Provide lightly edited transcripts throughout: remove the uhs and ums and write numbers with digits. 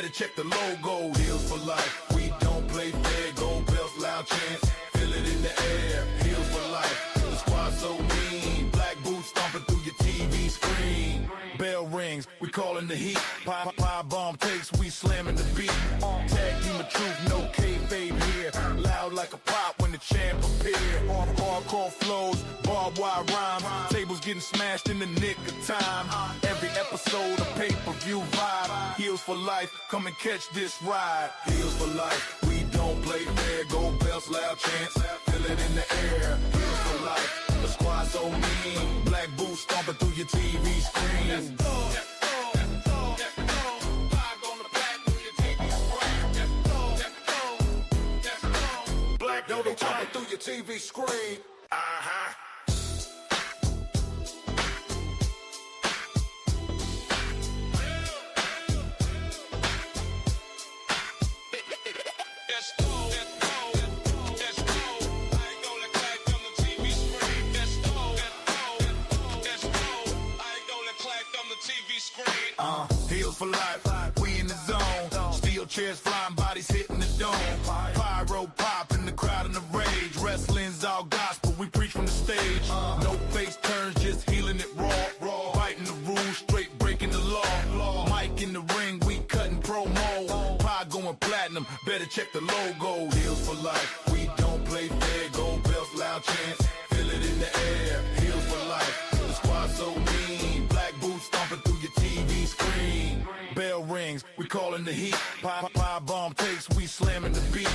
better check the logo. Heels for life, we don't play fair. Gold belts, loud chants, feel it in the air. Heels for life, the squad so mean. Black boots stomping through your TV screen. Bell rings, we calling the heat. Pie bomb takes, we slamming the beat. Tag team of truth, no kayfabe here. Loud like a pop when the champ appear. Hardcore flows, barbed wire rhyme. Tables getting smashed in the nick of time. Every episode a pay-per-view vibe. Heels for life, come and catch this ride. Heels for life, we don't play fair. Gold belts, loud chants, feel it in the air. Heels for life, the squad so mean. Black boots stomping through your TV screen. Let's go. Yo, they jumping through your TV screen. Uh-huh. Let's go. Let's go. I ain't gonna clap from the TV screen. Let's go. Let's go. I ain't gonna clap from the TV screen. Heels for life. We in the zone. Steel chairs flying, bodies hitting the dome. Pyro pop in the crowd in the rage. Wrestling's all gospel, we preach from the stage. No face turns, just healing it raw. Biting the rules, straight breaking the law. Mike in the ring, we cutting promo. Pie going platinum, better check the logo. Heels for life, we don't play fair. Gold belts, loud chants, feel it in the air. Heels for life, the squad so mean. Black boots stomping through your TV screen. Bell rings, we calling the heat. Pie bomb takes, we slamming the beat.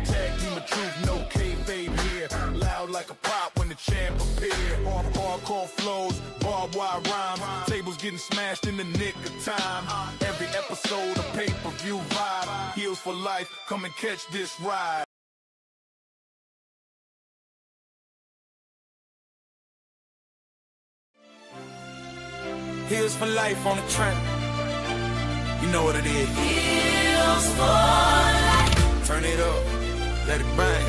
Tag team of truth, no kayfabe here. Loud like a pop when the champ appear. Hardcore flows, barbed wire rhyme. Tables getting smashed in the nick of time. Every episode a pay-per-view vibe. Heels for life, come and catch this ride. Heels for life on the track. You know what it is. Heels for life. Turn it up, let it bang.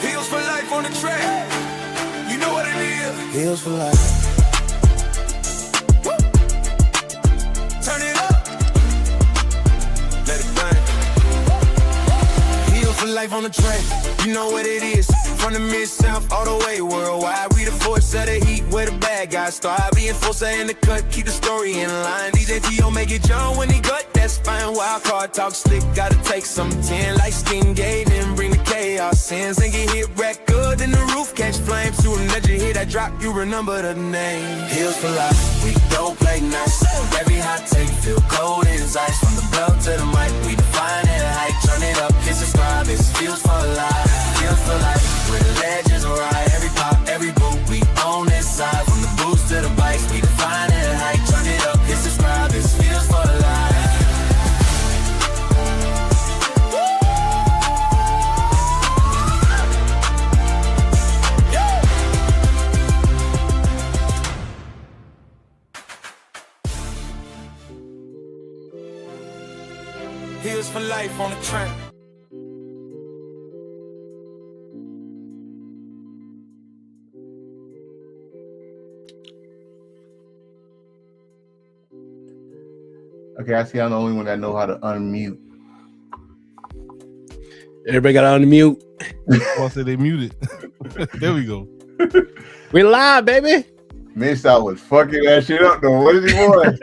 Heels for life on the track. You know what it is. Heels for life. Woo. Turn it up, let it bang. Heels for life on the track. You know what it is. From the mid-south all the way worldwide. We the force of the heat where the bad guys start. Being forced in the cut, keep the story in line. DJ T.O. make it John when he gut, that's fine. Wild card talk slick, gotta take some 10. Like skin gate and bring the chaos in. And get hit wreck good, then the roof catch flames. To another hit I drop, you remember the name. Heels for life, we don't play nice. Every hot take feel cold as ice. From the belt to the mic, we define it hype. Turn it up, hit subscribe, it's Heels for life. Heels for life, where the legends ride. Every pop, every boot, we on this side. From the boost to the bikes, we define it hype. Turn it up, hit subscribe, it's Heels for life. Heels for life on the track. Okay, I see I'm the only one that know how to unmute. Everybody got to unmute. Once they muted. There we go. We live, baby. Miss, I was fucking that shit up though. What is he want?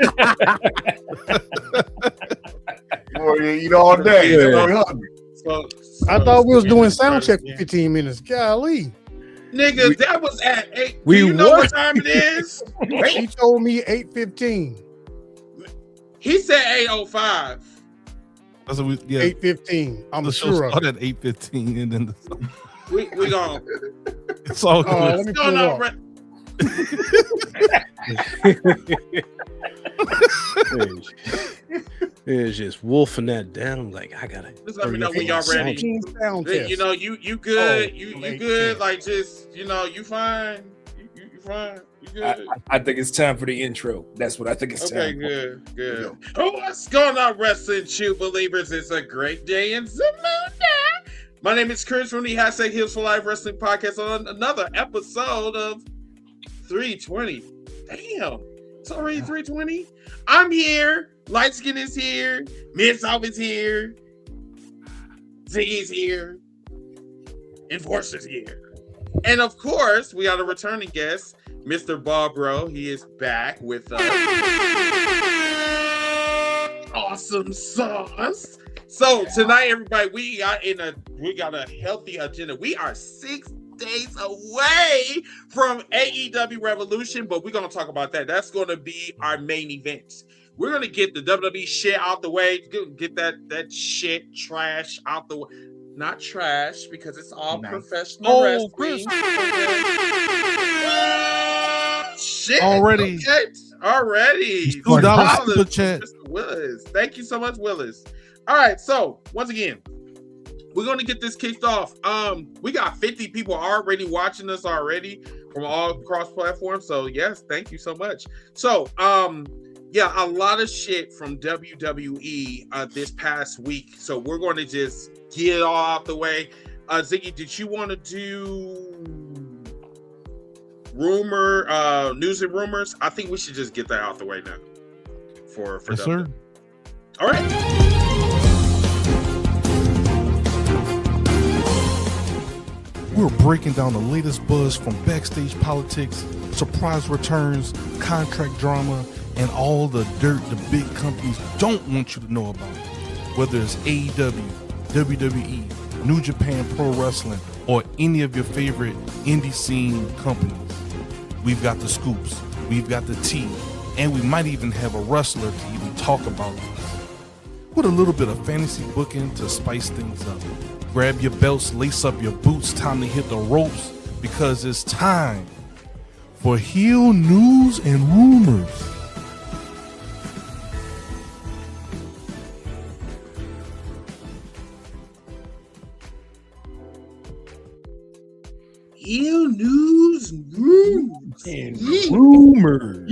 You want to eat all day. Yeah. You're hungry. I thought we was doing sound check for 15 minutes. Golly. Nigga, that was at 8. We Do you know what? what time it is? He told me 8:15. He said 8:05. That's what we, yeah. 8:15. I'm The show sure of started it. at 8:15 and then We gonna it's all good. Let me pull it up. It's just wolfing that down. Like, I gotta Just let me know when y'all ready. Sound test. You know, you good. Oh, You late good. test. Like, just, you know, you fine. You fine. You good. I think it's time for the intro. That's what I think it's Okay, time. good. Oh, what's going on, wrestling true believers? It's a great day in Zamunda. My name is Chris from the Hashtag Heels for Life Wrestling Podcast on another episode of 320. Damn. It's already 3:20. I'm here. Light Skin is here. Mid-South is here. Ziggy's here. Enforcer's here. And of course, we got a returning guest, Mr. Barbro. He is back with us. Awesome sauce. So tonight, everybody, we got a healthy agenda. We are 6 days away from AEW Revolution, but we're gonna talk about that. That's gonna be our main event. We're gonna get the WWE shit out the way, get that shit trash out the way. Not trash, because it's all professional wrestling. Shit. Already. Already. $2 super chat. Mr. Willis. Thank you so much, Willis. All right, so once again, we're going to get this kicked off. We got 50 people already watching us already from all cross platforms. So yes, thank you so much. So yeah, a lot of shit from WWE this past week. So we're going to just get it all out the way. Ziggy, did you want to do news and rumors? I think we should just get that out the way now. For yes, sir. All right. We're breaking down the latest buzz from backstage politics, surprise returns, contract drama, and all the dirt the big companies don't want you to know about. Whether it's AEW, WWE, New Japan Pro Wrestling, or any of your favorite indie scene companies. We've got the scoops, we've got the tea, and we might even have a wrestler to even talk about this. With a little bit of fantasy booking to spice things up. Grab your belts, lace up your boots, time to hit the ropes, because it's time for heel news and rumors. Heel news, And rumors.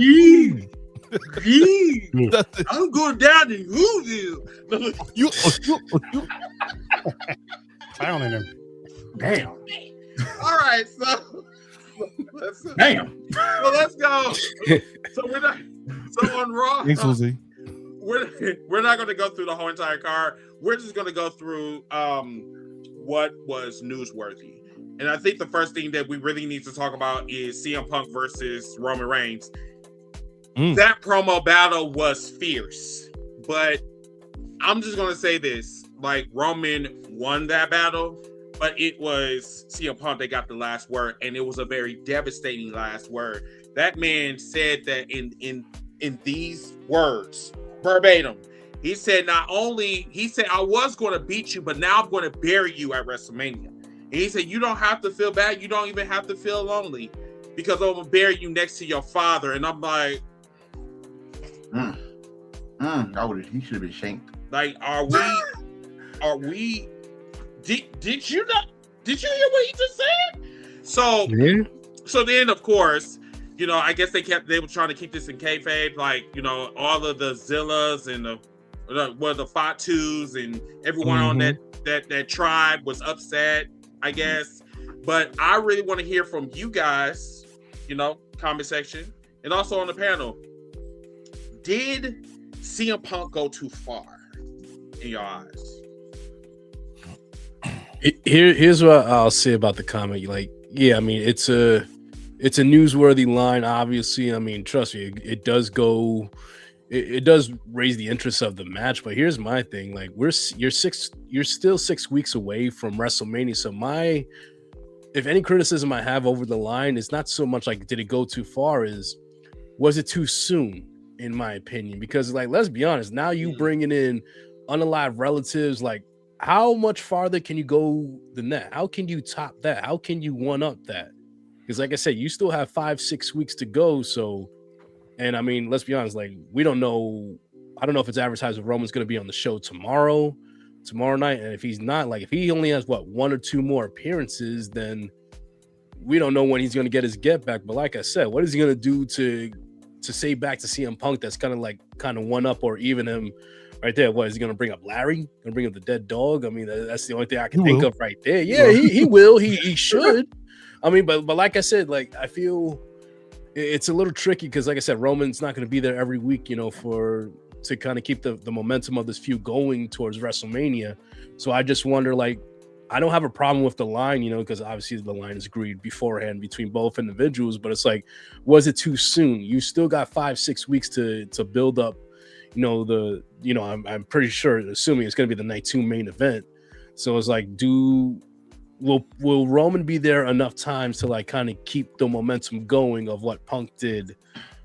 I'm going down in Whoville. You Clown in him. Damn. All right, so Damn. let's go. So we're not. So on Raw, Thanks, Jose. we're not going to go through the whole entire card. We're just going to go through what was newsworthy. And I think the first thing that we really need to talk about is CM Punk versus Roman Reigns. That promo battle was fierce, but I'm just going to say this. Like, Roman won that battle, but it was CM Punk that got the last word, and it was a very devastating last word. That man said that in these words, verbatim, he said, I was going to beat you, but now I'm going to bury you at WrestleMania. And he said, you don't have to feel bad. You don't even have to feel lonely, because I'm going to bury you next to your father. And I'm like, He should have been shanked. like, did you hear what he just said? So, Yeah. So then, of course, you know, I guess they were trying to keep this in kayfabe, like, you know, all of the Zillas and the Fatus and everyone on that tribe was upset, I guess. But I really want to hear from you guys, you know, comment section, and also on the panel. Did CM Punk go too far in your eyes? Here's what I'll say about the comment. Like, yeah, I mean, it's a newsworthy line, obviously. I mean, trust me, it does go, it does raise the interest of the match. But here's my thing: like, you're still 6 weeks away from WrestleMania. So if any criticism I have over the line, it's not so much like did it go too far, was it too soon, in my opinion? Because, like, let's be honest, now you bringing in unalive relatives, like, how much farther can you go than that? How can you top that? How can you one up that? Because, like I said, you still have 5-6 weeks to go. So, and I mean, let's be honest, like, we don't know. I don't know if it's advertised if Roman's going to be on the show tomorrow night. And if he's not, like, if he only has one or two more appearances, then we don't know when he's going to get his get back. But like I said, what is he going to do to say back to CM Punk that's kind of one up or even him right there? What is he going to bring up? Larry? Going to bring up the dead dog? I mean, that's the only thing I can think of right there. Yeah, he will. He should. I mean, but like I said, like, I feel it's a little tricky because, like I said, Roman's not going to be there every week, you know, to kind of keep the momentum of this feud going towards WrestleMania. So I just wonder, like, I don't have a problem with the line, you know, because obviously the line is agreed beforehand between both individuals, but it's like, was it too soon? You still got 5-6 weeks to build up, you know, I'm pretty sure, assuming it's going to be the night 2 main event. So it's like, will Roman be there enough times to like kind of keep the momentum going of what Punk did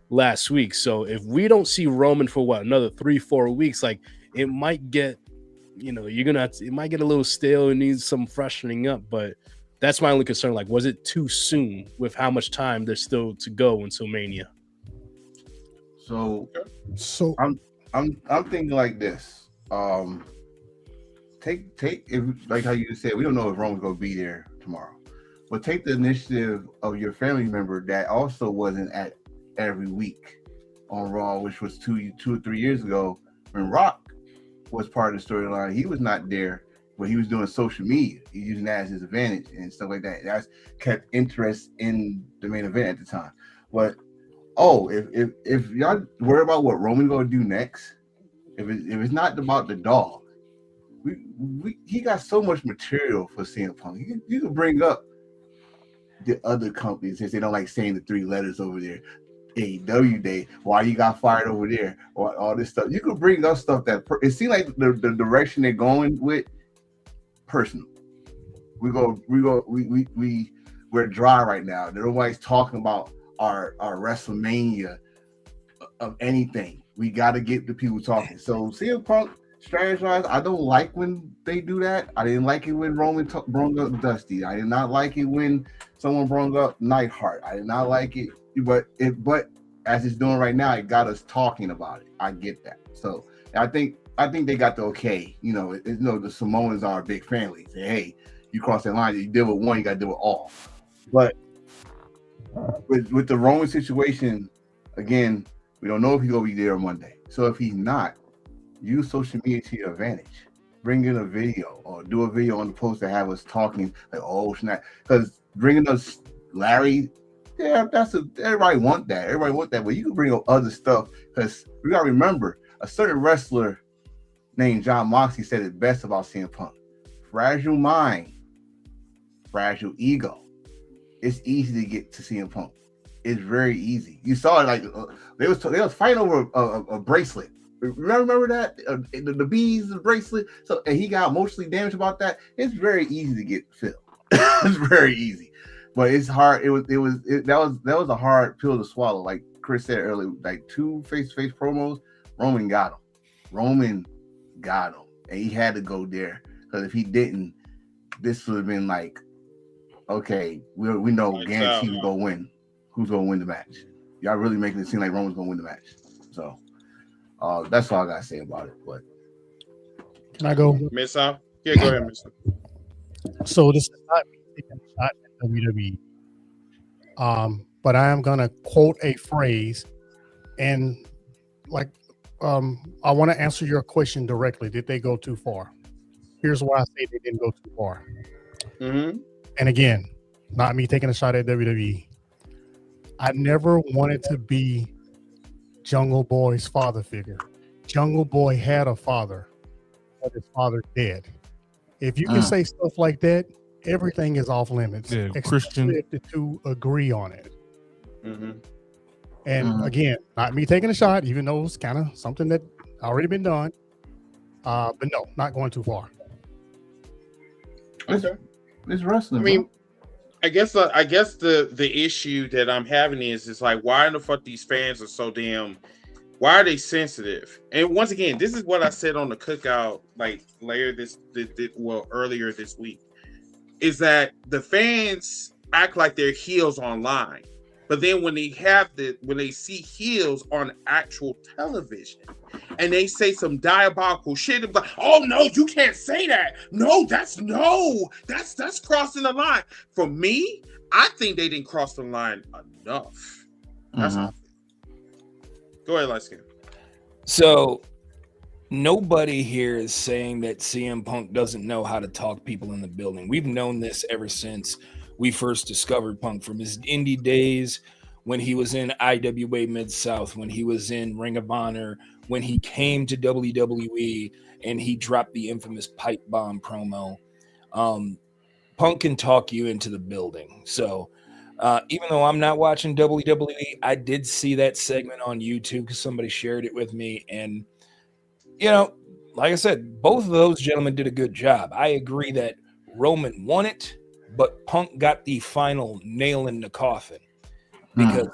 last week? So if we don't see Roman for another 3-4 weeks, like it might get, you know, it might get a little stale and needs some freshening up. But that's my only concern. Like, was it too soon with how much time there's still to go until Mania? So I'm thinking like this. Take if, like how you said, we don't know if Roman's gonna be there tomorrow, but take the initiative of your family member that also wasn't at every week on Raw, which was 2 or 3 years ago when Rock was part of the storyline. He was not there, but he was doing social media. He's using that as his advantage and stuff like that. That's kept interest in the main event at the time. But if y'all worry about what Roman's gonna do next, if it's not about the Dogg, he got so much material for CM Punk. You can bring up the other companies since they don't like saying the 3 letters over there. AEW Day, why you got fired over there, or all this stuff. You could bring up stuff that it seems like the direction they're going with personal. We're dry right now. Nobody's talking about our WrestleMania of anything. We got to get the people talking. So CM Punk strategize. I don't like when they do that. I didn't like it when Roman brought up Dusty. I did not like it when someone brought up Neidhart. I did not like it. But as it's doing right now, it got us talking about it. I get that. So I think they got the okay. You know, the Samoans are a big family. Say, hey, you cross that line, you deal with one, you got to deal with all. But with the Roman situation, again, we don't know if he's gonna be there on Monday. So if he's not, use social media to your advantage. Bring in a video or do a video on the post to have us talking like, oh snap, because bringing us Larry. Yeah, everybody want that. Everybody want that, but you can bring up other stuff because we gotta remember a certain wrestler named John Moxley said it best about CM Punk: fragile mind, fragile ego. It's easy to get to CM Punk. It's very easy. You saw it like they was fighting over a bracelet. Remember that the bees bracelet. So and he got emotionally damaged about that. It's very easy to get filled. It's very easy. But it's hard. That was a hard pill to swallow. Like Chris said earlier, like 2 face-to-face promos, Roman got him, and he had to go there because if he didn't, this would have been like, okay, we know guarantee who's gonna win. Who's gonna win the match? Y'all really making it seem like Roman's gonna win the match. So that's all I gotta say about it. But can I go? Miss Al? Yeah, go ahead, Miss. So this is not me taking a shot at WWE. But I am gonna quote a phrase, and like I want to answer your question directly. Did they go too far? Here's why I say they didn't go too far. Mm-hmm. And again, not me taking a shot at WWE. I never wanted to be Jungle Boy's father figure. Jungle Boy had a father, but his father dead. If you can say stuff like that, everything is off limits. Yeah, Christian. If the two agree on it. Mm-hmm. And again, not me taking a shot, even though it's kind of something that already been done. But no, not going too far. Okay. It's wrestling. I mean, I guess the issue that I'm having is like, why in the fuck these fans are so damn? Why are they sensitive? And once again, this is what I said on the cookout, like earlier this week, is that the fans act like they're heels online, but then when they see heels on actual television, and they say some diabolical shit about, oh no, you can't say that. No, that's crossing the line. For me, I think they didn't cross the line enough. That's how I feel. Go ahead, Light Skin. So nobody here is saying that CM Punk doesn't know how to talk people in the building. We've known this ever since we first discovered Punk, from his indie days when he was in IWA Mid-South, when he was in Ring of Honor, when he came to WWE and he dropped the infamous pipe bomb promo. Punk can talk you into the building. So even though I'm not watching WWE, I did see that segment on YouTube because somebody shared it with me. And, you know, like I said, both of those gentlemen did a good job. I agree that Roman won it, but Punk got the final nail in the coffin. Because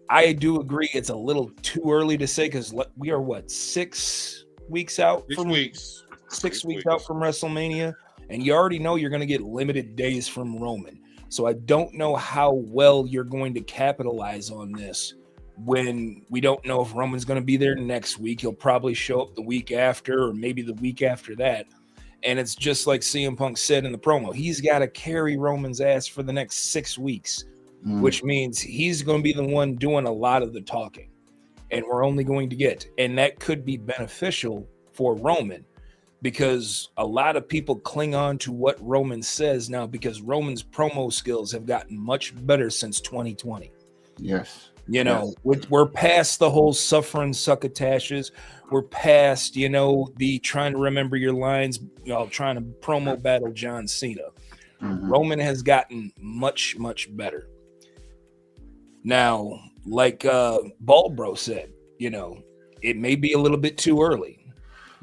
I do agree it's a little too early to say, because we are 6 weeks out? 6 weeks. 6 weeks out from WrestleMania, and you already know you're going to get limited days from Roman. So I don't know how well you're going to capitalize on this when we don't know if Roman's going to be there next week. He'll probably show up the week after, or maybe the week after that. And it's just like CM Punk said in the promo, he's got to carry Roman's ass for the next 6 weeks. Which means he's going to be the one doing a lot of the talking, and we're only going to get, and that could be beneficial for Roman, because a lot of people cling on to what Roman says now, because Roman's promo skills have gotten much better since 2020. Yes. You know, we're past the whole suffering succotashes. We're past, the trying to remember your lines, trying to promo battle John Cena. Roman has gotten much, much better. Now, like Baldbro said, it may be a little bit too early.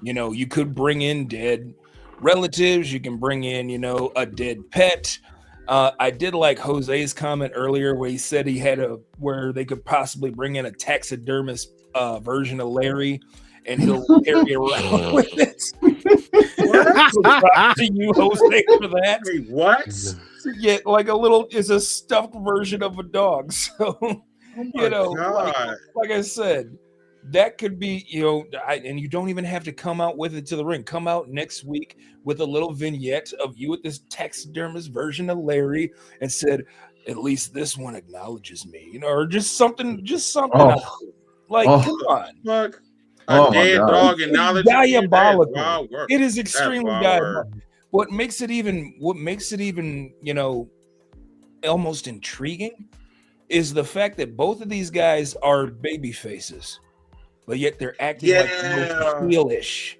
You could bring in dead relatives. You can bring in, a dead pet. I did like Jose's comment earlier where he said where they could possibly bring in a taxidermist version of Larry, and he'll carry around with it. What? To you, Jose, for that. Wait, what? Yeah, like it's a stuffed version of a dog. So, like I said, that could be, and you don't even have to come out with it to the ring. Come out next week with a little vignette of you with this taxidermist version of Larry and said, at least this one acknowledges me, or just something. Like, come on. Fuck. A dead dog acknowledges diabolical. Wow, it is extremely diabolical. What makes it even, almost intriguing is the fact that both of these guys are baby faces, but yet they're acting like the most heelish.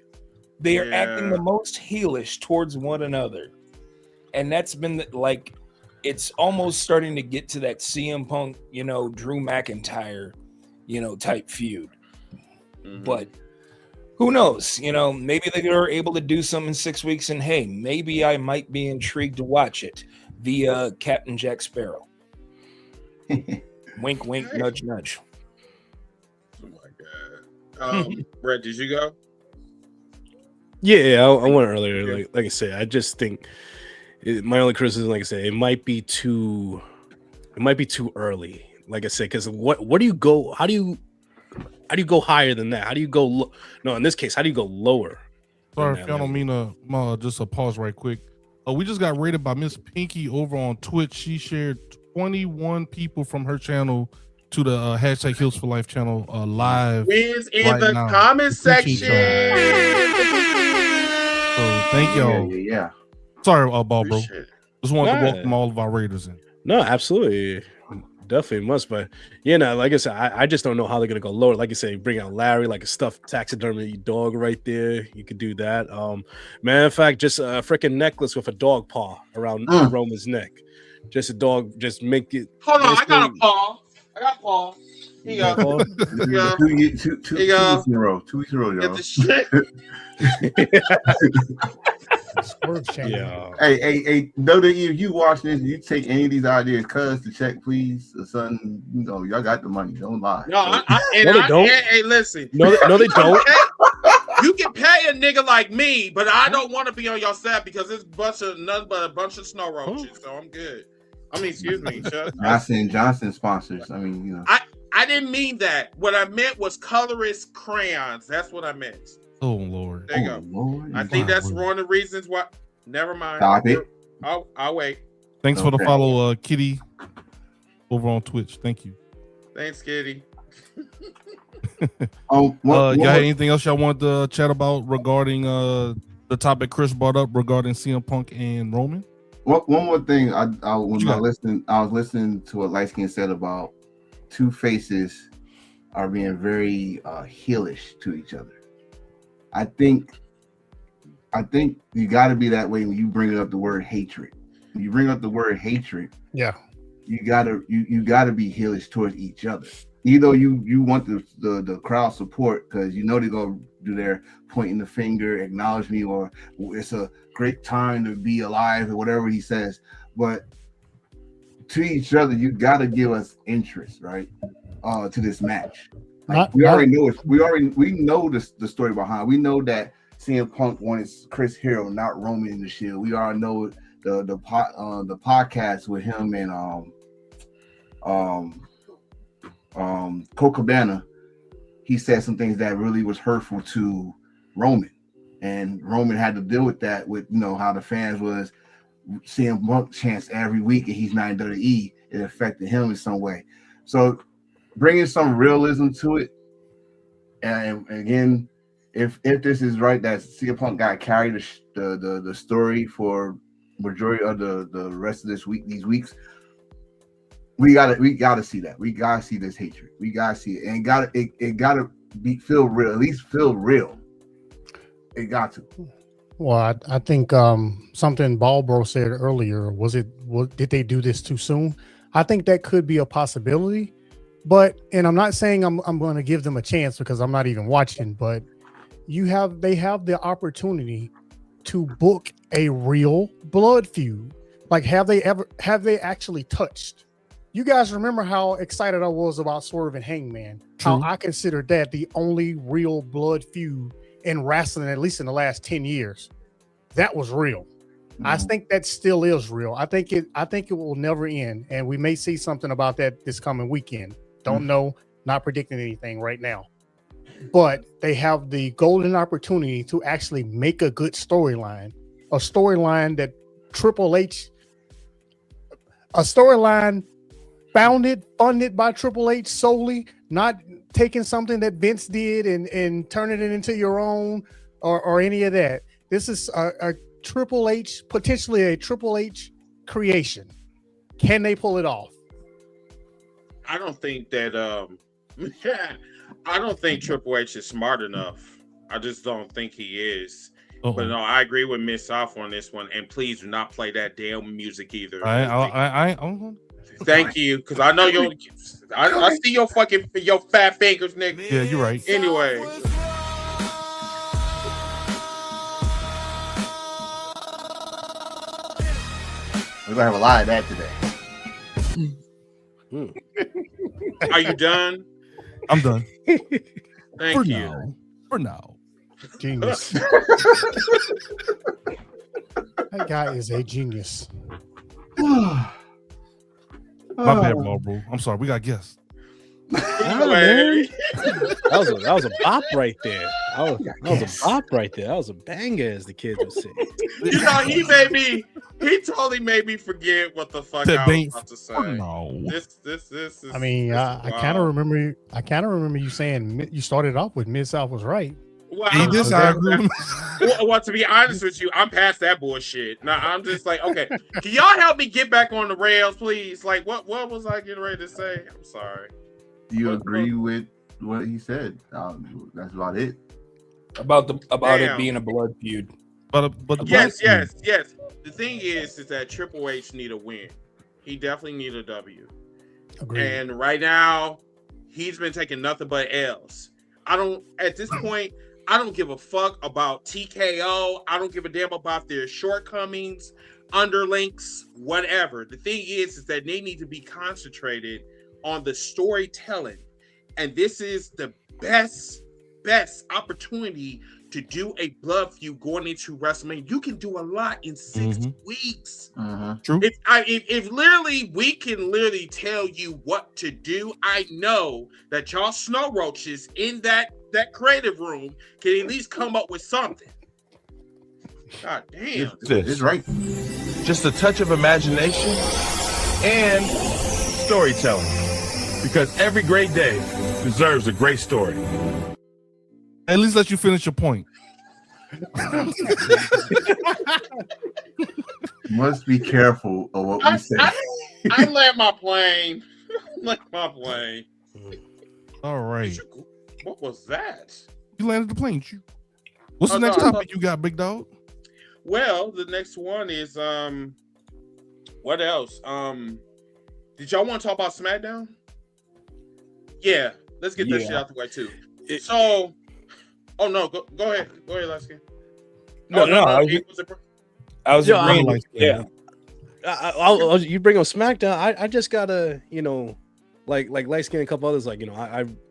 They are acting the most heelish towards one another. And that's been it's almost starting to get to that CM Punk, Drew McIntyre, type feud. But who knows? Maybe they are able to do something in 6 weeks, and hey, maybe I might be intrigued to watch it via Captain Jack Sparrow. Wink, wink, nudge, nudge. Oh my god. Brett, did you go? Yeah, I went earlier. Like I said, I just think my only criticism, like I said, it might be too early. Like I said, because what do you go? How do you go higher than that? How do you go no, in this case, how do you go lower? Sorry if y'all don't mean to just a pause right quick. We just got rated by Miss Pinky over on Twitch. She shared 21 people from her channel to the hashtag Heels for Life channel live. Wins in the comment section. So thank y'all. Yeah. Sorry, ball bro. Just wanted to welcome all of our raiders in. No, absolutely. Definitely must, but like I said, I just don't know how they're gonna go lower. Like you say, bring out Larry, like a stuffed taxidermy dog right there. You could do that. Matter of fact, just a freaking necklace with a dog paw around Roman's neck. Just a dog, just make it. Hold on, I got a paw. Here you go. 2 weeks in a row. 2 weeks in a row, y'all. Get the shit. Yeah. Hey, WWE, if you watching this, you take any of these ideas, cuz to check, please, or something. Y'all got the money. Don't lie. No, they don't. Hey, listen. No, they don't. You can pay a nigga like me, but I don't want to be on your staff because it's nothing but a bunch of snow roaches. So I'm good. I mean, excuse me, Chuck. Johnson sponsors. I mean, I didn't mean that. What I meant was colorist crayons. That's what I meant. Oh Lord. There you go. Lord. I think that's one of the reasons why. Never mind. Stop it. I'll wait. Thanks for the follow, Kitty, over on Twitch. Thank you. Thanks, Kitty. Y'all had anything else y'all want to chat about regarding the topic Chris brought up regarding CM Punk and Roman? One more thing. I What you got? was listening to what Light Skin said about two faces are being very heelish to each other. I think you got to be that way when you bring up the word hatred. When you bring up the word hatred, Yeah. you gotta be heelish towards each other. Even though you want the crowd support because you know they're gonna do their pointing the finger, acknowledge me, or it's a great time to be alive, or whatever he says. But to each other, you gotta give us interest, right? To this match. Like, we already know it. We know the story behind. We know that CM Punk wanted Chris Hero, not Roman in the Shield. We already know the podcast with him and Colt Cabana. He said some things that really was hurtful to Roman, and Roman had to deal with that. With how the fans was CM Punk chants every week, and he's not in WWE. It affected him in some way. So bringing some realism to it, and again, if this is right, that CM Punk got carried the story for majority of the rest of these weeks, we gotta see that. We gotta see this hatred. We gotta see it, and it gotta feel real. At least feel real. It got to. Well, I think something Balbro said earlier did they do this too soon? I think that could be a possibility, and I'm not saying I'm going to give them a chance because I'm not even watching, but they have the opportunity to book a real blood feud. Like, have they actually touched? You guys remember how excited I was about Swerve and Hangman? True. How I consider that the only real blood feud in wrestling, at least in the last 10 years. That was real. I think that still is real. I think it will never end, and we may see something about that this coming weekend. Don't know, not predicting anything right now. But they have the golden opportunity to actually make a good storyline, a storyline that Triple H, a storyline funded by Triple H solely, not taking something that Vince did and turning it into your own or any of that. This is a Triple H, potentially a Triple H creation. Can they pull it off? I don't think that I don't think Triple H is smart enough. I just don't think he is. But no, I agree with Miss South on this one. And please do not play that damn music either. Thank you, because I know I see your fat fingers, nigga. Yeah, you're right. Anyway. We're gonna have a lot of that today. Are you done? I'm done. Thank you. For now. Genius. That guy is a genius. My bad, bro. I'm sorry. We got guests. Anyway. That was a bop right there. That was a bop right there. That was a banger, as the kids would say. He totally made me forget what the fuck I was about to say. No. This is. I mean, I kind of remember. I kind of remember you saying you started off with Mid South was right. Well, Well, to be honest with you, I'm past that bullshit. Now I'm just like, okay, can y'all help me get back on the rails, please? Like, what was I getting ready to say? I'm sorry. Do you agree with what he said? That's about it. About it being a blood feud. But yes. The thing is that Triple H need a win. He definitely need a W. Agreed. And right now, he's been taking nothing but L's. At this point, I don't give a fuck about TKO. I don't give a damn about their shortcomings, underlinks, whatever. The thing is that they need to be concentrated on the storytelling. And this is the best opportunity to do a blood feud going into WrestleMania. You can do a lot in 6 weeks. True. If literally we can literally tell you what to do, I know that y'all snow roaches in that creative room can at least come up with something. God damn. It's right. Just a touch of imagination and storytelling. Because every great day deserves a great story. At least let you finish your point. Must be careful of what we say. I land my plane. Land my plane. All right. What was that? You landed the plane. What's the no, next I topic you got, big dog? Well, the next one is what else? Did y'all want to talk about SmackDown? Yeah, let's get that shit out the way too. So, oh no, go ahead, Lasky. No, I was agreeing. Like, yeah. You bring up SmackDown. I just gotta, like Light Skin and a couple others, like,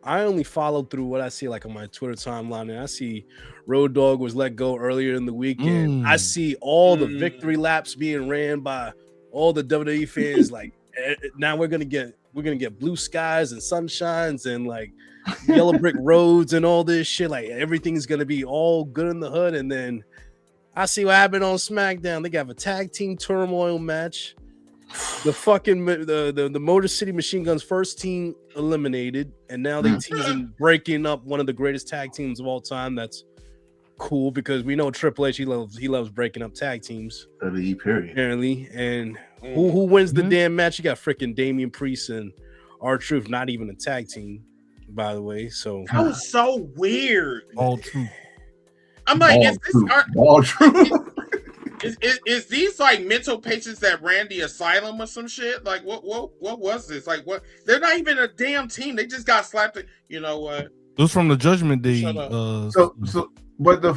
I only follow through what I see like on my Twitter timeline, and I see Road Dogg was let go earlier in the weekend. I see all the victory laps being ran by all the WWE fans. Like, now we're gonna get blue skies and sunshines and like yellow brick roads and all this shit. Like, everything's gonna be all good in the hood, and then I see what happened on SmackDown. They got a tag team turmoil match. The fucking the Motor City Machine Guns first team eliminated, and now they teasing breaking up one of the greatest tag teams of all time. That's cool because we know Triple H, he loves breaking up tag teams. Apparently, and who wins the damn match? You got freaking Damian Priest and R-Truth, not even a tag team, by the way. So that was so weird. All true. I'm like, all true. Is these like mental patients that ran the asylum or some shit? Like, what was this? Like, what? They're not even a damn team. They just got slapped. You know what? It was from the Judgment Day. But the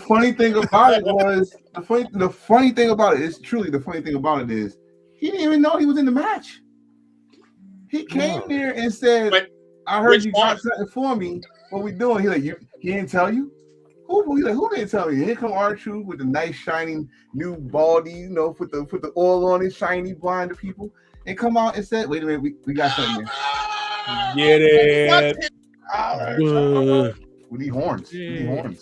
funny thing about it was the funny thing about it is truly the funny thing about it is he didn't even know he was in the match. He came there and said, "I heard you got something for me. What we doing?" He like, he didn't tell you. Who didn't tell you? Here come R-Truth with the nice shining new baldy, put the oil on it, shiny, blind to people, and come out and said, "Wait a minute, we got something there." Get it. We need horns. We need horns.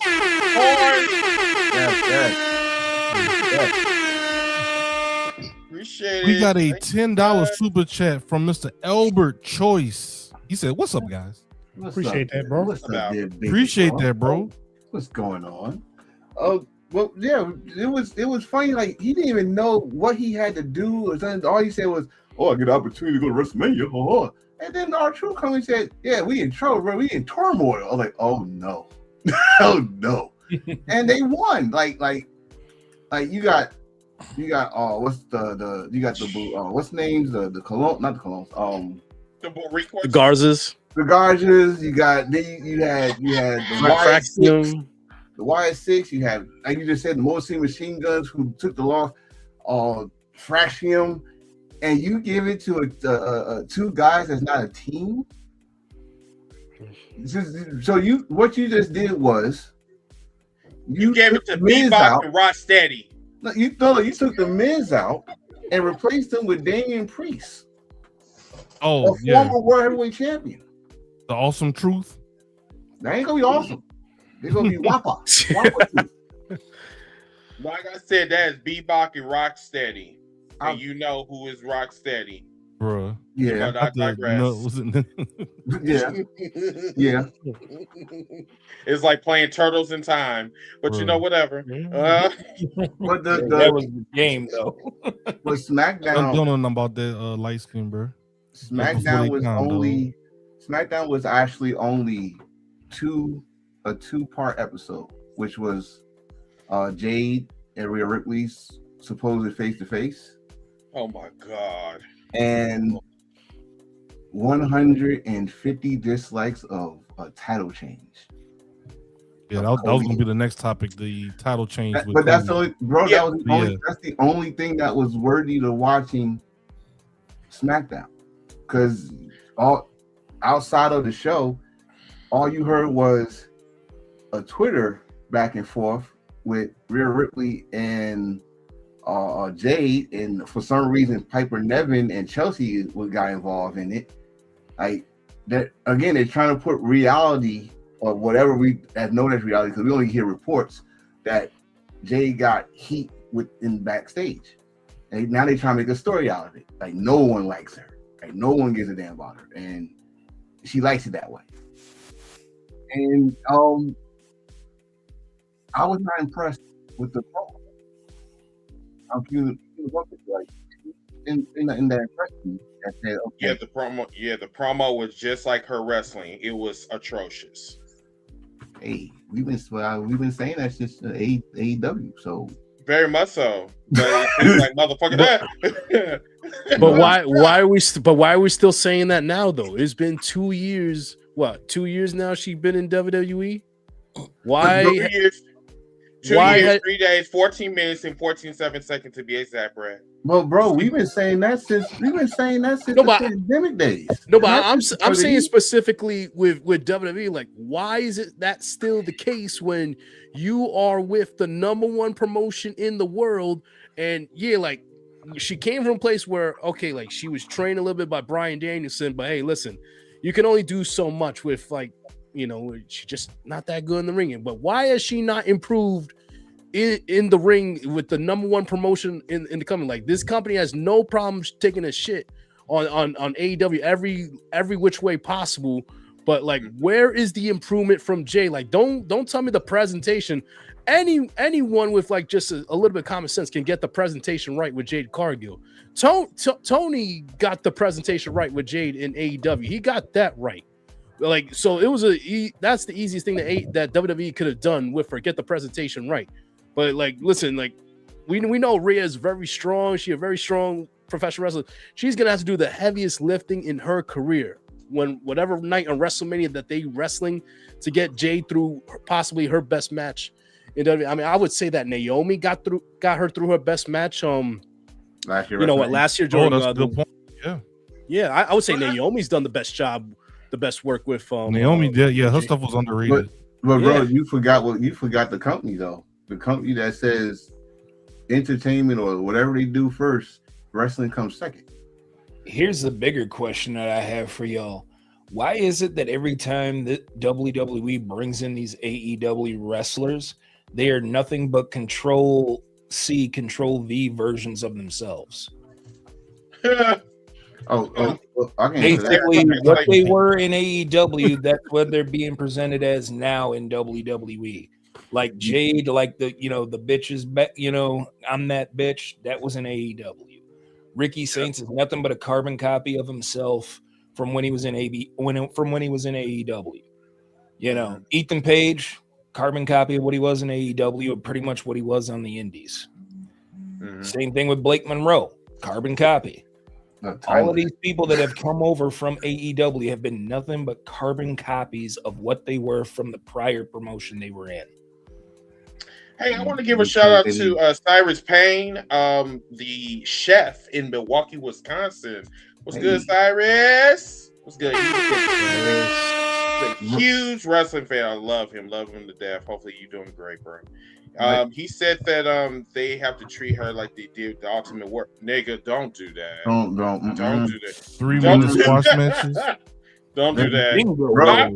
Appreciate it. We got a $10 super chat from Mr. Albert Choice. He said, "What's up, guys?" Appreciate that, bro. Appreciate that, bro. What's going on? Oh, well, yeah, it was funny. Like, he didn't even know what he had to do or something. All he said was, "Oh, I get an opportunity to go to WrestleMania." And then R-Truth come and said, "Yeah, we in trouble, bro. We in turmoil." I was like, "Oh no, oh no!" And they won. Like you got what's what's names the Cologne, not the Colognes, the Garzas. The Garjas, you had the YS6, you had, like you just said, the Motor City Machine Guns who took the loss, Fraxium, and you give it to two guys that's not a team. So what you just did was you gave it to Bebop and Rocksteady. No, you took the Miz out and replaced them with Damian Priest, a former World Heavyweight Champion. The Awesome Truth. That ain't gonna be awesome. They're gonna be Wappa. Like I said, that is Bebop and Rocksteady. And you know who is Rocksteady. Bruh. Yeah. I digress. Yeah. It's like playing Turtles in Time. But whatever. But that was the game, though. But SmackDown. I don't know nothing about that light skin, bro. SmackDown was actually only a two-part episode, which was Jade and Rhea Ripley's supposed face-to-face. Oh my God. And 150 dislikes of a title change. Yeah, that was going to be the next topic, the title change. But that's the only, bro. Yeah. That's the only thing that was worthy to watching SmackDown, because outside of the show, all you heard was a Twitter back and forth with Rhea Ripley and Jade, and for some reason Piper Niven and Chelsea got involved in it. Like that again, they're trying to put reality or whatever we know that's reality, because we only hear reports that Jade got heat within backstage, and now they're trying to make a story out of it. Like, no one likes her. Like, no one gives a damn about her, and she likes it that way. And I was not impressed. with the promo. I'm feeling like in that wrestling that said, okay, the promo was just like her wrestling. It was atrocious. Hey, we've been saying that since AEW, so very much so. But it's like motherfucker that. But why are we still saying that now though? It's been 2 years. What, 2 years now? She's been in WWE. Why? 2 years. 2 years, 3 days, 14 minutes, and 14.7 seconds to be exact, Brad. Well, bro, we've been saying that since the pandemic days. No, but I'm saying specifically with WWE, like, why is it that still the case when you are with the #1 promotion in the world? And yeah, like, she came from a place where, okay, like, she was trained a little bit by Bryan Danielson, but hey, listen, you can only do so much with, like, you know, she's just not that good in the ring. But why has she not improved in the ring with the #1 promotion in the company? Like, this company has no problems taking a shit on AEW every which way possible. But like, where is the improvement from Jay? Like, don't tell me the presentation. Anyone with like just a little bit of common sense can get the presentation right with Jade Cargill. Tony got the presentation right with Jade in AEW. He got that right. Like, so it was that's the easiest thing that WWE could have done with her, get the presentation right. But like, listen, like, we know Rhea is very strong. She's a very strong professional wrestler. She's gonna have to do the heaviest lifting in her career. Whatever night on WrestleMania that they wrestling to get Jade through possibly her best match in WWE. I mean, I would say that Naomi got her through her best match. Last year, last year during that's a good point. Yeah, I would say Naomi's done the best job, the best work with Naomi did. Yeah, her stuff was underrated. But bro, you forgot the company though. The company that says entertainment or whatever they do first, wrestling comes second. Here's the bigger question that I have for y'all. Why is it that every time that WWE brings in these AEW wrestlers, they are nothing but Control C, Control V versions of themselves? I can basically what they were in AEW, that's what they're being presented as now in WWE. Like Jade, like the bitches, I'm that bitch. That was in AEW. Ricky Saints is nothing but a carbon copy of himself from when he was in AEW. Ethan Page, carbon copy of what he was in AEW, or pretty much what he was on the Indies. Mm-hmm. Same thing with Blake Monroe, carbon copy. All of these people that have come over from AEW have been nothing but carbon copies of what they were from the prior promotion they were in. Hey, I want to give a shout out to Cyrus Payne, the chef in Milwaukee, Wisconsin. What's good, Cyrus? What's good? He's a huge wrestling fan. I love him to death. Hopefully you're doing great, bro. He said that they have to treat her like they did the Ultimate Warrior. Nigga, don't do that. Don't do that. 3-minute squash matches. Don't do that. Bro,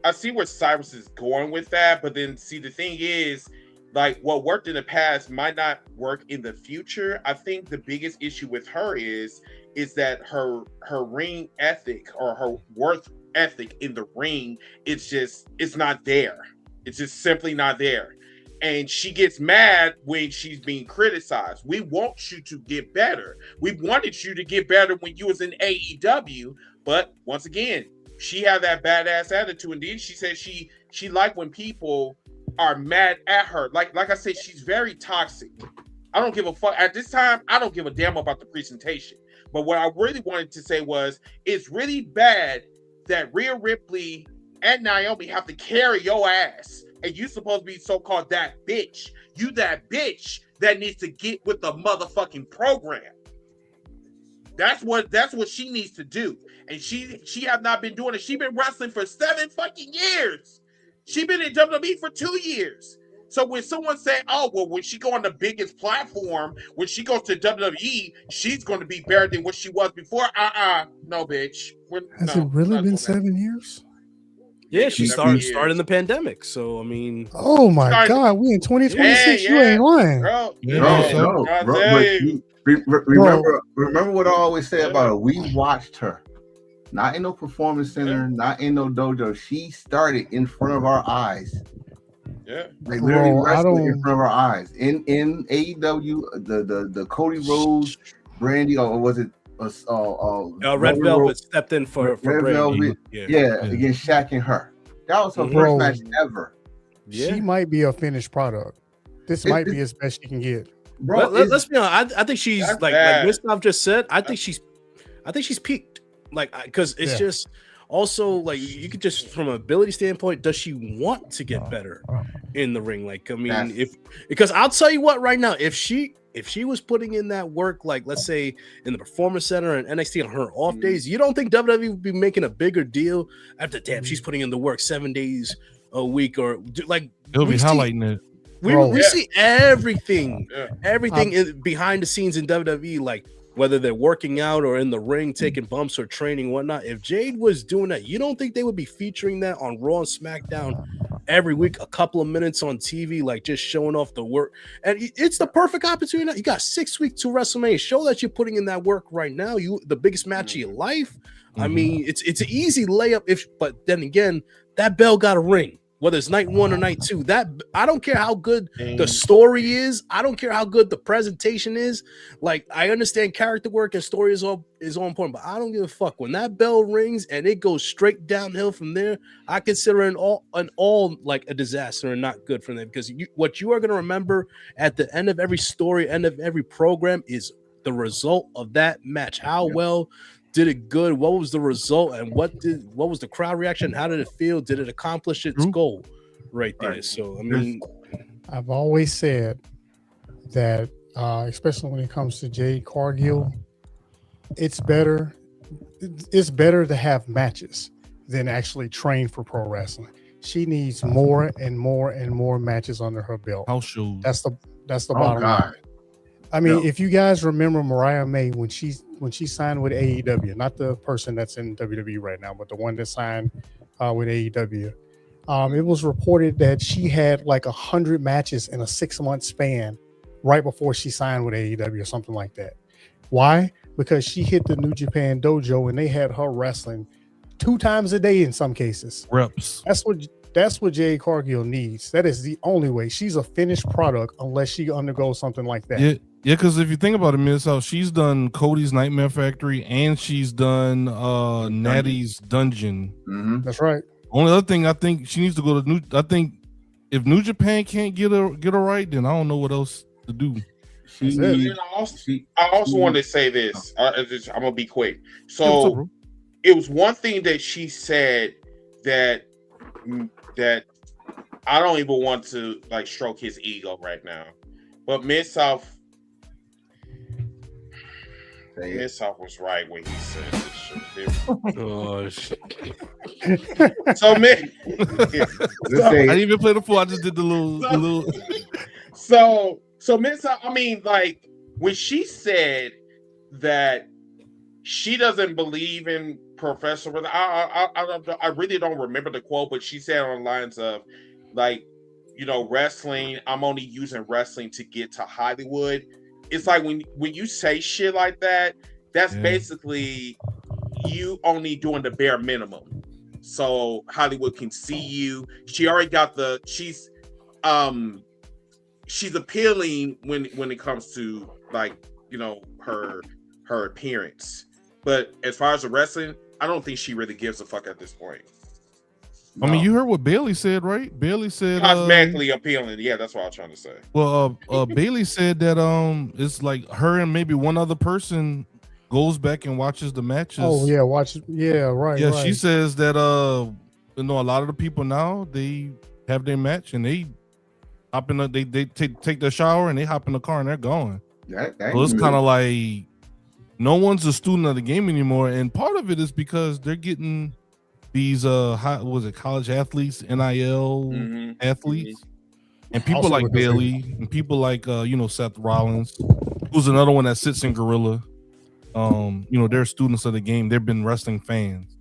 I see where Cyrus is going with that, but then see, the thing is, like, what worked in the past might not work in the future. I think the biggest issue with her is that her ring ethic or her worth ethic in the ring, it's not there. It's just simply not there. And she gets mad when she's being criticized. We want you to get better. We wanted you to get better when you was in AEW, but once again, she had that badass attitude, and then she said she liked when people are mad at her. Like I said, she's very toxic. I don't give a fuck. At this time, I don't give a damn about the presentation. But what I really wanted to say was, it's really bad that Rhea Ripley and Naomi have to carry your ass, and you supposed to be so-called that bitch. You that bitch that needs to get with the motherfucking program. That's what she needs to do. And she have not been doing it. She been wrestling for 7 fucking years. She been in WWE for 2 years. So when someone say, oh, well, when she go on the biggest platform, when she goes to WWE, she's going to be better than what she was before. No, bitch. Has it really been 7 years? Yeah, she started in the pandemic. So, I mean. Oh, my God. We in 2026. You ain't lying. Bro. Remember what I always say about her? We watched her. Not in no performance center, not in no dojo. She started in front of our eyes. Yeah. Like literally Bro, I wrestling in don't. front of our eyes. In AEW, the Cody Rhodes, Brandy, or was it Red Velvet stepped in for Red Brandy. Velvet? Yeah, against Shaq and her. That was her Mhm. first Bro, match ever. Yeah. she might be a finished product. This might be as best she can get. Bro, Let's be honest. I think she's That's like bad. Gustav just said. I think she's peaked. Like, because it's just also like you could just from an ability standpoint, does she want to get better in the ring? Like, I mean, because I'll tell you what, right now, if she was putting in that work, like let's say in the Performance Center and NXT on her off days, you don't think WWE would be making a bigger deal after she's putting in the work 7 days a week, or like They'll be highlighting it. We see everything Yeah. is behind the scenes in WWE, like whether they're working out or in the ring, taking bumps or training and whatnot. If Jade was doing that, you don't think they would be featuring that on Raw and SmackDown every week, a couple of minutes on TV, like just showing off the work? And it's the perfect opportunity. You got 6 weeks to WrestleMania. Show that you're putting in that work right now. The biggest match of your life. I mean, it's an easy layup. But then again, that bell got a ring. Whether it's night 1 or night 2, that I don't care how good the story is. I don't care how good the presentation is. Like, I understand character work and story is all important, but I don't give a fuck. When that bell rings and it goes straight downhill from there, I consider it all like a disaster and not good for them, because what you are going to remember at the end of every story, end of every program, is the result of that match. How well did it good? What was the result? And what was the crowd reaction? How did it feel? Did it accomplish its goal right there? So, I mean, I've always said that, especially when it comes to Jade Cargill, it's better to have matches than actually train for pro wrestling. She needs more and more and more matches under her belt. House shows. That's the bottom line. I mean, if you guys remember Mariah May when she signed with AEW, not the person that's in WWE right now, but the one that signed with AEW, it was reported that she had like 100 matches in a 6-month span right before she signed with AEW or something like that. Why? Because she hit the New Japan dojo and they had her wrestling 2 times a day in some cases. Reps. That's what Jade Cargill needs. That is the only way. She's a finished product unless she undergoes something like that. Yeah, because if you think about it, Miss, how she's done Cody's Nightmare Factory and she's done Natty's Dungeon. Mm-hmm. That's right. Only other thing I think she needs to go to I think if New Japan can't get her right, then I don't know what else to do. I also want to say this. I'm gonna be quick. So it was one thing that she said that I don't even want to like stroke his ego right now, but Mid-South was right when he said this shit. oh shit. So I didn't even play the fool. I just did the little. So Mid-South, I mean, like when she said that she doesn't believe in Professor. I really don't remember the quote, but she said on lines of like, wrestling. I'm only using wrestling to get to Hollywood. It's like when you say shit like that, that's basically you only doing the bare minimum, so Hollywood can see you. She already got she's appealing when it comes to like her appearance. But as far as the wrestling, I don't think she really gives a fuck at this point. I mean, you heard what Bailey said, right? Bailey said cosmetically appealing. Yeah, that's what I was trying to say. Well, Bailey said that it's like her and maybe one other person goes back and watches the matches. Oh yeah, right. Yeah, right. She says that a lot of the people now, they have their match and they hop in they take their shower and they hop in the car and they're going. So it's kind of like no one's a student of the game anymore, and part of it is because they're getting these college athletes, NIL athletes, and people Also like Bailey and people like Seth Rollins, who's another one that sits in Gorilla. They're students of the game. They've been wrestling fans.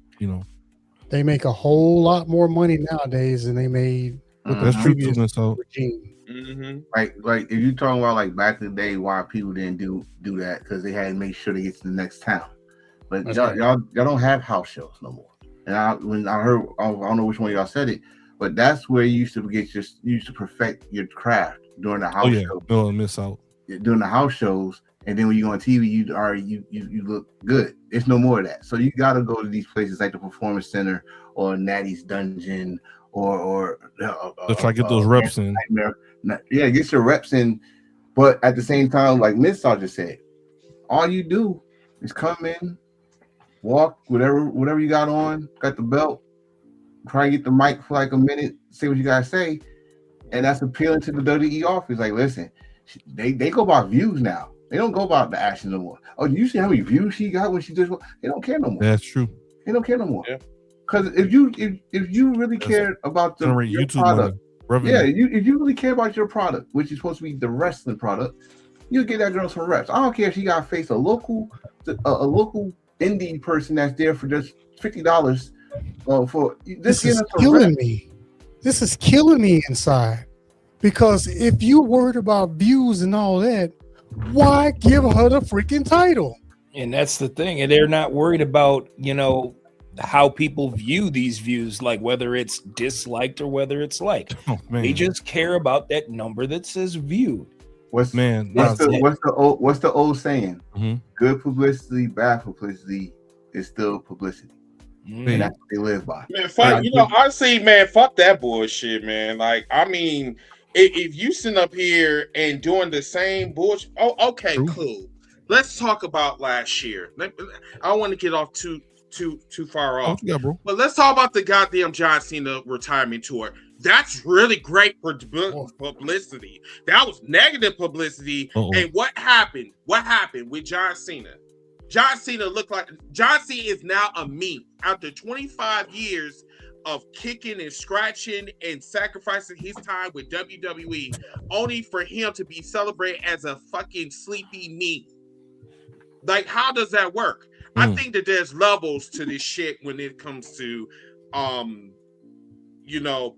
They make a whole lot more money nowadays than they made with the previous regime. Like if you're talking about like back in the day, why people didn't do that, because they had to make sure they get to the next town. But y'all don't have house shows no more. And when I heard, I don't know which one of y'all said it, but that's where you used to perfect your craft during the house show. No, miss out. During the house shows, and then when you go on TV, you look good. There's no more of that. So you got to go to these places like the Performance Center or Natty's Dungeon or try to get those reps in. Yeah, get your reps in. But at the same time, like Miss Saw just said, all you do is come in, walk, whatever you got on, got the belt, try and get the mic for like a minute, say what you gotta say, and that's appealing to the WWE office. Like, listen, they go by views now. They don't go about the action no more. Oh, do you see how many views she got when she just? They don't care no more. That's true. They don't care no more. Yeah. Because if you really care about your YouTube product, money, if you really care about your product, which is supposed to be the wrestling product, you get that girl some reps. I don't care if she got to face a local indie person that's there for just $50. This is killing me. This is killing me inside. Because if you're worried about views and all that, why give her the freaking title? And that's the thing. And they're not worried about, how people view these views, like whether it's disliked or whether it's liked. Oh, man. They just care about that number that says viewed. What's the old saying? Mm-hmm. Good publicity, bad publicity is still publicity. And that's what they live by. Man, honestly, man, fuck that bullshit, man. Like, I mean, if you sit up here and doing the same bullshit, okay, cool. Let's talk about last year. I don't want to get off too far off. Yeah, bro. But let's talk about the goddamn John Cena retirement tour. That's really great for publicity. That was negative publicity. And what happened? What happened with John Cena? John Cena is now a meme after 25 years of kicking and scratching and sacrificing his time with WWE, only for him to be celebrated as a fucking sleepy meme. Like, how does that work? I think that there's levels to this shit when it comes to,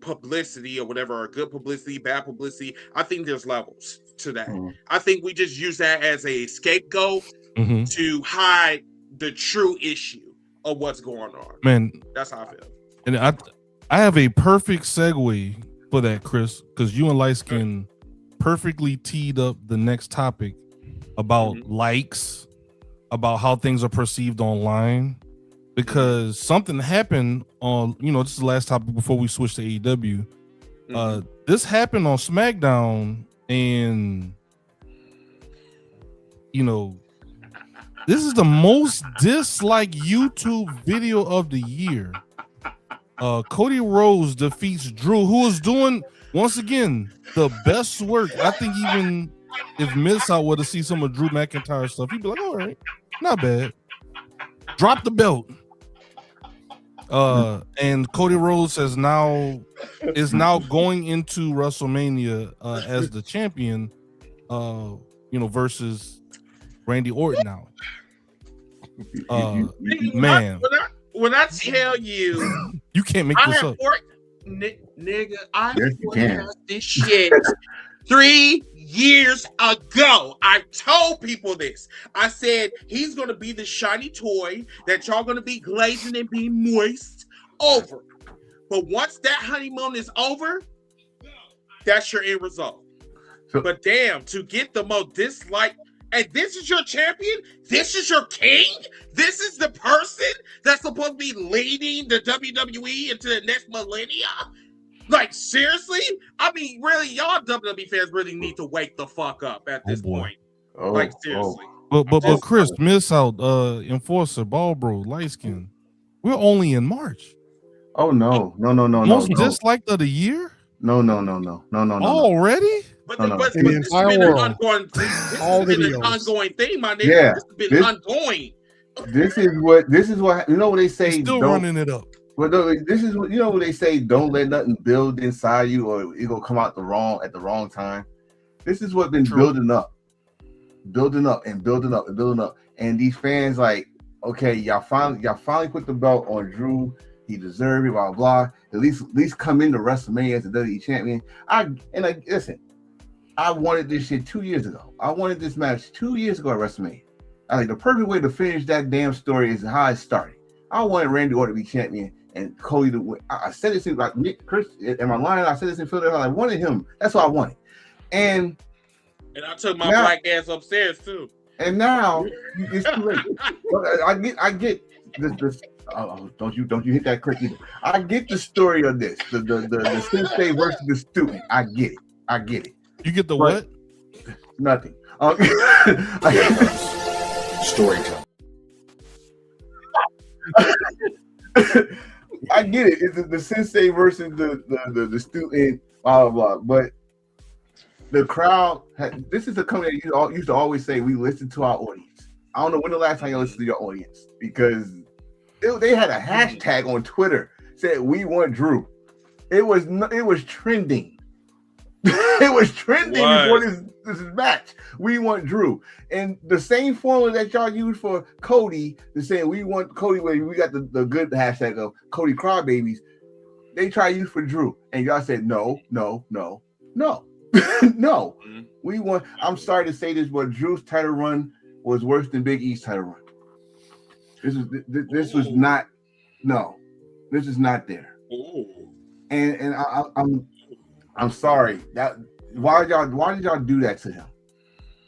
publicity or whatever, or good publicity, bad publicity. I think there's levels to that. I think we just use that as a scapegoat to hide the true issue of what's going on. Man, that's how I feel. And I have a perfect segue for that, Chris, because you and Lightskin perfectly teed up the next topic about likes, about how things are perceived online, because something happened on, this is the last topic before we switch to AEW. This happened on SmackDown, and this is the most disliked YouTube video of the year. Cody Rhodes defeats Drew, who is doing, once again, the best work. I think even if Miss out were to see some of Drew McIntyre stuff, he'd be like, all right, not bad. Drop the belt. And Cody Rhodes is now going into WrestleMania as the champion, versus Randy Orton now. Man. When I tell you, you can't make this up. Nigga, I forecast this shit 3 years ago. I told people this. I said he's gonna be the shiny toy that y'all gonna be glazing and be moist over. But once that honeymoon is over, that's your end result. But damn, to get the most disliked, and this is your champion? This is your king? This is the person that's supposed to be leading the WWE into the next millennia? Like, seriously? I mean, really, y'all WWE fans really need to wake the fuck up at this point. Like, seriously. But Chris, Miss out, Enforcer, Ball Bro, Lightskin. We're only in March. Oh, no. Most disliked of the year? No. Already? But this has been an ongoing thing, my nigga. Yeah, this has been ongoing. This is what what they say. Still running it up. But this is what what they say. Don't let nothing build inside you, or it gonna come out at the wrong time. This is what's been building up, and these fans like, okay, y'all finally put the belt on Drew. He deserved it. Blah blah. At least come into WrestleMania as the WWE champion. Listen. I wanted this shit 2 years ago. I wanted this match 2 years ago at WrestleMania. I think the perfect way to finish that damn story is how it started. I wanted Randy Orton to be champion, and Cody to win. I said this in like Chris. Am I lying? I said this in Philadelphia. I wanted him. That's what I wanted. And I took my black ass upstairs too. And now it's too late. I get this. Don't you hit that click either. I get the story of this. The sensei versus the student. I get it. You get the what? Nothing. Storytelling. I get it. It's the sensei versus the student. Blah blah blah. But the crowd. This is a company that used to always say we listen to our audience. I don't know when the last time you listened to your audience, because they had a hashtag on Twitter said we want Drew. It was trending. It was trending before this match. We want Drew, and the same formula that y'all use for Cody to say we want Cody. We got the good hashtag of Cody Crybabies. They try to use for Drew, and y'all said no. No. We want. I'm sorry to say this, but Drew's title run was worse than Big E's title run. This was not. No, this is not there. And I'm sorry that why did y'all do that to him?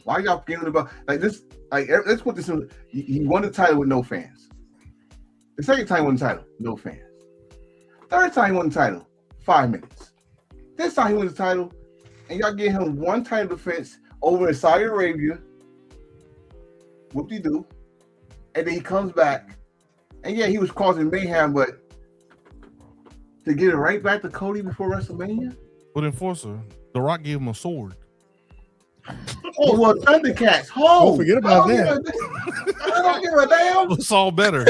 Why y'all feeling about like this? Like, let's put this in. He won the title with no fans. The second time he won the title, no fans. Third time he won the title, 5 minutes. This time he won the title, and y'all give him one title defense over in Saudi Arabia. Whoop-de-doo. And then he comes back, and yeah, he was causing mayhem, but to get it right back to Cody before WrestleMania? But Enforcer, The Rock gave him a sword. Oh, well, Thundercats. Don't forget about that. I don't give a damn. It's all better.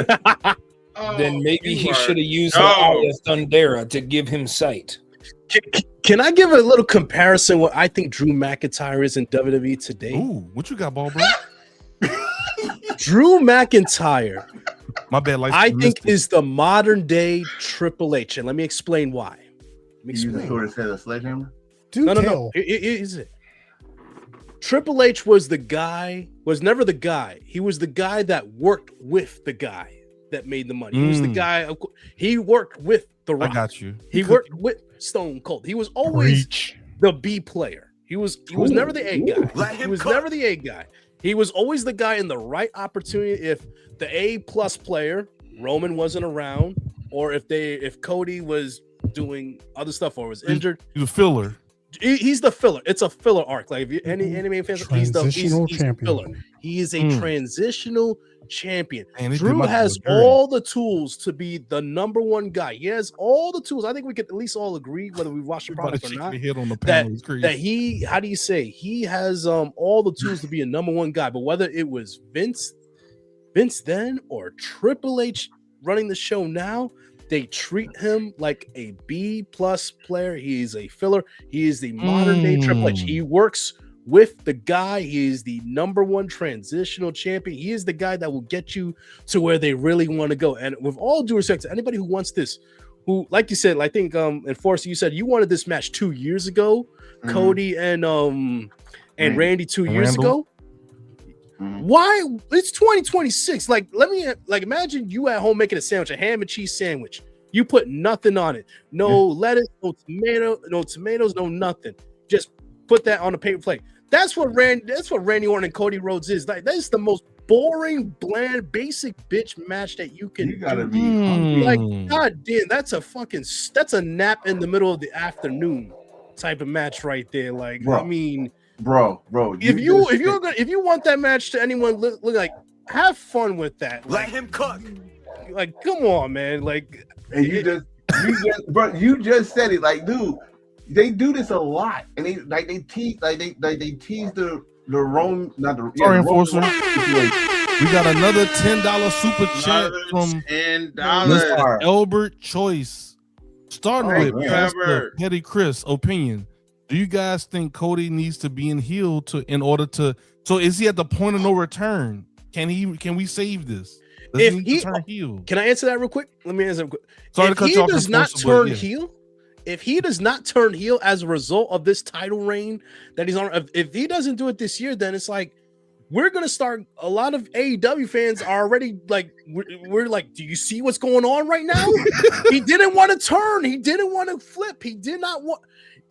Then maybe he should have used Thundera to give him sight. Can I give a little comparison what I think Drew McIntyre is in WWE today? Ooh, what you got, ball bro? Drew McIntyre, my bad. I think is the modern day Triple H, and let me explain why. You sort of said a sledgehammer? No. Is it? Triple H was never the guy. He was the guy that worked with the guy that made the money. He was the guy. He worked with The Rock. I got you. He worked with Stone Cold. He was always the B player. He was never the A guy. He was never the A guy. He was always the guy in the right opportunity. If the A+ player, Roman, wasn't around, or if Cody was doing other stuff or was injured, he's a filler. He's the filler. It's a filler arc. Like if you any anime fans, he's the filler. He is a transitional champion. Drew has all the tools to be the number one guy. He has all the tools. I think we could at least all agree, whether we watch the product or not, that he, how do you say, he has all the tools to be a number one guy. But whether it was Vince then or Triple H running the show now, they treat him like a B+ player. He is a filler. He is the modern day Triple H. He works with the guy. He is the number one transitional champion. He is the guy that will get you to where they really want to go. And with all due respect to anybody who wants this, who, like you said, I think Enforcer, you said you wanted this match 2 years ago, Cody and Randy 2 years ago. Why? It's 2026. Like, imagine you at home making a sandwich, a ham and cheese sandwich. You put nothing on it. No lettuce, no tomatoes, no nothing. Just put that on a paper plate. That's what Randy Orton and Cody Rhodes is. Like, that is the most boring, bland, basic bitch match that you can. You gotta be hungry. Like, god damn, that's a nap in the middle of the afternoon type of match right there. Like, bro. I mean, bro, if you want that match to anyone, look like, have fun with that. Let him cook. Like, come on, man. Like, and you just said it. Like, dude, they do this a lot, and they tease the Rome, not the Enforcer. We got another $10 super chat from Mr. Albert Choice. Starting with Pastor Petty Chris. Opinion: do you guys think Cody needs to be in heel in order to? So is he at the point of no return? Can we save this? If he turn heel? Can I answer that real quick? Let me answer. Sorry if he does not turn heel, if he does not turn heel as a result of this title reign that he's on, if he doesn't do it this year, then it's like we're gonna start. A lot of AEW fans are already like, we're like, do you see what's going on right now? He didn't want to turn. He didn't want to flip. He did not want.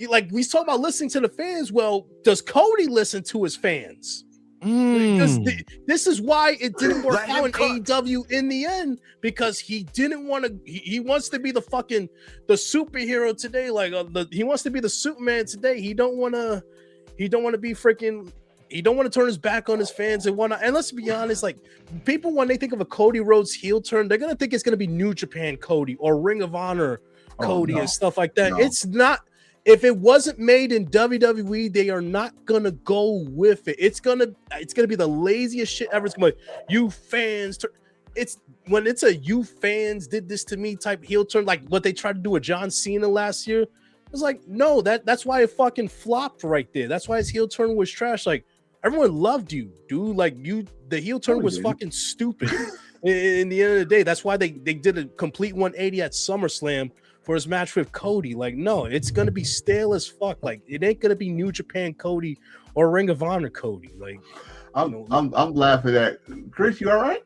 Like we talk about listening to the fans. Well, does Cody listen to his fans? Because this is why it didn't work out in AEW in the end, because he didn't want to. He wants to be the superhero today. Like he wants to be the Superman today. He don't want to be freaking. He don't want to turn his back on his fans and whatnot. And let's be honest, like people when they think of a Cody Rhodes heel turn, they're gonna think it's gonna be New Japan Cody or Ring of Honor Cody and stuff like that. No. It's not. If it wasn't made in WWE, they are not gonna go with it. It's gonna be the laziest shit ever. It's gonna be you fans. It's when it's a you fans did this to me type heel turn, like what they tried to do with John Cena last year. It's like no, that's why it fucking flopped right there. That's why his heel turn was trash. Like everyone loved you, dude. Like the heel turn was fucking stupid. In the end of the day, that's why they did a complete 180 at SummerSlam. For his match with Cody, like no, it's gonna be stale as fuck. Like it ain't gonna be New Japan Cody or Ring of Honor Cody. Like I'm glad for that. Chris, you all right?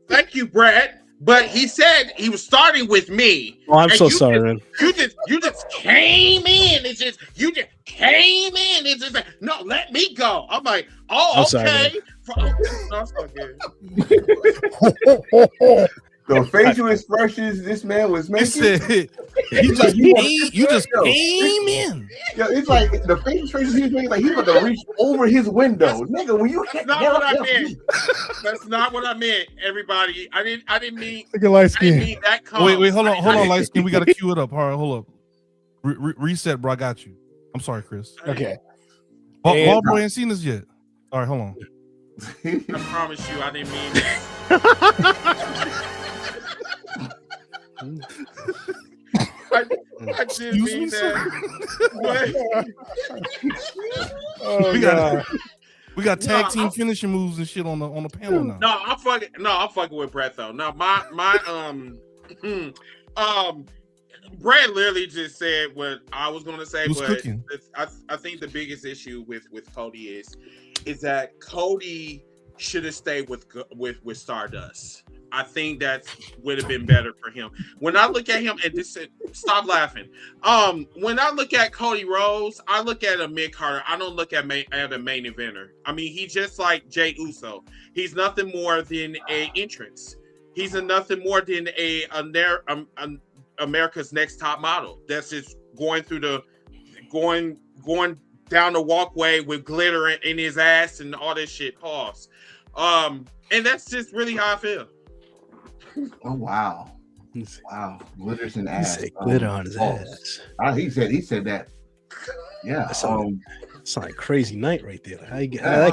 Thank you, Brad. But he said he was starting with me. Oh, I'm so sorry, man. You just came in. It's just you just came in. It's just no, let me go. I'm like, oh, okay. The facial expressions this man was making. You just came in. Yeah, it's like the facial expressions he was making, like he's about to reach over his window. Nigga, when you That's not what I meant. That's not what I meant, everybody. I didn't mean that comment. Wait, hold on, light skin. We gotta cue it up. All right, hold up. Reset, bro. I got you. I'm sorry, Chris. Okay. Ball boy ain't seen this yet. All right, hold on. I promise you, I didn't mean that. I didn't mean that. We got tag team finishing moves and shit on the panel now. No, I'm fucking with Brett though. No, my Brad literally just said what I was gonna say, but I think the biggest issue with Cody is that Cody should have stayed with Stardust. I think that would have been better for him. When I look at him, and this stop laughing. When I look at Cody Rhodes, I look at a mid-carder. I don't look at a main eventer. I mean, he's just like Jey Uso. He's nothing more than an entrance. He's nothing more than America's Next Top Model. That's just going down the walkway with glitter in his ass and all this shit. Pause. And that's just really how I feel. Oh wow! Glitter's an ass. He said glitter on his ass. He said that. Yeah. It's like crazy night right there. How I get there?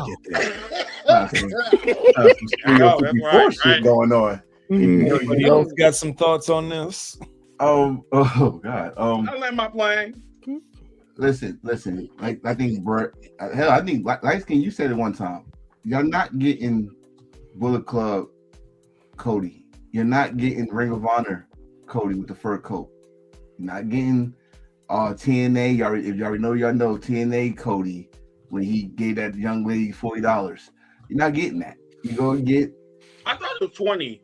Shit going on. Anybody else got some thoughts on this? Oh God. I let my plane. Listen. Like I think Brett. Hell, I think Light Skin. You said it one time. You're not getting Bullet Club Cody. You're not getting Ring of Honor Cody with the fur coat. You're not getting TNA. If you already know, y'all know TNA Cody when he gave that young lady $40. You're not getting that. You're gonna get. I thought it was 20.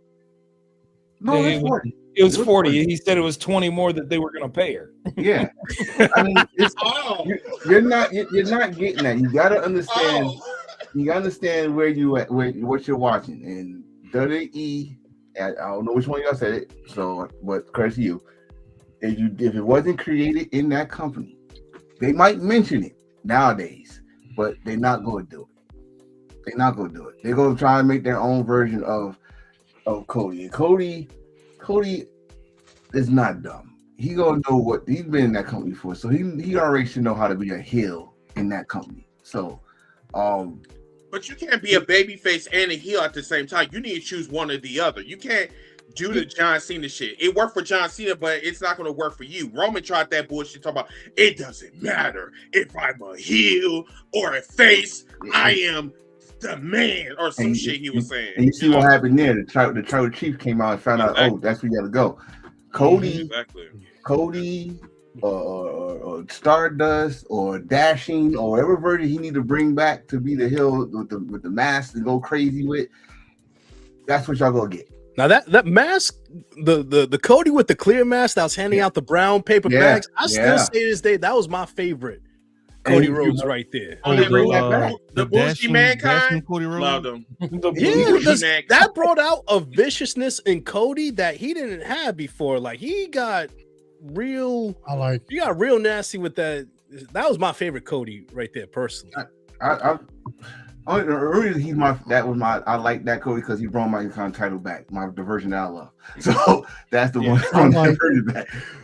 No, it's 40. It was 40. He said it was 20 more that they were going to pay her. Yeah, I mean, you're not getting that. You gotta understand. You gotta understand where you at, what you're watching. And WWE, I don't know which one y'all said it. So, but credit to you. If it wasn't created in that company, they might mention it nowadays, but they're not going to do it. They're not going to do it. They're going to try and make their own version of Cody. And Cody is not dumb. He gonna know what he's been in that company for, so he already should know how to be a heel in that company. So, but you can't be a babyface and a heel at the same time. You need to choose one or the other. You can't do the John Cena shit. It worked for John Cena, but it's not going to work for you. Roman tried that bullshit talking about it doesn't matter if I'm a heel or a face. I am the man, or some shit he was saying. And you see what happened there. The Tribal Chief came out and found out, oh, that's where you got to go. Cody or Stardust or Dashing or whatever version he need to bring back to be the heel with the mask and go crazy with. That's what y'all gonna get. Now that mask, the Cody with the clear mask that was handing out the brown paper bags, I still say to this day that was my favorite Cody Rhodes right there. The Bullshit Mankind, Cody Rhodes. loved him. That brought out a viciousness in Cody that he didn't have before. Like he got real nasty with that. That was my favorite Cody right there, personally. I like that Cody because he brought my title back, the version that I love. So that's the one.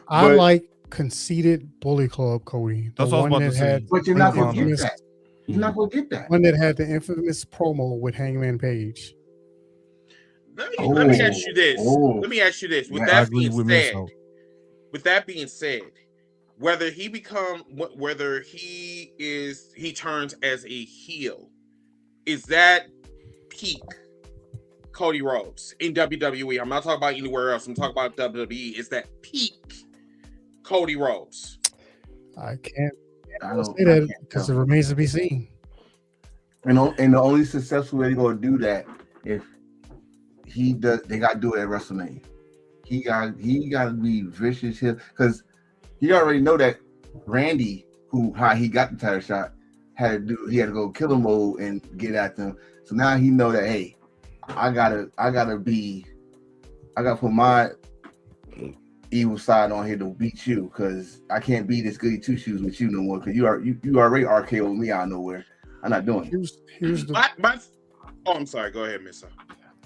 I like conceited Bully Club Cody. That's what I was about to say. But you're not gonna get that. You're not gonna get that. One that had the infamous promo with Hangman Page. Let me ask you this. With that being said, whether he turns as a heel, is that peak Cody Rhodes in WWE? I'm not talking about anywhere else. I'm talking about WWE. Is that peak Cody Rhodes? I can't say that because it remains to be seen. And the only successful way to go do that if he does, they got to do it at WrestleMania. He got to be vicious here because you already know that Randy, how he got the title shot, had to go killer mode and get at them. So now he know that, hey, I gotta put my evil side on here to beat you because I can't be this goody two shoes with you no more because you already RKO me out of nowhere. I'm not doing it. Here's the. I'm sorry. Go ahead, Mister.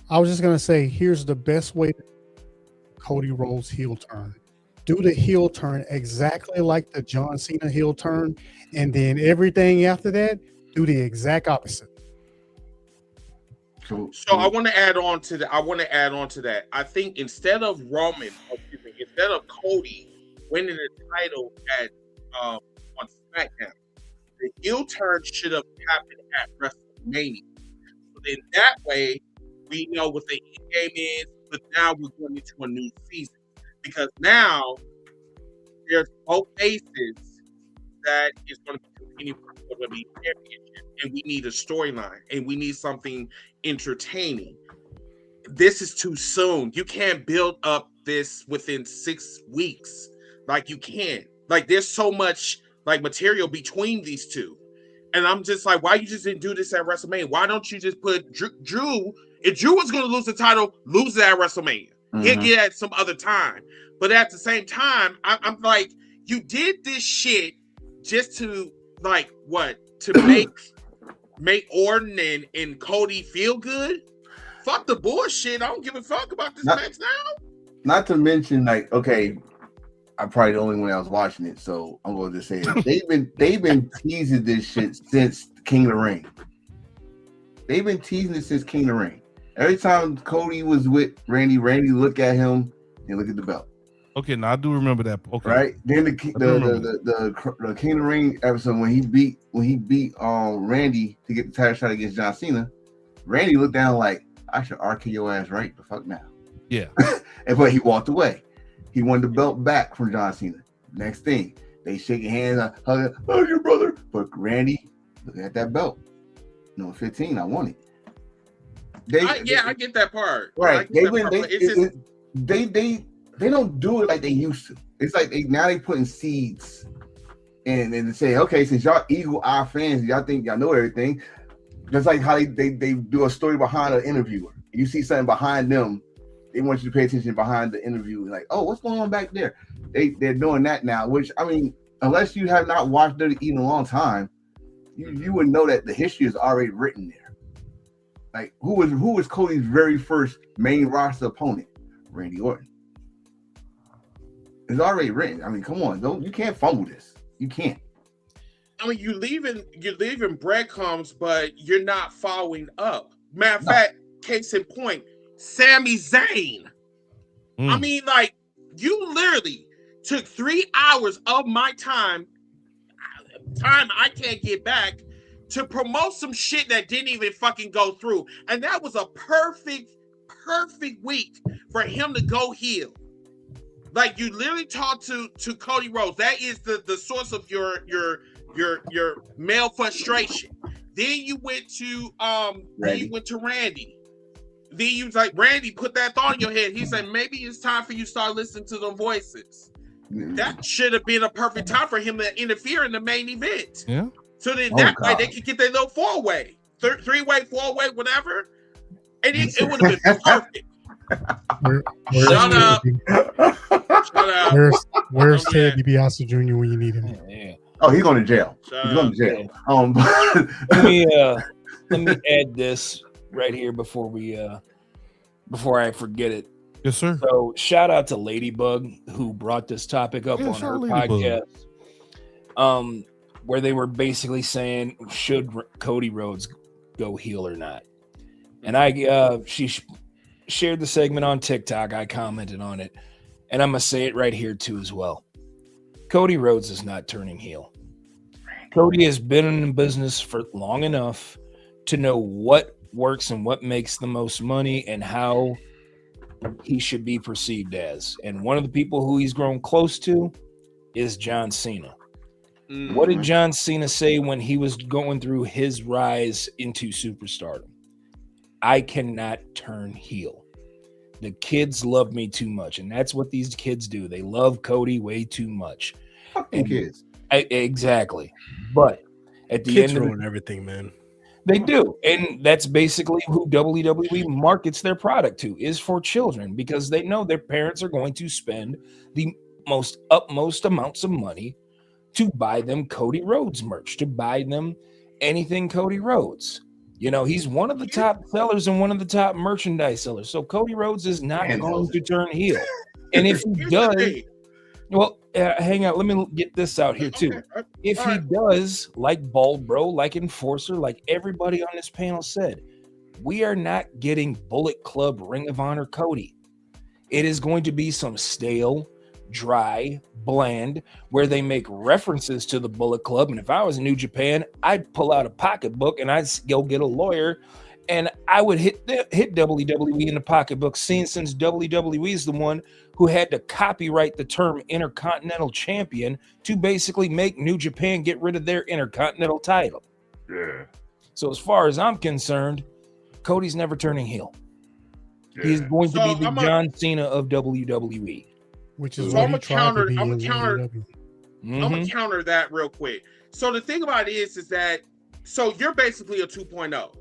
I was just gonna say, here's the best way to Cody Rhodes heel turn. Do the heel turn exactly like the John Cena heel turn, and then everything after that, do the exact opposite. So I want to add on to that. I think instead of Cody winning the title on SmackDown, the heel turn should have happened at WrestleMania. So then that way we know what the end game is, but now we're going into a new season. Because now there's both faces that is going to be competing for the WWE Championship, and we need a storyline, and we need something entertaining. This is too soon. You can't build up this within 6 weeks. Like you can't. Like there's so much like material between these two, and I'm just like, why you just didn't do this at WrestleMania? Why don't you just put Drew? If Drew was going to lose the title, lose it at WrestleMania. He'll get at some other time. But at the same time, I'm like, you did this shit just to like what? To make Orton and Cody feel good? Fuck the bullshit. I don't give a fuck about this match now. Not to mention, like, okay, I'm probably the only one that was watching it, so I'm going to just say it. They've been teasing this shit since King of the Ring. They've been teasing it since King of the Ring. Every time Cody was with Randy look at him and look at the belt. Okay, now I do remember that. Okay, right. Then the King of the Ring episode when he beat Randy to get the title shot against John Cena, Randy looked down like, I should RK your ass right the fuck now. Yeah. But he walked away. He won the belt back from John Cena. Next thing, they shaking hands, hugging, hug your brother. But Randy, look at that belt. No, 15, I won it. I get that part. Right. They don't do it like they used to. It's like they putting seeds and they say, okay, since y'all eagle eye fans, y'all think y'all know everything. Just like how they do a story behind an interviewer. You see something behind them, they want you to pay attention behind the interview. Like, oh, what's going on back there? They're doing that now, which, I mean, unless you have not watched WWE in a long time, you would know that the history is already written there. Like, who was Cody's very first main roster opponent? Randy Orton. It's already written. I mean, come on, you can't fumble this. You can't. I mean, you're leaving breadcrumbs, but you're not following up. Matter of fact, case in point, Sami Zayn. I mean, like, you literally took 3 hours of my time I can't get back, to promote some shit that didn't even fucking go through. And that was a perfect week for him to go heel. Like you literally talked to Cody Rhodes. That is the source of your male frustration. Then you went to Randy. Then you was like, Randy, put that thought in your head. He said, maybe it's time for you to start listening to the voices. That should have been a perfect time for him to interfere in the main event. Yeah. So then way they could get their little 4-way, 3-way, 4-way, whatever. And it would have been perfect. Shut up. Where's Ted DiBiase Jr. when you need him? Yeah. Oh, he's going to jail. He's going to jail. Let me add this right here before I forget it. Yes, sir. So shout out to Ladybug who brought this topic up on her podcast. Where they were basically saying, should Cody Rhodes go heel or not? And she shared the segment on TikTok. I commented on it, and I'm gonna say it right here too as well. Cody Rhodes is not turning heel. Cody has been in business for long enough to know what works and what makes the most money and how he should be perceived as. And one of the people who he's grown close to is John Cena. What did John Cena say when he was going through his rise into superstardom? I cannot turn heel. The kids love me too much. And that's what these kids do. They love Cody way too much. Fucking kids. Exactly. But at the Kids end of ruin everything, man. They do. And that's basically who WWE markets their product to, is for children, because they know their parents are going to spend the utmost amounts of money to buy them Cody Rhodes merch, to buy them anything Cody Rhodes. You know, he's one of the top sellers and one of the top merchandise sellers. So Cody Rhodes is not going to turn heel. And if he does, well, hang on, let me get this out here too. If he does, like Bald Bro, like Enforcer, like everybody on this panel said, we are not getting Bullet Club Ring of Honor Cody. It is going to be some stale, dry, bland, where they make references to the Bullet Club. And if I was in New Japan, I'd pull out a pocketbook and I'd go get a lawyer and I would hit WWE in the pocketbook, seeing since WWE is the one who had to copyright the term Intercontinental Champion to basically make New Japan get rid of their Intercontinental title. Yeah. So as far as I'm concerned, Cody's never turning heel. Yeah. He's going to be the John Cena of WWE. Which is so what I'm he tried to be in WWE. I'm gonna counter that real quick. So the thing about it is that so you're basically a 2.0.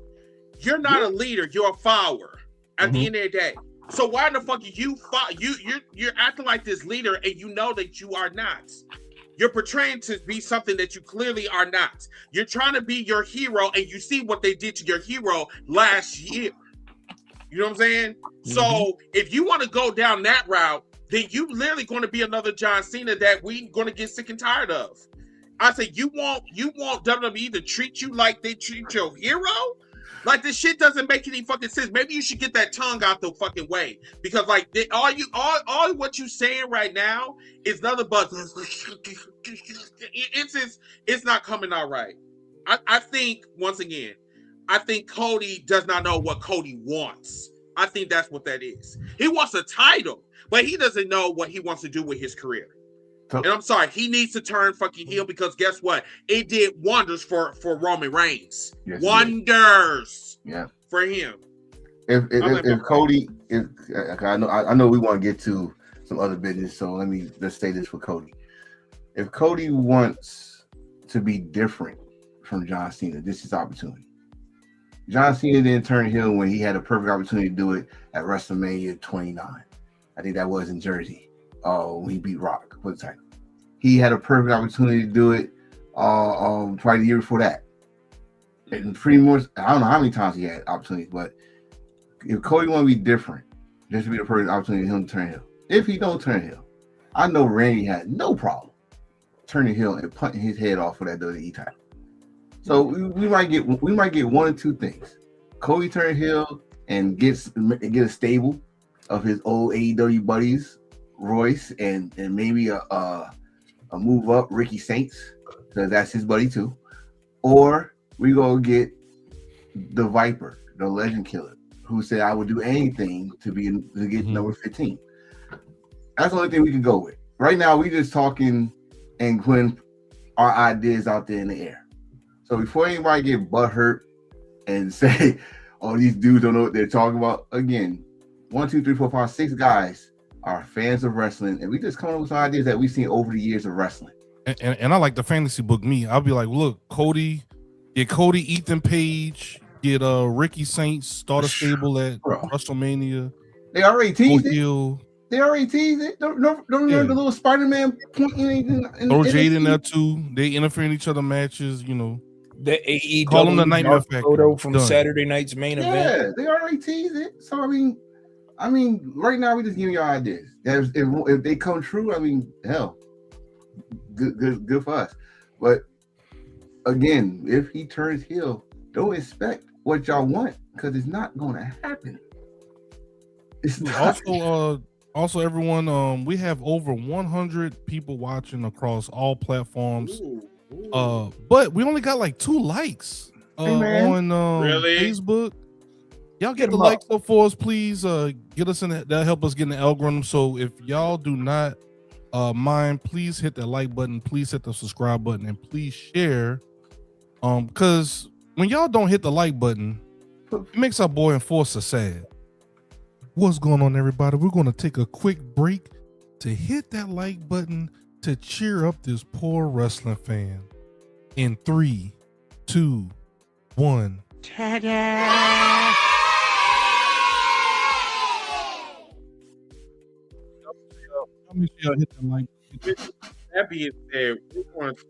You're not a leader, you're a follower at the end of the day. So why the fuck are you you're acting like this leader and you know that you are not. You're portraying to be something that you clearly are not. You're trying to be your hero and you see what they did to your hero last year. You know what I'm saying? So if you want to go down that route, then you literally going to be another John Cena that we going to get sick and tired of. I say you want WWE to treat you like they treat your hero? Like this shit doesn't make any fucking sense. Maybe you should get that tongue out the fucking way, because like all what you saying right now is nothing but it's not coming out right. I think once again, I think Cody does not know what Cody wants. I think that's what that is. He wants a title, but he doesn't know what he wants to do with his career. And I'm sorry, he needs to turn fucking heel, because guess what? It did wonders for Roman Reigns. Yes, wonders. Yeah. For him. If Cody, I know we want to get to some other business, so let's say this for Cody. If Cody wants to be different from John Cena, this is his opportunity. John Cena didn't turn heel when he had a perfect opportunity to do it at WrestleMania 29. I think that was in Jersey. When he beat Rock for the title. He had a perfect opportunity to do it probably the year before that. And pretty much, I don't know how many times he had opportunities, but if Cody want to be different, there should be the perfect opportunity for him to turn heel. If he don't turn heel, I know Randy had no problem turning heel and punting his head off for that WWE title. So we might get one or two things. Cody turn heel and get a stable of his old AEW buddies, Royce and maybe a move up Ricky Saints, because that's his buddy too. Or we go get the Viper, the Legend Killer, who said I would do anything to get number 15. That's the only thing we can go with. Right now, we just talking and putting our ideas out there in the air. So before anybody get butthurt and say, "Oh, these dudes don't know what they're talking about," again, 1, 2, 3, 4, 5, 6 guys are fans of wrestling, and we just come up with some ideas that we've seen over the years of wrestling. And I like the fantasy book me. I'll be like, look, get Cody, Ethan Page, get Ricky Saints, start a stable at WrestleMania. They already teased it. Hill. They already teased it. Don't remember the little Spider-Man pointing in throw Jade in there too. They interfere in each other matches, you know. The AEW Call them the Nightmare Factory photo from Saturday night's main event. Yeah, they already teased it. So I mean, right now we just giving you ideas. If they come true, I mean, hell, good for us. But again, if he turns heel, don't expect what y'all want because it's not going to happen. It's not. Also, everyone, we have over 100 people watching across all platforms. But we only got like 2 likes on really? Facebook. Y'all get the likes up for us, please. Get us in that'll help us get in the algorithm. So if y'all do not mind, please hit that like button, please hit the subscribe button, and please share. Because when y'all don't hit the like button, it makes our boy Enforcer sad. What's going on, everybody? We're going to take a quick break to hit that like button to cheer up this poor wrestling fan. In 3, 2, 1. Ta-da! Make sure y'all hit the like. That being said, we're going to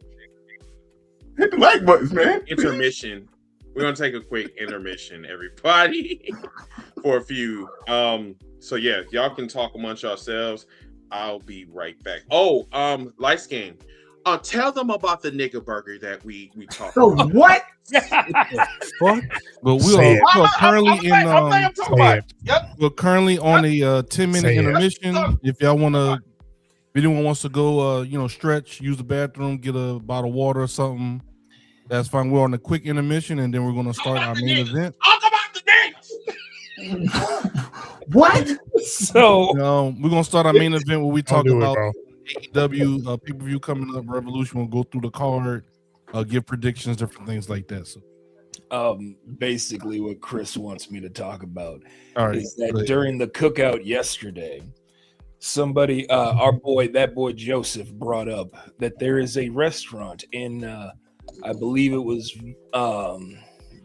hit the like buttons, man. Intermission. We're gonna take a quick intermission, everybody, for a few. So yeah, y'all can talk amongst yourselves. I'll be right back. Oh, light skin. Tell them about the nigga burger that we talked about. What? Fuck? Well, we're currently we're currently on a 10-minute intermission. If y'all wanna, if anyone wants to go, stretch, use the bathroom, get a bottle of water or something, that's fine. We're on a quick intermission, and then we're gonna start our main event. Talk about the dance. What? So we're gonna start our main event where we talk about AEW pay-per-view coming up, Revolution. We'll go through the card, give predictions, different things like that. So basically what Chris wants me to talk about is that during the cookout yesterday, somebody that boy Joseph brought up that there is a restaurant in I believe it was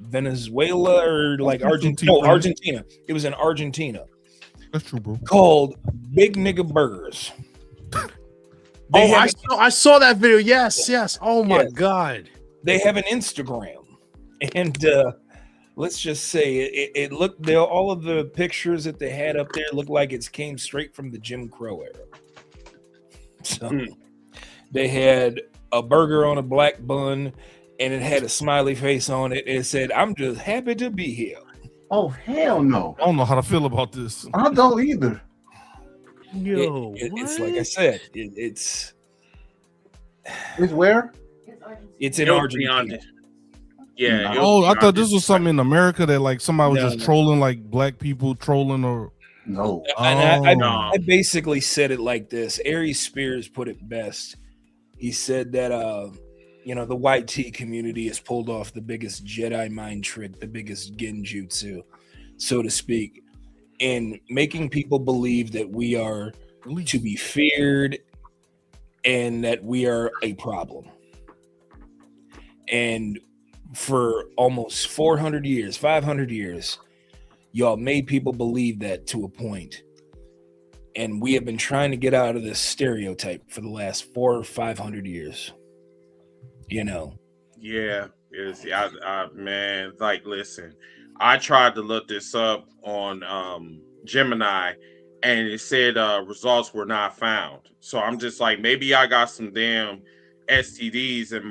Venezuela or like Argentina. No, Argentina. It was in Argentina. That's true, bro. Called Big Nigga Burgers. I saw that video. Yes. Oh my God. They have an Instagram, and let's just say it looked. All of the pictures that they had up there looked like it came straight from the Jim Crow era. So they had a burger on a black bun, and it had a smiley face on it. It said, "I'm just happy to be here." Oh hell no! I don't know how to feel about this. I don't either. Yo, it's like I said, it's where? It's in Argentina. Yeah. I thought this was something in America that like somebody was just trolling, like black people trolling or no. And I basically said it like this. Aries Spears put it best. He said that the white tea community has pulled off the biggest Jedi mind trick, the biggest genjutsu, so to speak, in making people believe that we are to be feared and that we are a problem. And for almost 400 years, 500 years, y'all made people believe that to a point. And we have been trying to get out of this stereotype for the last 400 or 500 years. Yeah. Man, like, listen, I tried to look this up on Gemini, and it said results were not found. So I'm just like, maybe I got some damn STDs in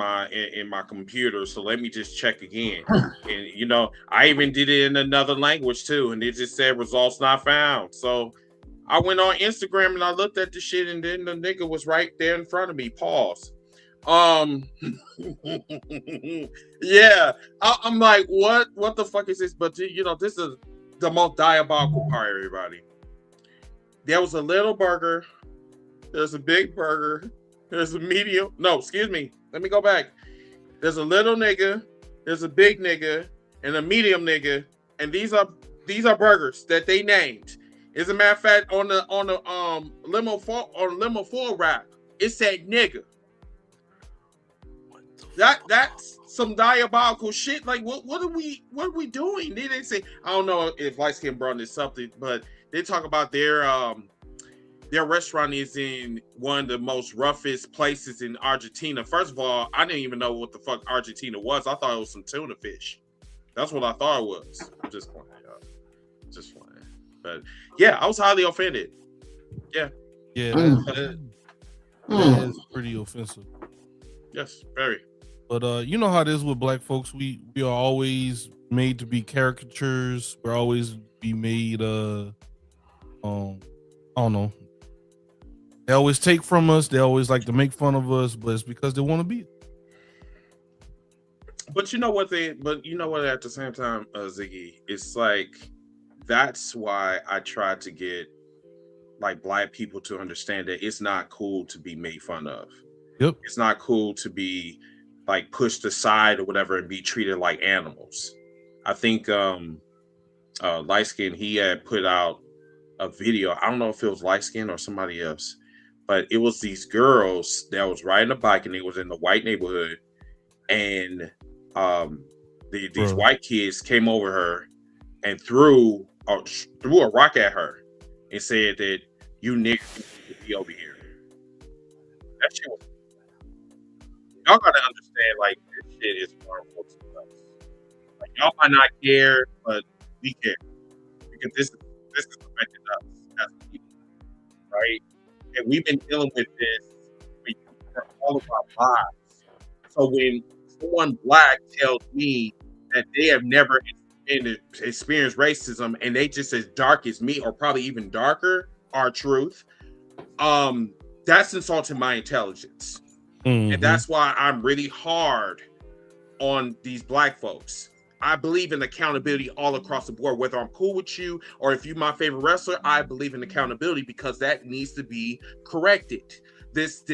my computer. So let me just check again. And I even did it in another language too, and it just said results not found. So I went on Instagram and I looked at the shit, and then the nigga was right there in front of me. Pause. Yeah, I'm like, what the fuck is this? But this is the most diabolical part, everybody. There was a little burger There's a big burger. There's a medium. No, excuse me. Let me go back. There's a little nigga. There's a big nigga and a medium nigga, and these are burgers that they named. As a matter of fact, on the limo 4 wrap, it said nigga. That's some diabolical shit. Like what are we doing? They didn't say, I don't know if Light Skin brought this up, but they talk about their restaurant is in one of the most roughest places in Argentina. First of all, I didn't even know what the fuck Argentina was. I thought it was some tuna fish. That's what I thought it was. I'm just playing, y'all. Just playing. But yeah, I was highly offended. Yeah. Yeah, that is pretty offensive. Yes, very. But you know how it is with black folks. We are always made to be caricatures. We're always be made I don't know. They always take from us. They always like to make fun of us, but it's because they want to be. But you know what at the same time, Ziggy, it's like that's why I try to get like black people to understand that it's not cool to be made fun of. Yep. It's not cool to be like pushed aside or whatever and be treated like animals. I think Light Skin, he had put out a video. I don't know if it was Light Skin or somebody else, but it was these girls that was riding a bike and it was in the white neighborhood, and these white kids came over her and threw a rock at her and said that you niggas need to be over here. That shit was, y'all gotta understand, like, this shit is harmful to us. Like, y'all might not care, but we care because this is affecting us as people, right? And we've been dealing with this for all of our lives. So when someone black tells me that they have never experienced racism and they just as dark as me or probably even darker, our truth, that's insulting my intelligence. Mm-hmm. And that's why I'm really hard on these black folks. I believe in accountability all across the board, whether I'm cool with you or if you're my favorite wrestler. I believe in accountability because that needs to be corrected. This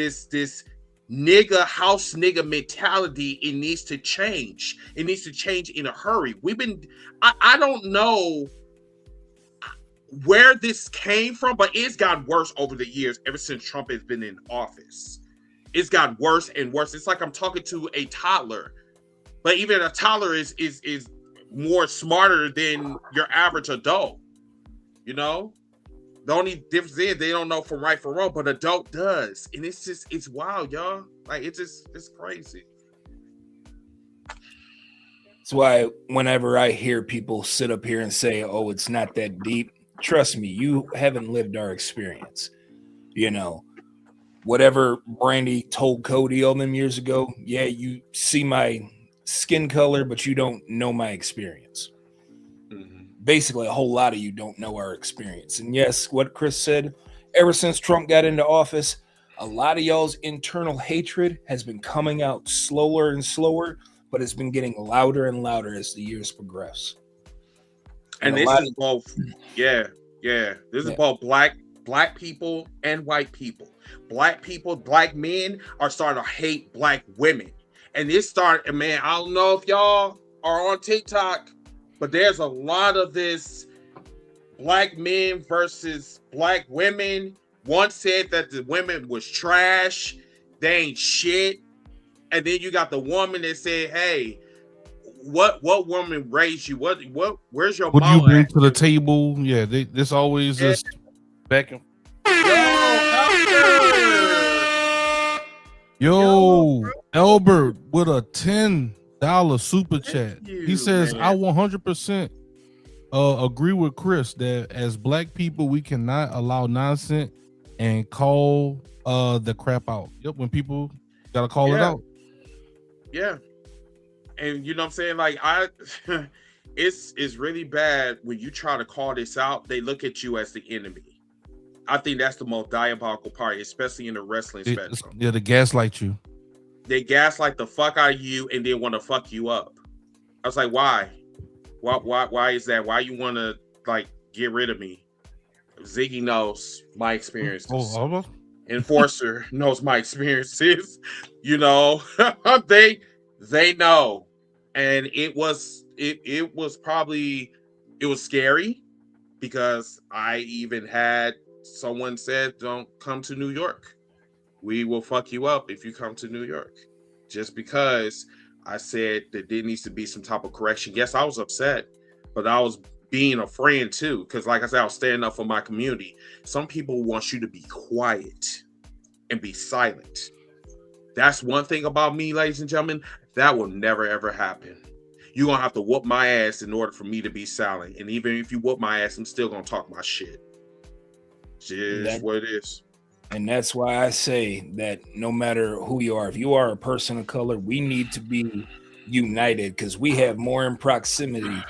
nigga house nigga mentality, it needs to change. It needs to change in a hurry. I don't know where this came from, but it's gotten worse over the years ever since Trump has been in office. It's gotten worse and worse. It's like I'm talking to a toddler. But even a toddler is more smarter than your average adult. You know? The only difference is they don't know from right from wrong, but adult does. And it's wild, y'all. Like, it's crazy. That's why whenever I hear people sit up here and say, oh, it's not that deep, trust me, you haven't lived our experience. You know, whatever Brandy told Cody all them years ago, yeah, you see my skin color, but you don't know my experience. Mm-hmm. Basically, a whole lot of you don't know our experience. And yes, what Chris said, ever since Trump got into office, a lot of y'all's internal hatred has been coming out slower and slower, but it's been getting louder and louder as the years progress. And this is both, this is both black people and white people. Black people, black men are starting to hate black women. And this started, man, I don't know if y'all are on TikTok, but there's a lot of this black men versus black women. One said that the women was trash, they ain't shit. And then you got the woman that said, hey, what woman raised you? Where's your mom? What do you bring to the table? Yeah, this always is back and Yo, Albert with a $10 super chat. He says, man, I 100% agree with Chris that as black people, we cannot allow nonsense and call the crap out. Yep, when people gotta call it out. Yeah. And you know what I'm saying? Like, it's really bad when you try to call this out, they look at you as the enemy. I think that's the most diabolical part, especially in the wrestling spectrum. Yeah, they gaslight you. They gaslight the fuck out of you and then want to fuck you up. I was like, why? Why is that? Why you want to like get rid of me? Ziggy knows my experience. Enforcer knows my experiences. You know, they know, and it was probably scary because I even had someone said, "Don't come to New York. We will fuck you up if you come to New York." Just because I said that there needs to be some type of correction. Yes, I was upset, but I was being a friend too, because like I said, I was standing up for my community. Some people want you to be quiet and be silent. That's one thing about me, ladies and gentlemen. That will never ever happen. You're gonna have to whoop my ass in order for me to be silent. And even if you whoop my ass, I'm still gonna talk my shit. Just what it is. And that's why I say that no matter who you are, if you are a person of color, we need to be united because we have more in proximity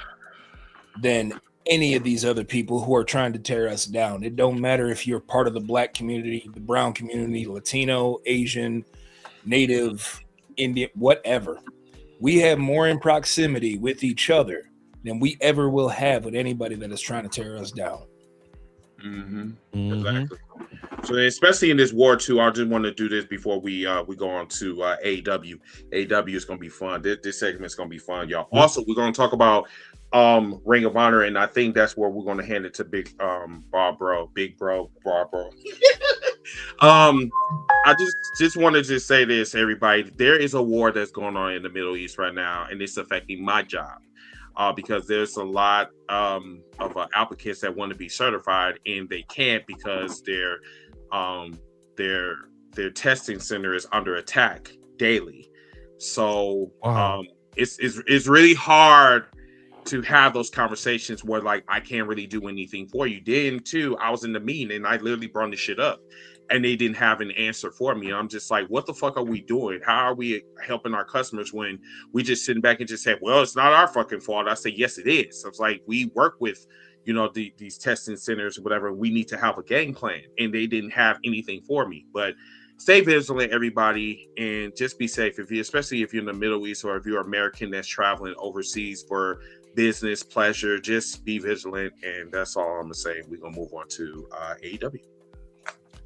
than any of these other people who are trying to tear us down. It don't matter if you're part of the black community, the brown community, Latino, Asian, Native, Indian, whatever. We have more in proximity with each other than we ever will have with anybody that is trying to tear us down. Exactly. So especially in this war too, I just want to do this before we go on to AEW. AEW is gonna be fun. This segment is gonna be fun, y'all. Also, we're gonna talk about Ring of Honor, and I think that's where we're gonna hand it to Big Bro. I just want to just say this, everybody. There is a war that's going on in the Middle East right now, and it's affecting my job. Because there's a lot of applicants that want to be certified and they can't because their testing center is under attack daily. So it's really hard to have those conversations where like I can't really do anything for you. Then too, I was in the meeting and I literally brought this shit up. And they didn't have an answer for me. And I'm just like, what the fuck are we doing? How are we helping our customers when we just sitting back and just say, well, it's not our fucking fault? I say, yes, it is. I was like, we work with, these testing centers or whatever. We need to have a game plan. And they didn't have anything for me. But stay vigilant, everybody, and just be safe. Especially if you're in the Middle East or if you're American that's traveling overseas for business, pleasure, just be vigilant. And that's all I'm going to say. We're going to move on to AEW.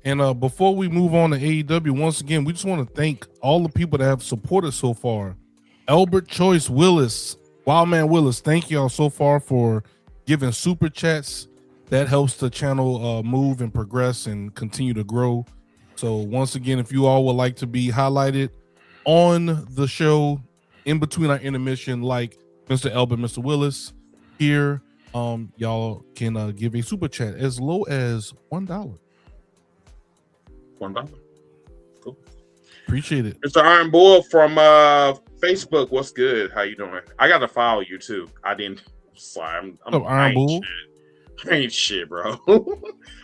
And before we move on to AEW, once again, we just want to thank all the people that have supported so far. Albert Choice Willis, Wildman Willis, thank y'all so far for giving super chats. That helps the channel move and progress and continue to grow. So once again, if you all would like to be highlighted on the show in between our intermission, like Mr. Albert, Mr. Willis here, y'all can give a super chat as low as $1. $1. Cool. Appreciate it. Mr. Iron Bull from Facebook. What's good? How you doing? I got to follow you too. I didn't. Sorry, I'm Iron Bull. I ain't shit, bro.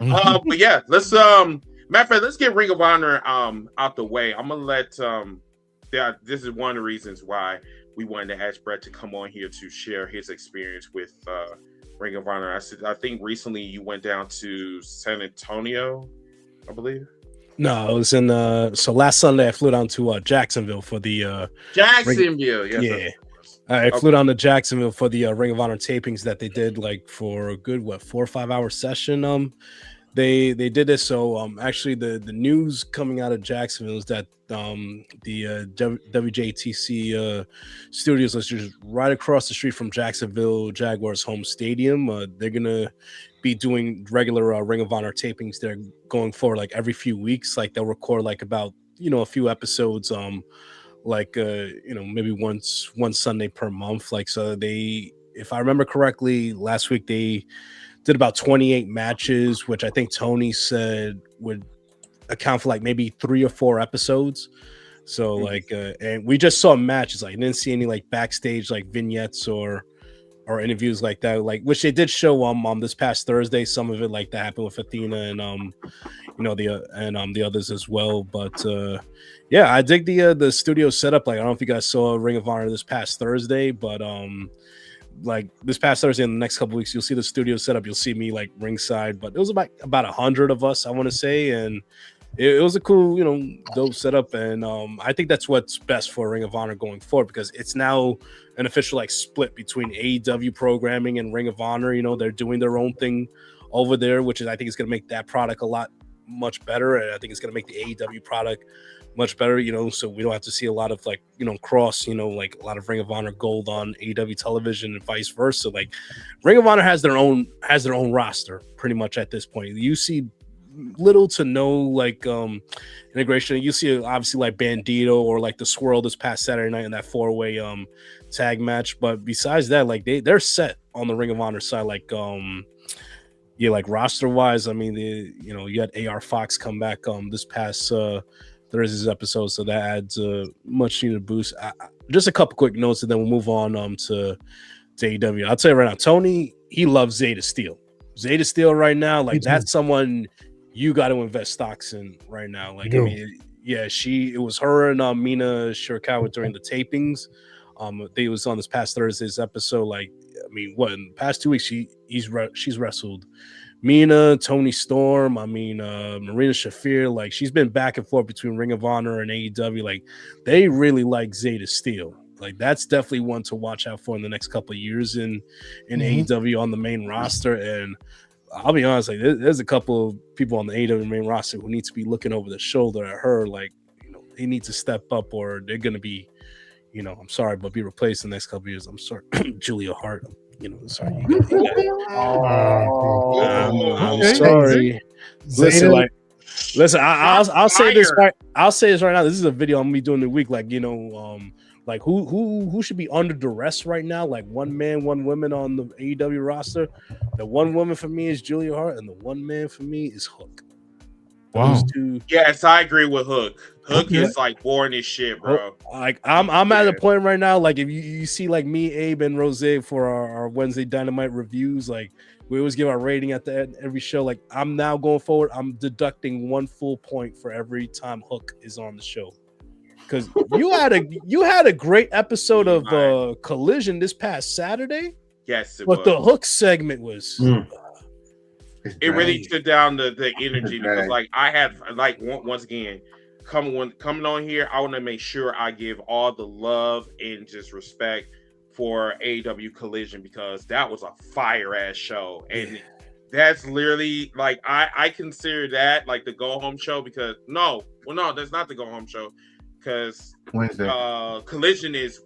But yeah, let's matter of fact, let's get Ring of Honor out the way. I'm gonna let this is one of the reasons why we wanted to ask Brett to come on here to share his experience with Ring of Honor. I think recently you went down to San Antonio, I believe. No, it was in so last Sunday I flew down to Jacksonville for the Jacksonville. Yeah. I flew down to Jacksonville for the Ring of Honor tapings that they did like for a good 4 or 5 hour session. They did this. So actually the news coming out of Jacksonville is that the WJTC studios is just right across the street from Jacksonville Jaguars home stadium. They're gonna be doing regular Ring of Honor tapings. They're going for like every few weeks. Like they'll record like about a few episodes. Maybe one Sunday per month. Like so they, if I remember correctly, last week they did about 28 matches, which I think Tony said would account for like maybe 3 or 4 episodes. So like and we just saw matches. Like I didn't see any like backstage like vignettes or interviews like that, like which they did show this past Thursday. Some of it like that happened with Athena and the others as well. But yeah, I dig the studio setup. Like I don't know if you guys saw Ring of Honor this past Thursday, but like this past Thursday in the next couple weeks, you'll see the studio setup. You'll see me like ringside, but it was about 100 of us, I want to say, and it was a cool, dope setup. And I think that's what's best for Ring of Honor going forward, because it's now an official like split between AEW programming and Ring of Honor. They're doing their own thing over there, which is I think is going to make that product a lot much better, and I think it's going to make the AEW product much better, so we don't have to see a lot of cross, like a lot of Ring of Honor gold on AEW television and vice versa. Like Ring of Honor has their own roster pretty much at this point. You see little to no integration. You see obviously like Bandito or like the Swirl this past Saturday night in that 4-way tag match, but besides that, like they're set on the Ring of Honor side, like roster wise. I mean, you had AR Fox come back this past Thursday's episode, so that adds a much needed boost. Just a couple quick notes, and then we'll move on to AEW. I'll tell you right now, Tony, he loves Zeta Steel. Zeta Steel right now, like that's someone you got to invest stocks in right now. Like, I mean, yeah, it was her and Mina Shirakawa during the tapings. They was on this past Thursday's episode. Like, I mean, what in the past 2 weeks she's wrestled Mina, Tony Storm, Marina Shafir. Like, she's been back and forth between Ring of Honor and AEW. Like, they really like Zeta Steel. Like, that's definitely one to watch out for in the next couple of years in AEW on the main roster. And I'll be honest, like there's a couple of people on the AEW main roster who need to be looking over the shoulder at her. Like, they need to step up, or they're going to be, I'm sorry, but be replaced in the next couple of years. I'm sorry, Julia Hart. Sorry. I'm sorry. Listen. I'll say this right. I'll say this right now. This is a video I'm gonna be doing the week. Like, like who should be under duress right now? Like one man, one woman on the AEW roster. The one woman for me is Julia Hart, and the one man for me is Hook. Wow. Yes, I agree with Hook. Hook is like boring as shit, bro. Like I'm at a point right now. Like if you see like me, Abe, and Rose for our Wednesday Dynamite reviews, like we always give our rating at the end every show. Like I'm now going forward, I'm deducting 1 full point for every time Hook is on the show. Because you had a great episode of Collision this past Saturday. Yes, but the Hook segment was. It really took down the energy because, like, I had once again coming on here, I want to make sure I give all the love and just respect for AEW Collision because that was a fire ass show, and that's literally like I consider that like the go home show because that's not the go home show because Wednesday Collision is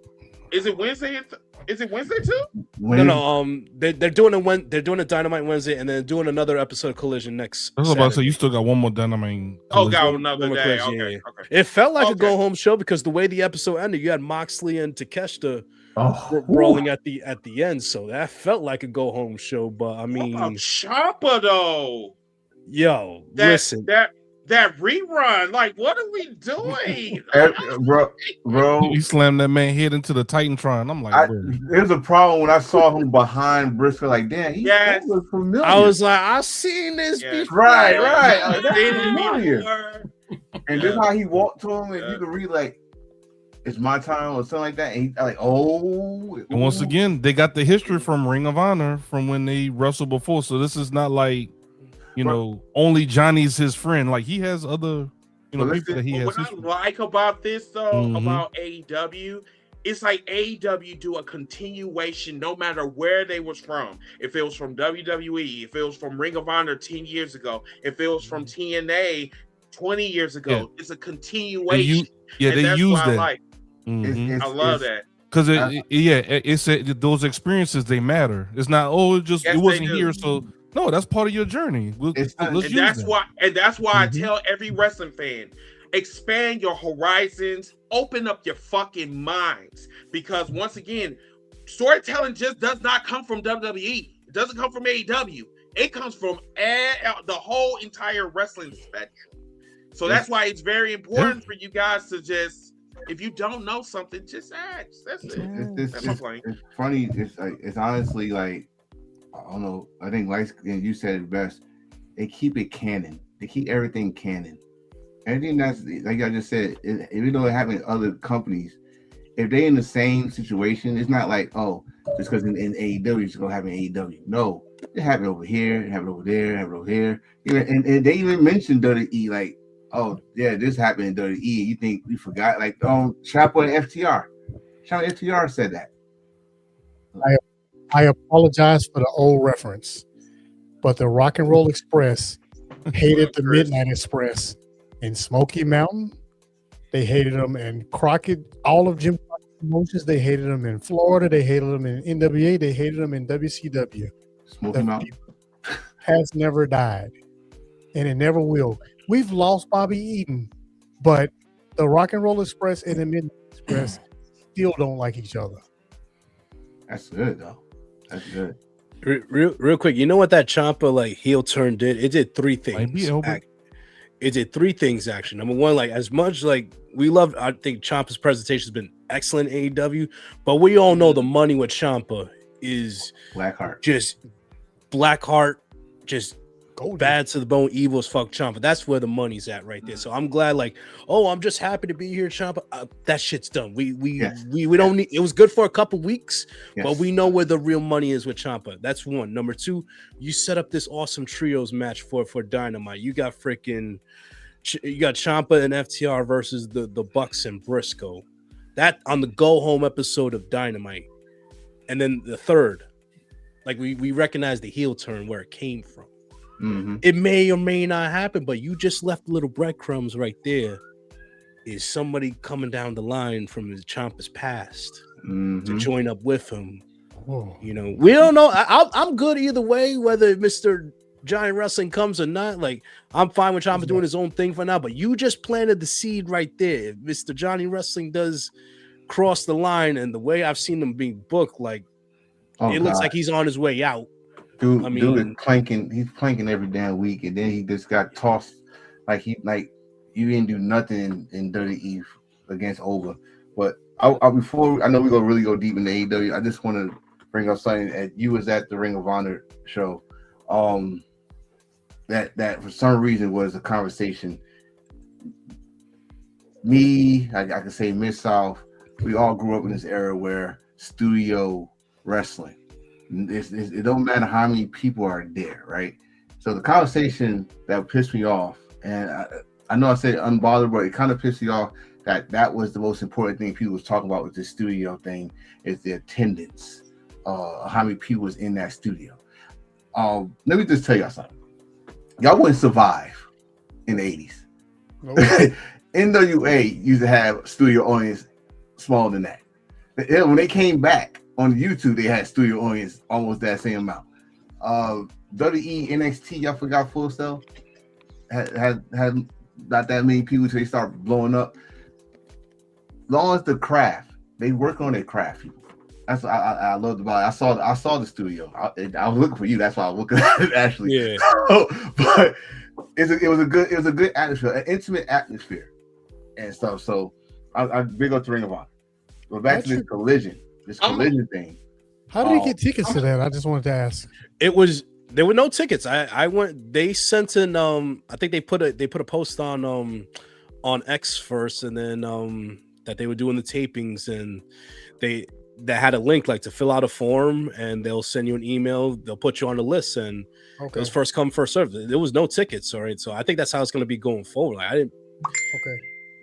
it Wednesday? Is it Wednesday too? No. They're doing a Dynamite Wednesday, and then doing another episode of Collision next. I was about to say you still got one more Dynamite. Got another day. Okay. It felt like a go home show because the way the episode ended, you had Moxley and Takeshita brawling at the end, so that felt like a go home show. But I mean, Ciampa though. Yo, listen. That rerun, like, what are we doing? bro, he slammed that man head into the Titantron. I'm like, there's a problem when I saw him behind Briscoe. Like, damn, that was familiar. I was like, I've seen this before. Right. That's familiar. And just how he walked to him, and you can read like, "It's my time" or something like that. And he's like, "Oh." And once again, they got the history from Ring of Honor from when they wrestled before. So this is not like. Only Johnny's his friend. Like he has other, people that he has. What I like about this though, about AEW, it's like AEW do a continuation no matter where they was from. If it was from WWE, if it was from Ring of Honor 10 years ago, if it was from TNA 20 years ago, it's a continuation. They use that. I love that. Because it's those experiences they matter. It's not it wasn't here, so. No, that's part of your journey. That's why I tell every wrestling fan, expand your horizons, open up your fucking minds. Because once again, storytelling just does not come from WWE. It doesn't come from AEW. It comes from the whole entire wrestling spectrum. So that's why it's very important for you guys to just, if you don't know something, just ask. That's it. It's funny. It's honestly like, I don't know. I think like you said it best. They keep it canon. They keep everything canon. Everything that's like I just said. Even though it happens in other companies, if they in the same situation, it's not like just because in AEW it's gonna happen in AEW. No, it happened over here, it happened over there, it happened over here. And they even mentioned WWE like, this happened in WWE. You think we forgot? Like Ciampa and FTR. Ciampa and FTR said that. I apologize for the old reference, but the Rock and Roll Express hated the Midnight Express in Smoky Mountain. They hated them in Crockett, all of Jim Crockett's promotions. They hated them in Florida. They hated them in NWA. They hated them in WCW. Smoky Mountain has never died, and it never will. We've lost Bobby Eaton, but the Rock and Roll Express and the Midnight Express still don't like each other. That's good though. That's good. Real quick, you know what that Ciampa like heel turn did? It did three things. It did three things actually. Number one, like as much like we love, I think Ciampa's presentation has been excellent in AEW, but we all know the money with Ciampa is Blackheart, just bad to the bone, evil as fuck Ciampa. That's where the money's at right there. So I'm glad, like, I'm just happy to be here, Ciampa. That shit's done. We don't need. It was good for a couple weeks, but we know where the real money is with Ciampa. That's one. Number two, you set up this awesome trios match for Dynamite. You got Ciampa and FTR versus the Bucks and Briscoe. That on the go home episode of Dynamite, and then the third, like we recognize the heel turn where it came from. Mm-hmm. It may or may not happen, but you just left little breadcrumbs right there. Is somebody coming down the line from his Ciampa's past to join up with him? Whoa. You know, we don't know. I'm good either way, whether Mr. Giant Wrestling comes or not. Like, I'm fine with Ciampa doing his own thing for now, but you just planted the seed right there. If Mr. Johnny Wrestling does cross the line, and the way I've seen him being booked, like, it looks like he's on his way out. Dude is planking. He's planking every damn week, and then he just got tossed. Like you didn't do nothing in WWE against Over. But before I know we're gonna really go deep into AEW, I just want to bring up something that you was at the Ring of Honor show. That for some reason was a conversation. Me, I can say Mid-South, we all grew up in this era where studio wrestling. It don't matter how many people are there, right? So the conversation that pissed me off, and I know I said unbothered, but it kind of pissed me off that was the most important thing people was talking about with this studio thing is the attendance, how many people was in that studio. Let me just tell y'all something. Y'all wouldn't survive in the 80s. Nope. NWA used to have studio audience smaller than that. When they came back on YouTube, they had studio audience almost that same amount. WWE, NXT, y'all forgot Full Sail? Had not that many people until they start blowing up. As long as the craft, they work on their craft, people. That's what I loved about it. I saw the studio. I was looking for you. That's why I was looking at it actually. Yeah. But it was a good atmosphere, an intimate atmosphere and stuff. So I big up to Ring of Honor. But back to this collision thing. How did he get tickets to that? I just wanted to ask. There were no tickets. I went. They sent in. I think they put a post on X first, and then that they were doing the tapings, and they had a link like to fill out a form, and they'll send you an email. They'll put you on the list, and it was first come first served. There was no tickets, all right. So I think that's how it's going to be going forward. Like I didn't. Okay.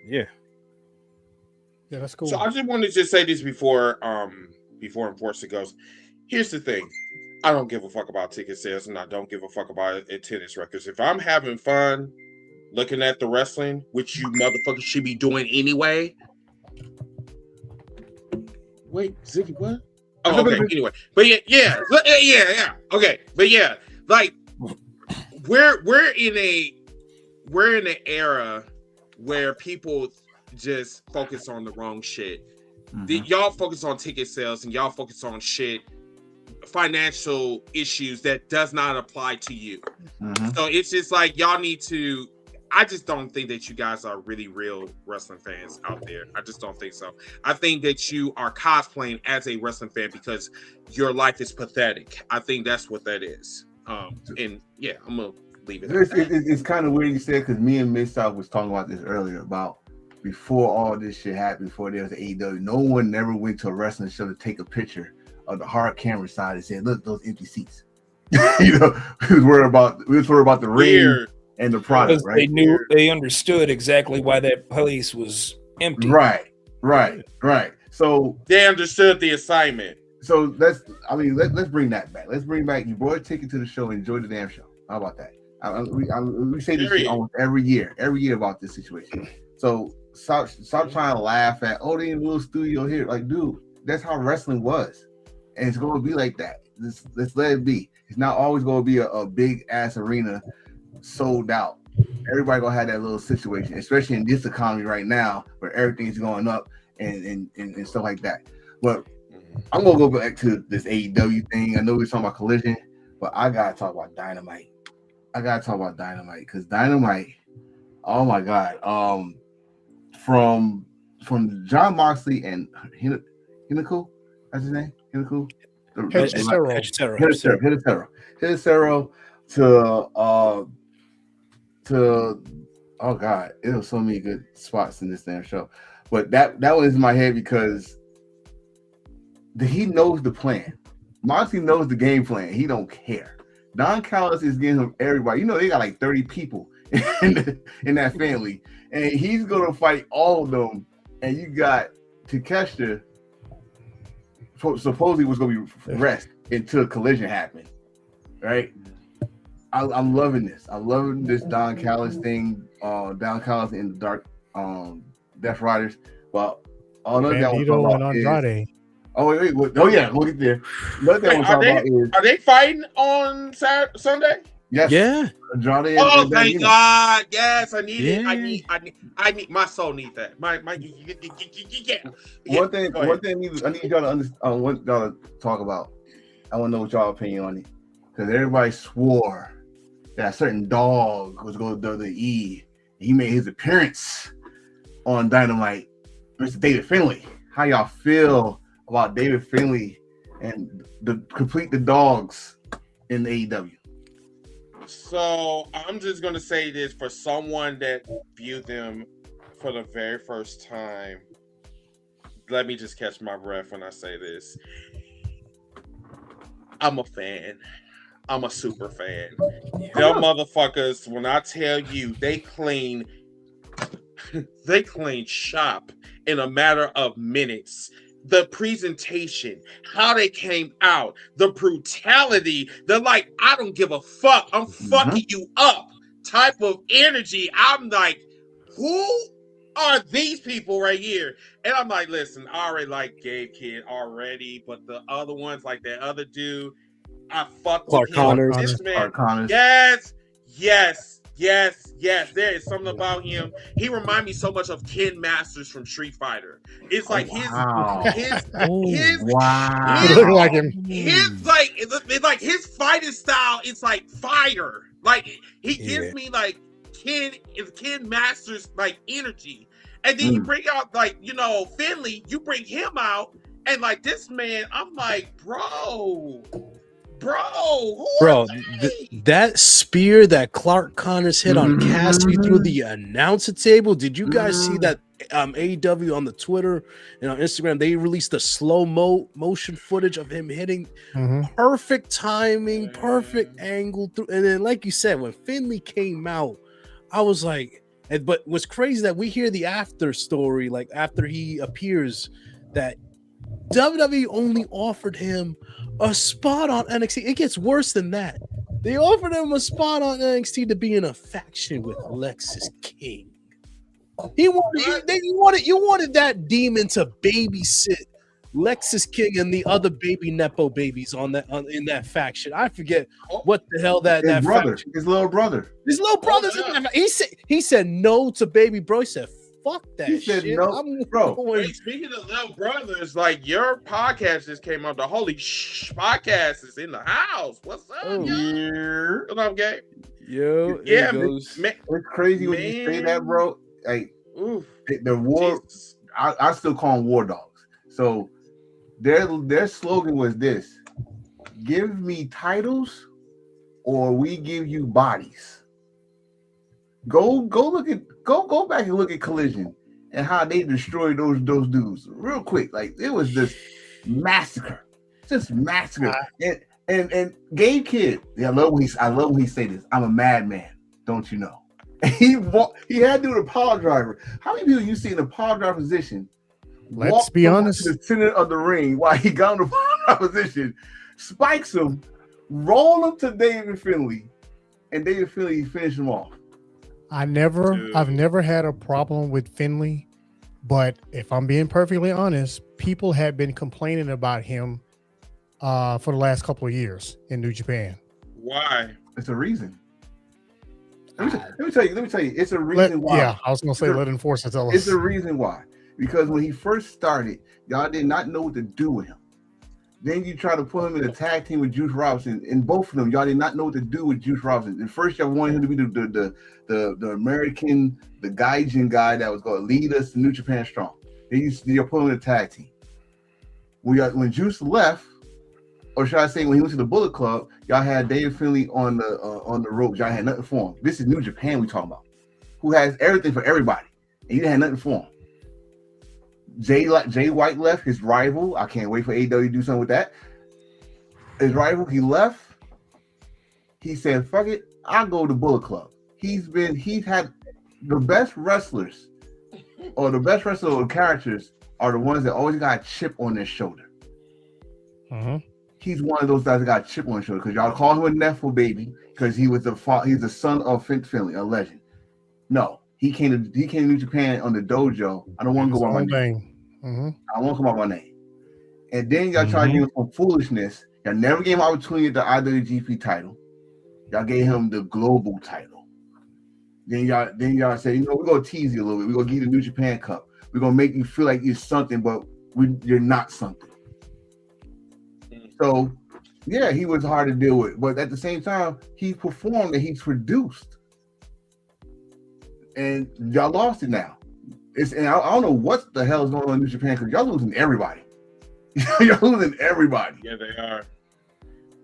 Yeah. Yeah, that's cool. So I just wanted to say this before Enforcer goes. Here's the thing. I don't give a fuck about ticket sales, and I don't give a fuck about attendance records. If I'm having fun looking at the wrestling, which you motherfuckers should be doing anyway. Wait, Ziggy, what? Oh, okay. Anyway, but yeah. Okay, but yeah, like we're in an era where people just focus on the wrong shit. Y'all focus on ticket sales and y'all focus on shit, financial issues that does not apply to you. So it's just like y'all need to. I just don't think that you guys are really real wrestling fans out there. I just don't think so. I think that you are cosplaying as a wrestling fan because your life is pathetic. I think that's what that is. And yeah, I'm gonna leave it. It's kind of weird you said, because me and Mid-South was talking about this earlier about before all this shit happened, before there was AEW, no one never went to a wrestling show to take a picture of the hard camera side and said, "Look, those empty seats." You know, we was worried about the ring and the product, right? They understood exactly why that place was empty. Right. So they understood the assignment. So let's bring that back. Let's bring back, you bought a ticket to the show, enjoy the damn show. How about that? We say this shit almost every year about this situation. So stop trying to laugh at they in a little studio here. Like, dude, that's how wrestling was, and it's going to be like that. Let's let it be. It's not always going to be a big ass arena sold out. Everybody gonna have that little situation, especially in this economy right now where everything's going up and stuff like that. But I'm gonna go back to this AEW thing. I know we're talking about Collision, but I gotta talk about Dynamite. Because Dynamite, oh my god, from John Moxley and Hinaku, that's his name, Hinaku. Hidetaro to oh god, it was so many good spots in this damn show, but that one is in my head because he knows the plan. Moxley knows the game plan. He don't care. Don Callis is getting him everybody. You know they got like 30 people in that family, and he's gonna fight all of them. And you got Takeshita supposedly was gonna be rest until Collision happened, right? I'm loving this. I'm loving this Don Callis thing. Don Callis in the Dark Death Riders. Well, Bandito and Andrade. Wait. Oh yeah, we'll get there. Are they fighting on Sunday? Yes. Yeah. Andrade. Thank God. Yes, I need it. I need my soul needs that. My yeah. One thing I need y'all to understand. I want y'all to talk about. I want to know what y'all opinion on it, because everybody swore that a certain Dogg was going to WWE. He made his appearance on Dynamite. Mr. David Finlay. How y'all feel about David Finlay and the Dogs in AEW? So I'm just going to say this for someone that viewed them for the very first time. Let me just catch my breath when I say this. I'm a fan. I'm a super fan. Them motherfuckers, when I tell you, they clean shop in a matter of minutes. The presentation, how they came out, the brutality, they're like, I don't give a fuck. I'm fucking you up type of energy. I'm like, who are these people right here? And I'm like, listen, I already like Gabe Kidd already, but the other ones, like that other dude, I fucked with him. This man, yes. There is something about him. He reminds me so much of Ken Masters from Street Fighter. It's like his fighting style. It's like fire. Like he gives me like Ken Masters like energy. And then you bring out like Finlay. You bring him out, and like this man, I'm like, bro, that spear that Clark Connors hit on Cassidy through the announcer table. Did you guys see that? AEW on the Twitter and on Instagram, they released the slow motion footage of him hitting. Perfect timing, perfect angle through. And then, like you said, when Finlay came out, I was like, but what's crazy that we hear the after story, like after he appears, that WWE only offered him a spot on NXT. It gets worse than that. They offered him a spot on NXT to be in a faction with Lexis King. You wanted that demon to babysit Lexis King and the other baby Nepo babies in that faction. I forget what the hell that faction. His little brother's in that. He said no to baby bro. He said fuck that shit. Said no, bro. Wait, speaking of little brothers, like your podcast just came out. The Holy Podcast is in the house. What's up, yo? What up, Gabe? Yo, yeah, man. It's crazy when you say that, bro. Like the war, I still call them war dogs. So their slogan was this: "Give me titles, or we give you bodies." Go back and look at Collision and how they destroyed those dudes real quick. Like it was just massacre. And Gabe Kidd, I love when he say this. I'm a madman, don't you know? He had to do the power driver. How many people you see in the power driver position? Let's be honest. To the center of the ring while he got in the power driver position, spikes him, roll him to David Finlay, and David Finley finished him off. I've never had a problem with Finley, but if I'm being perfectly honest, people have been complaining about him for the last couple of years in New Japan. Why? It's a reason. Let me tell you. It's a reason why. Yeah, I was gonna say let Enforcer tell us. It's a reason why. Because when he first started, y'all did not know what to do with him. Then you try to put him in a tag team with Juice Robinson, and both of them, y'all did not know what to do with Juice Robinson. At first, y'all wanted him to be the American, the Gaijin guy that was going to lead us to New Japan Strong. Then you put him in a tag team. When Juice left, or should I say, when he went to the Bullet Club, y'all had David Finley on the ropes. Y'all had nothing for him. This is New Japan we talking about, who has everything for everybody, and you had nothing for him. Jay White left, his rival. I can't wait for AEW to do something with that. His rival, he left. He said, "Fuck it, I'll go to Bullet Club." He's had the best wrestlers, or the best wrestler or characters are the ones that always got a chip on their shoulder. He's one of those guys that got a chip on his shoulder because y'all call him a Nephil baby because he's the son of Finley, a legend. No. He came to New Japan on the dojo. I don't want to go by my name. I won't come out my name. And then y'all tried to give him some foolishness. Y'all never gave him an opportunity at the IWGP title. Y'all gave him the global title. Then y'all said, we're gonna tease you a little bit. We're gonna give you the New Japan Cup. We're gonna make you feel like you're something, but you're not something. So yeah, he was hard to deal with. But at the same time, he performed and he's produced. And y'all lost it now. And I don't know what the hell is going on in New Japan because y'all losing everybody. Y'all losing everybody. Yeah, they are.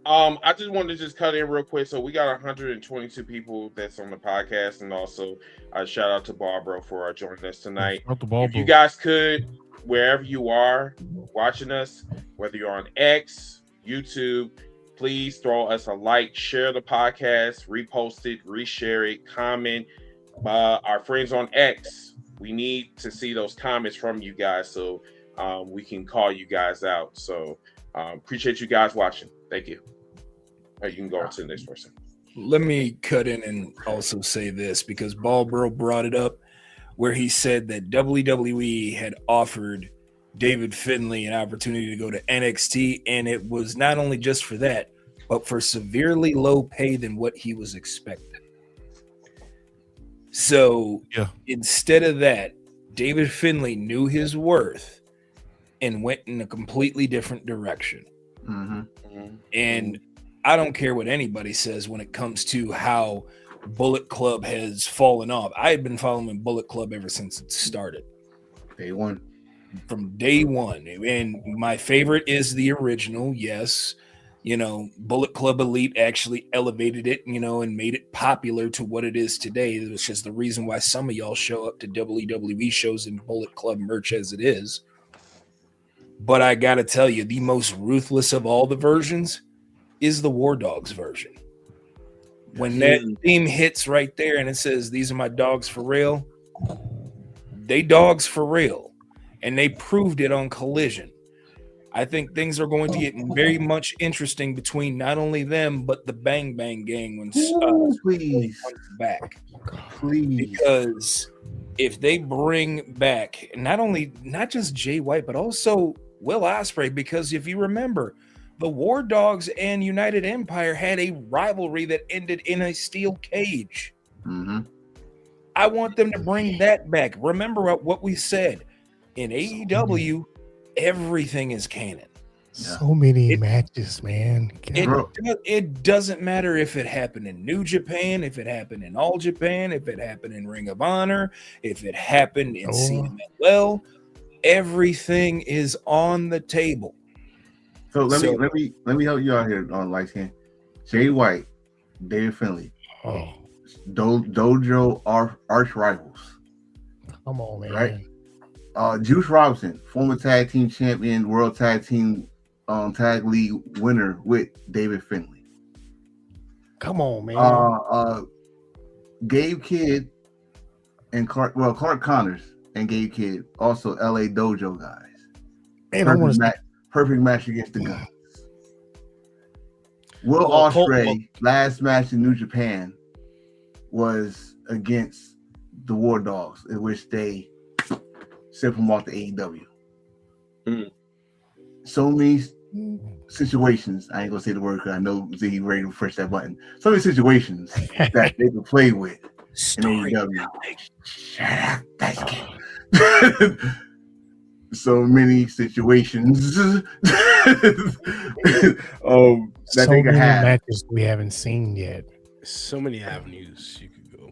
I just wanted to cut in real quick. So we got 122 people that's on the podcast, and also shout out to Barbara for joining us tonight. If you guys could, wherever you are watching us, whether you're on X, YouTube, please throw us a like, share the podcast, repost it, reshare it, comment. Our friends on X, we need to see those comments from you guys so we can call you guys out. So appreciate you guys watching. Thank you. You can go on to the next person. Let me cut in and also say this because Ballbro brought it up where he said that WWE had offered David Finley an opportunity to go to NXT, and it was not only just for that, but for severely low pay than what he was expecting. So instead of that, David Finley knew his worth and went in a completely different direction. And I don't care what anybody says when it comes to how Bullet Club has fallen off. I had been following Bullet Club ever since it started. From day one. And my favorite is the original, yes. Bullet Club Elite actually elevated it, and made it popular to what it is today, which is the reason why some of y'all show up to WWE shows in Bullet Club merch as it is. But I got to tell you, the most ruthless of all the versions is the War Dogs version. When that theme hits right there and it says, "These are my dogs for real," they dogs for real. And they proved it on Collision. I think things are going to get very much interesting between not only them, but the Bang Bang Gang when please comes back. Please. Because if they bring back not just Jay White, but also Will Ospreay, because if you remember, the War Dogs and United Empire had a rivalry that ended in a steel cage. I want them to bring that back. Remember what we said. In AEW, everything is canon. So many matches, man. It doesn't matter if it happened in New Japan, if it happened in All Japan, if it happened in Ring of Honor, if it happened in CMLL. Everything is on the table. So let me help you out here on Light Skin. Jay White, David Finley, dojo arch rivals. Come on, man. Right? Juice Robinson, former tag team champion, world tag team tag league winner with David Finley. Come on, man. Gabe Kidd and Clark Connors and Gabe Kidd, also LA Dojo guys. Man, Perfect match against the Guns. Will Well, Cole- Ospreay last match in New Japan was against the War Dogs, in which they sent him off to AEW. So many situations. I ain't gonna say the word because I know Z ready to push that button. So many situations that they can play with in AEW. Shut up, that's good. So many situations that So they can many have. matches we haven't seen yet. So many avenues you could go.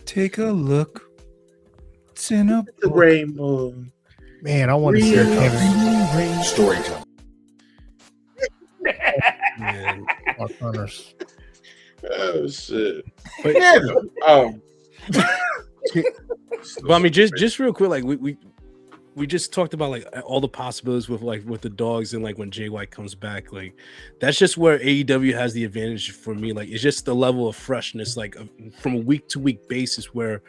Take a look. It's in a The book. rainbow. Man, I want to see Kevin Storytelling. Man. Hunters. Oh shit. But, but I mean, just real quick, like we just talked about like all the possibilities with the Dogs and like when Jay White comes back, like that's just where AEW has the advantage for me. Like it's just the level of freshness, like from a week to week basis, where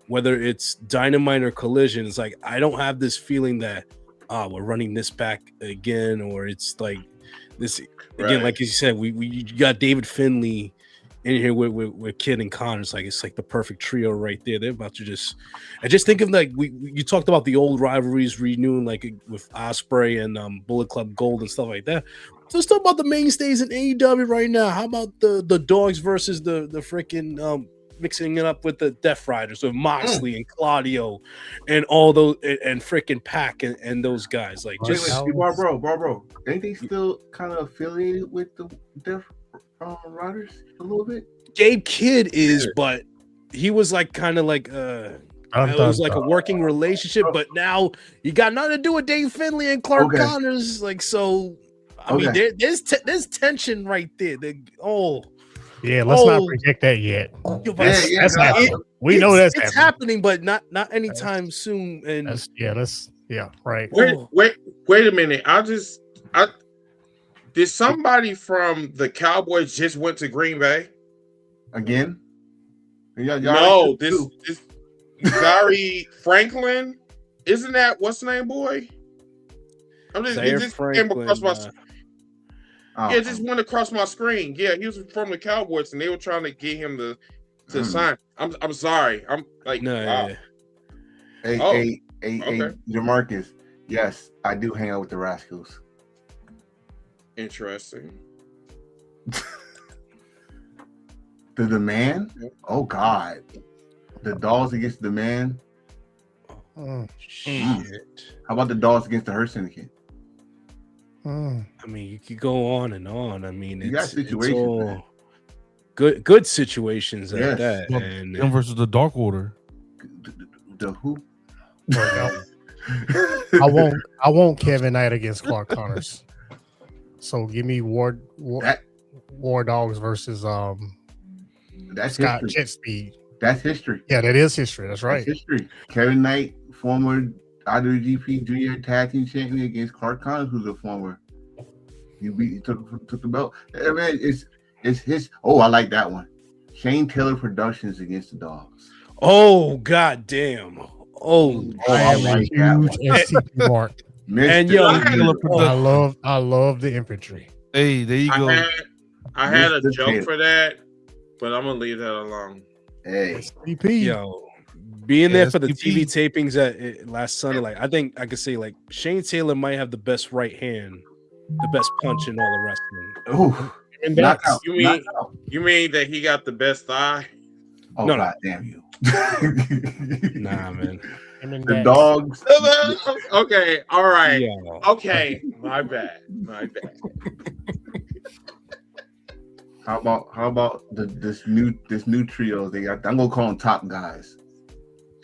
whether it's Dynamite or Collision, it's like I don't have this feeling that we're running this back again, or it's like this again. Like you said, we got David Finlay in here with Kid and Connor. It's like the perfect trio right there. They're about to I just think of like you talked about the old rivalries renewing, like with Ospreay and Bullet Club Gold and stuff like that. Let's talk about the mainstays in AEW right now. How about the Dogs versus the freaking mixing it up with the Death Riders with Moxley and Claudio and all those and freaking Pac and those guys. Like just bro. Ain't they still kind of affiliated with the Death Riders a little bit? Gabe Kidd is, but he was like kind of like it was like a working relationship, but now you got nothing to do with Dave Finlay and Clark Connors. Like so, I mean, there's tension right there. Yeah, let's not project that yet. That's happening. We know that's happening, but not anytime soon. And right. Wait a minute. Did somebody from the Cowboys just went to Green Bay again? No, this Gary Franklin, isn't that what's the name, boy? I'm just it just came across my. It just went across my screen. Yeah, he was from the Cowboys, and they were trying to get him to sign. I'm sorry. I'm like, wow. Hey, Jamarcus. Yes, I do hang out with the Rascals. Interesting. The man? Oh God. The Dogs against the man. Shit. How about the Dogs against the Hurt Syndicate? I mean, you could go on and on. I mean, it's all good situations at that. Well, and them versus the Dark Order. The who? I won't Kevin Knight against Clark Connors. So give me War Dogs versus that's Scott history. Jet Speed. That's history. Yeah, that is history. That's right. That's history. Kevin Knight, former IWGP Junior Tag Team Champion against Clark Connors, who's a former. He took the belt. I mean, it's his. Oh, I like that one. Shane Taylor Productions against the Dogs. Oh, God damn. I am a huge STP mark. And yo, I love the infantry. Hey, there you go. I had a joke for that, but I'm gonna leave that alone. Hey, STP. Yo, being there for the TV tapings at last Sunday, like I think I could say like Shane Taylor might have the best right hand, the best punch in all the wrestling. Oh, you mean that he got the best thigh? Oh, no, God damn you. Nah, man. The Dogs. Okay, all right. Yeah. Okay, my bad. How about this new trio they got? I'm gonna call them top guys.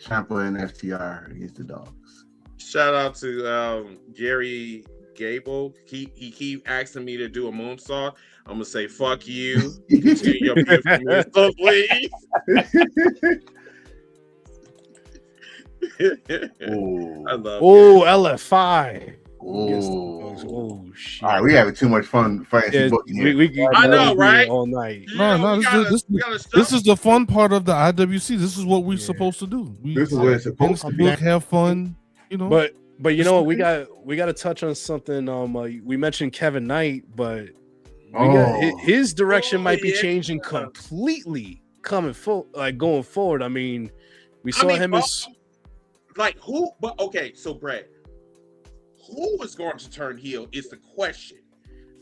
Ciampa and FTR against the Dogs. Shout out to Gary Gable. He keep asking me to do a moonsault. I'm gonna say fuck you. Continue your beautiful music, please. I love LFI. Oh shit. All right, we having too much fun fantasy booking here. I know, right? All night. No, this is the fun part of the IWC. This is what we're supposed to do. This is what it's supposed to be. Have fun, you know. But you know what? We got to touch on something. We mentioned Kevin Knight, but His direction might be yeah. changing completely going forward. I mean, we saw him as like who, but okay, so Brett, who was going to turn heel is the question.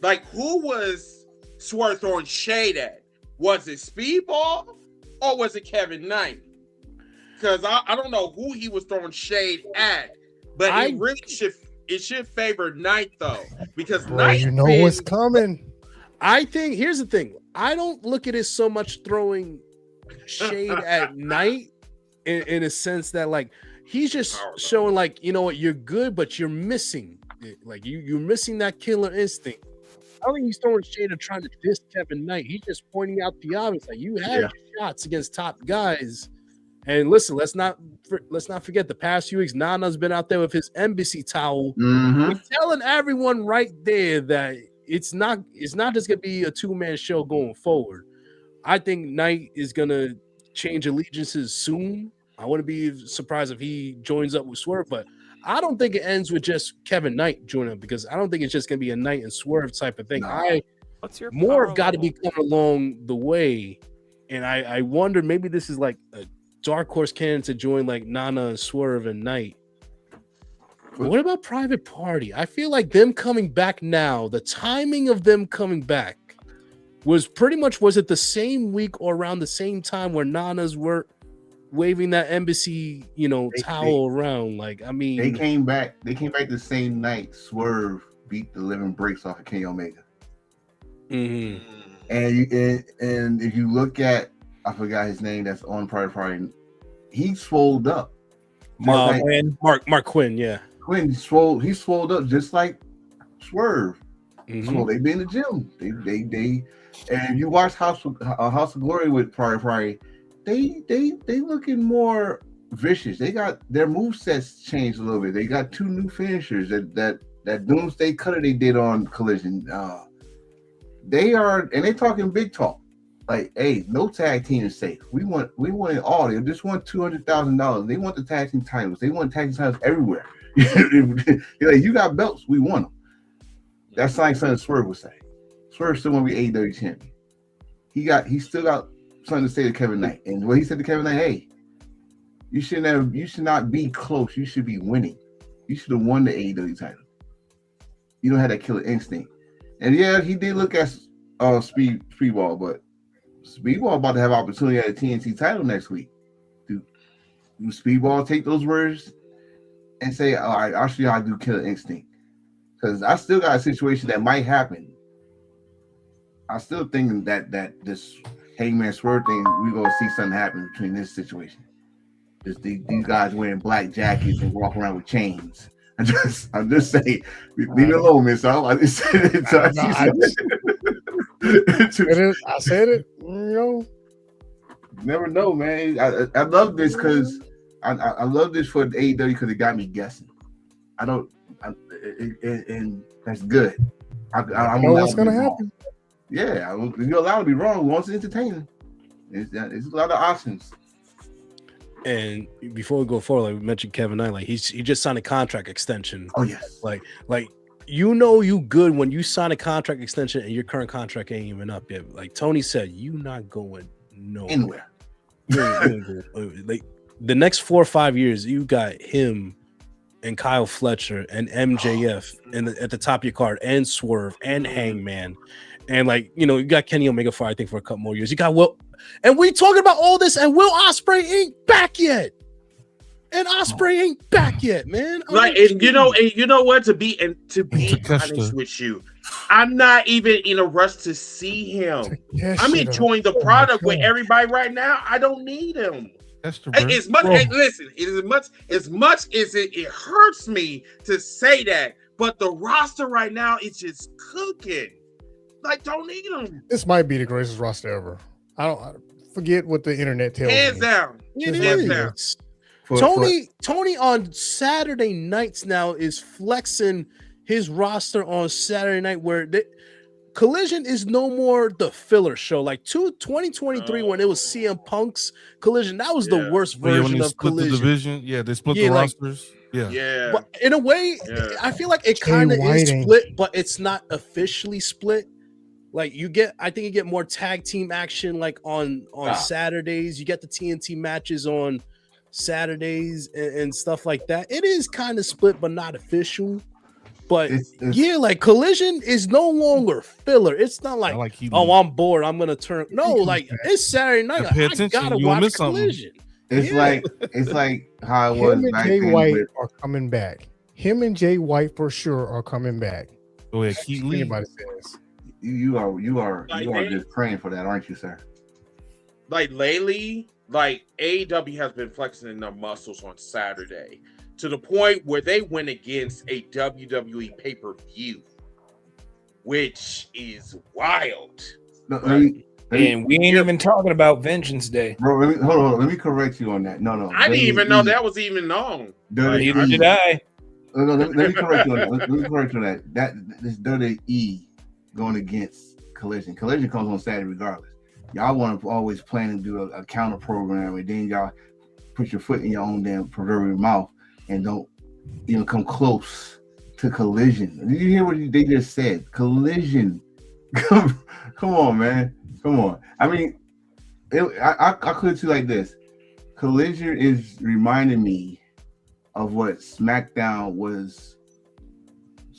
Like, who was Swerve throwing shade at? Was it Speedball or was it Kevin Knight? Because I don't know who he was throwing shade at, but it should favor Knight though, because Knight, you know what's coming. I think here's the thing. I don't look at it so much throwing shade at Knight in a sense that like he's just showing like, you know what, you're good, but you're missing it. Like you're missing that killer instinct. I don't think he's throwing shade or trying to diss Kevin Knight. He's just pointing out the obvious. Like you had your shots against top guys. And listen, let's not forget the past few weeks. Nana's been out there with his embassy towel, telling everyone right there that it's not just gonna be a 2-man show going forward. I think Knight is gonna change allegiances soon. I wouldn't be surprised if he joins up with Swerve, but I don't think it ends with just Kevin Knight joining, because I don't think it's just gonna be a Knight and Swerve type of thing. More have got to be coming along the way, and I wonder maybe this is like a dark horse candidate to join like Nana and Swerve and Knight. But what about Private Party? I feel like them coming back now, the timing of them coming back was it the same week or around the same time where Nanas were waving that embassy, towel around? Like, I mean, they came back the same night Swerve beat the living breaks off of Kenny Omega. And if you look at, I forgot his name, that's on Private Party, he swolled up. Mark Quinn, yeah. He swolled up just like Swerve. So they be in the gym. They and you watch House of Glory with Private Party, they looking more vicious. They got their movesets changed a little bit. They got 2 new finishers that Doomsday Cutter they did on Collision. They talking big talk. Like, hey, no tag team is safe. We want it all. They just want $200,000. They want the tag team titles. They want tag team titles everywhere. Like, you got belts, we want them. That's like something Swerve would say. Swerve still want to be AEW champion. He still got something to say to Kevin Knight. And what he said to Kevin Knight, hey, you should not be close. You should be winning. You should have won the AEW title. You don't have that killer instinct. And yeah, he did look at Speedball, but Speedball about to have opportunity at a TNT title next week. Do Speedball take those words and say, all right, I'll show you how to do killer instinct? Because I still got a situation that might happen. I still think that this Hangman Swerve thing, we're going to see something happen between this situation. These guys wearing black jackets and walking around with chains. I'm just saying, leave it alone, Miss Al. I just said it. I said it. Never know, man. I love this because I love this for the AEW because it got me guessing. And that's good. I know what's gonna happen. Yeah, you're allowed to be wrong once it's entertaining. It's a lot of options. And before we go forward, like we mentioned Kevin Knight, like he just signed a contract extension. Oh yes. Like you good when you sign a contract extension and your current contract ain't even up yet. Like Tony said, you not going anywhere. Like the next 4 or 5 years, you got him and Kyle Fletcher and MJF at the top of your card, and Swerve and Hangman, and you got Kenny Omega for I think for a couple more years. You got Will, and we talking about all this, and Will Ospreay ain't back yet. And Ospreay ain't back yet, man. And you know what? To be honest with you, I'm not even in a rush to see him. I'm enjoying the product with everybody right now. I don't need him. As much as it hurts me to say that, but the roster right now is just cooking. Like, don't need him. This might be the greatest roster ever. I forget what the internet tells me. Hands down. Hands down. Tony on Saturday nights now is flexing his roster on Saturday night, where Collision is no more the filler show. Like 2023 when it was CM Punk's Collision, that was the worst version of Collision. The division. Yeah, they split the rosters. Yeah. But in a way, I feel like it kind of is split, but it's not officially split. Like I think you get more tag team action like on Saturdays. You get the TNT matches on Saturdays and stuff like that. It is kind of split, but not official. But yeah, like Collision is no longer filler. It's not like I'm bored, I'm gonna turn. No, like it's Saturday night. I gotta watch Collision. It's like how it was. Him and Jay White are coming back. Him and Jay White for sure are coming back. Go ahead, Keith Lee. Anybody says you are just praying for that, aren't you, sir? Like lately, like AEW has been flexing in their muscles on Saturday to the point where they went against a WWE pay-per-view, which is wild. No, and we ain't even talking about Vengeance Day. Bro, hold on. Let me correct you on that. No. I didn't even know that was even known. Neither did I. No, let me correct you on that. Let me correct you on that. This WWE going against Collision. Collision comes on Saturday regardless. Y'all want to always plan and do a counter program, and then y'all put your foot in your own damn proverbial mouth and don't even come close to Collision. Did you hear what they just said? Collision. Come on, man. Come on. I mean, I could see like this. Collision is reminding me of what SmackDown was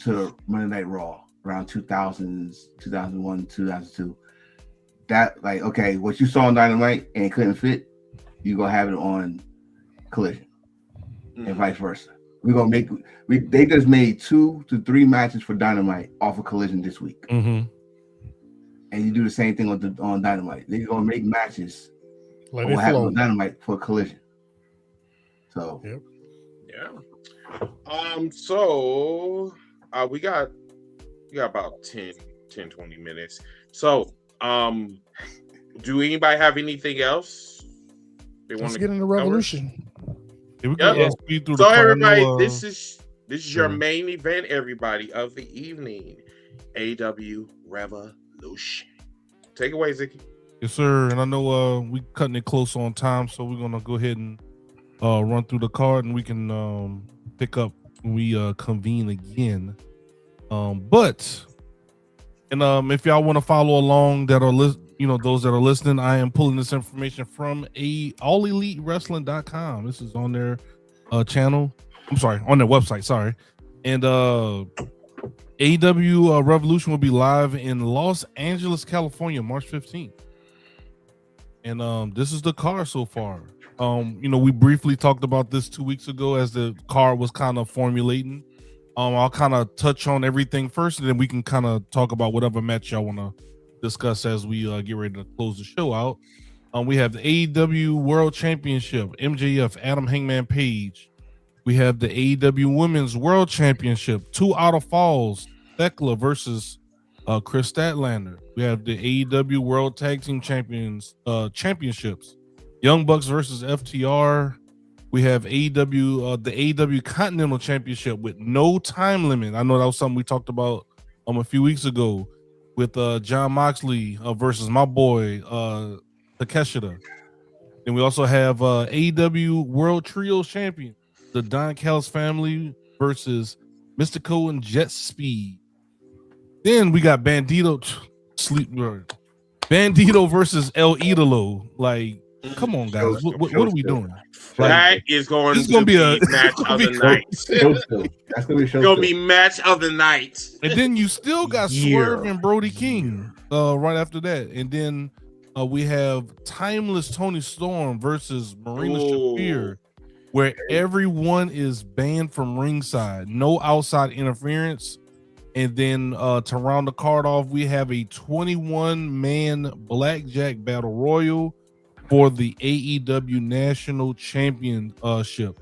to Monday Night Raw around 2000s, 2001, 2002. That, like, okay, what you saw on Dynamite and it couldn't fit, you gonna have it on Collision, and vice versa. They just made 2 to 3 matches for Dynamite off of Collision this week. Mm-hmm. And you do the same thing on Dynamite. They're gonna make matches. What happened on Dynamite for Collision? So Yep. Yeah. So we got about 10, 20 minutes. So do anybody have anything else they want Let's to get into Revolution? So everybody, this is your main event, everybody, of the evening. AEW Revolution. Take it away, Zicky. Yes, sir. And I know we cutting it close on time, so we're gonna go ahead and run through the card, and we can pick up when we convene again. But if y'all want to follow along, that are those that are listening, I am pulling this information from allelitewrestling.com. This is on their channel. I'm sorry, on their website. Sorry, and AEW Revolution will be live in Los Angeles, California, March 15th. And this is the card so far. We briefly talked about this 2 weeks ago as the card was kind of formulating. I'll kind of touch on everything first, and then we can kind of talk about whatever match y'all want to discuss as we get ready to close the show out. We have the AEW World Championship, MJF, Adam Hangman Page. We have the AEW Women's World Championship, 2 Out of Falls, Thekla versus Chris Statlander. We have the AEW World Tag Team Championships, Young Bucks versus FTR. We have AEW, the AEW Continental Championship with no time limit. I know that was something we talked about a few weeks ago with John Moxley versus my boy Takeshita. Then we also have AEW World Trios Champion, the Don Callis family versus Mystico and Jet Speed. Then we got Bandito versus El Idolo. Like, come on, guys, what are we doing? That is going to be a match of the night. That's going to be match of the night. And then you still got Swerve and Brody King right after that. And then we have Timeless Tony Storm versus Marina Shafir, where everyone is banned from ringside. No outside interference. And then to round the card off, we have a 21-man blackjack battle royal for the AEW National Championship.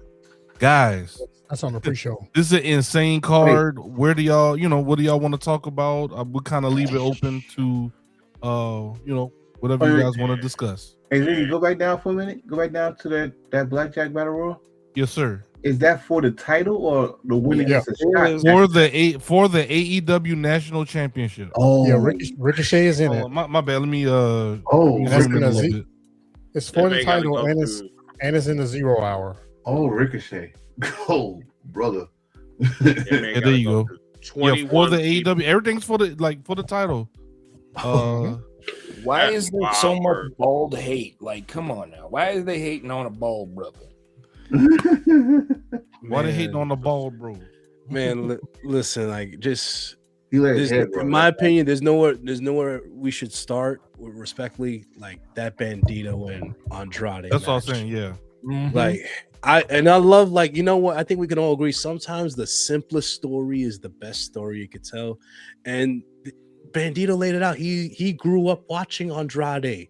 Guys, that's on the pre-show. This is an insane card. Where do y'all, what do y'all want to talk about? We kind of leave it open to, whatever you guys want to discuss. Hey, Ziggy, go back down for a minute. Go back down to that blackjack battle royal. Yes, sir. Is that for the title or the winning? Yeah. For the AEW National Championship. Oh, yeah, Ricochet is in it. My bad. Let me it's for the title and it's in the 0 hour. Oh, Ricochet. Oh, brother. There you go. For the AEW, everything's for the title. Why That's is there so much wild. bald hate? Like, come on now. Why are they hating on a bald brother? Why they hating Man, on the bald, bro? man, listen, like just He let his there's, head grow. in my opinion, there's nowhere we should start with respectfully like that Bandito and Andrade. That's what I'm match. saying. Yeah. Like I love, like, you know what? I think we can all agree sometimes the simplest story is the best story you could tell. And Bandito laid it out. He grew up watching Andrade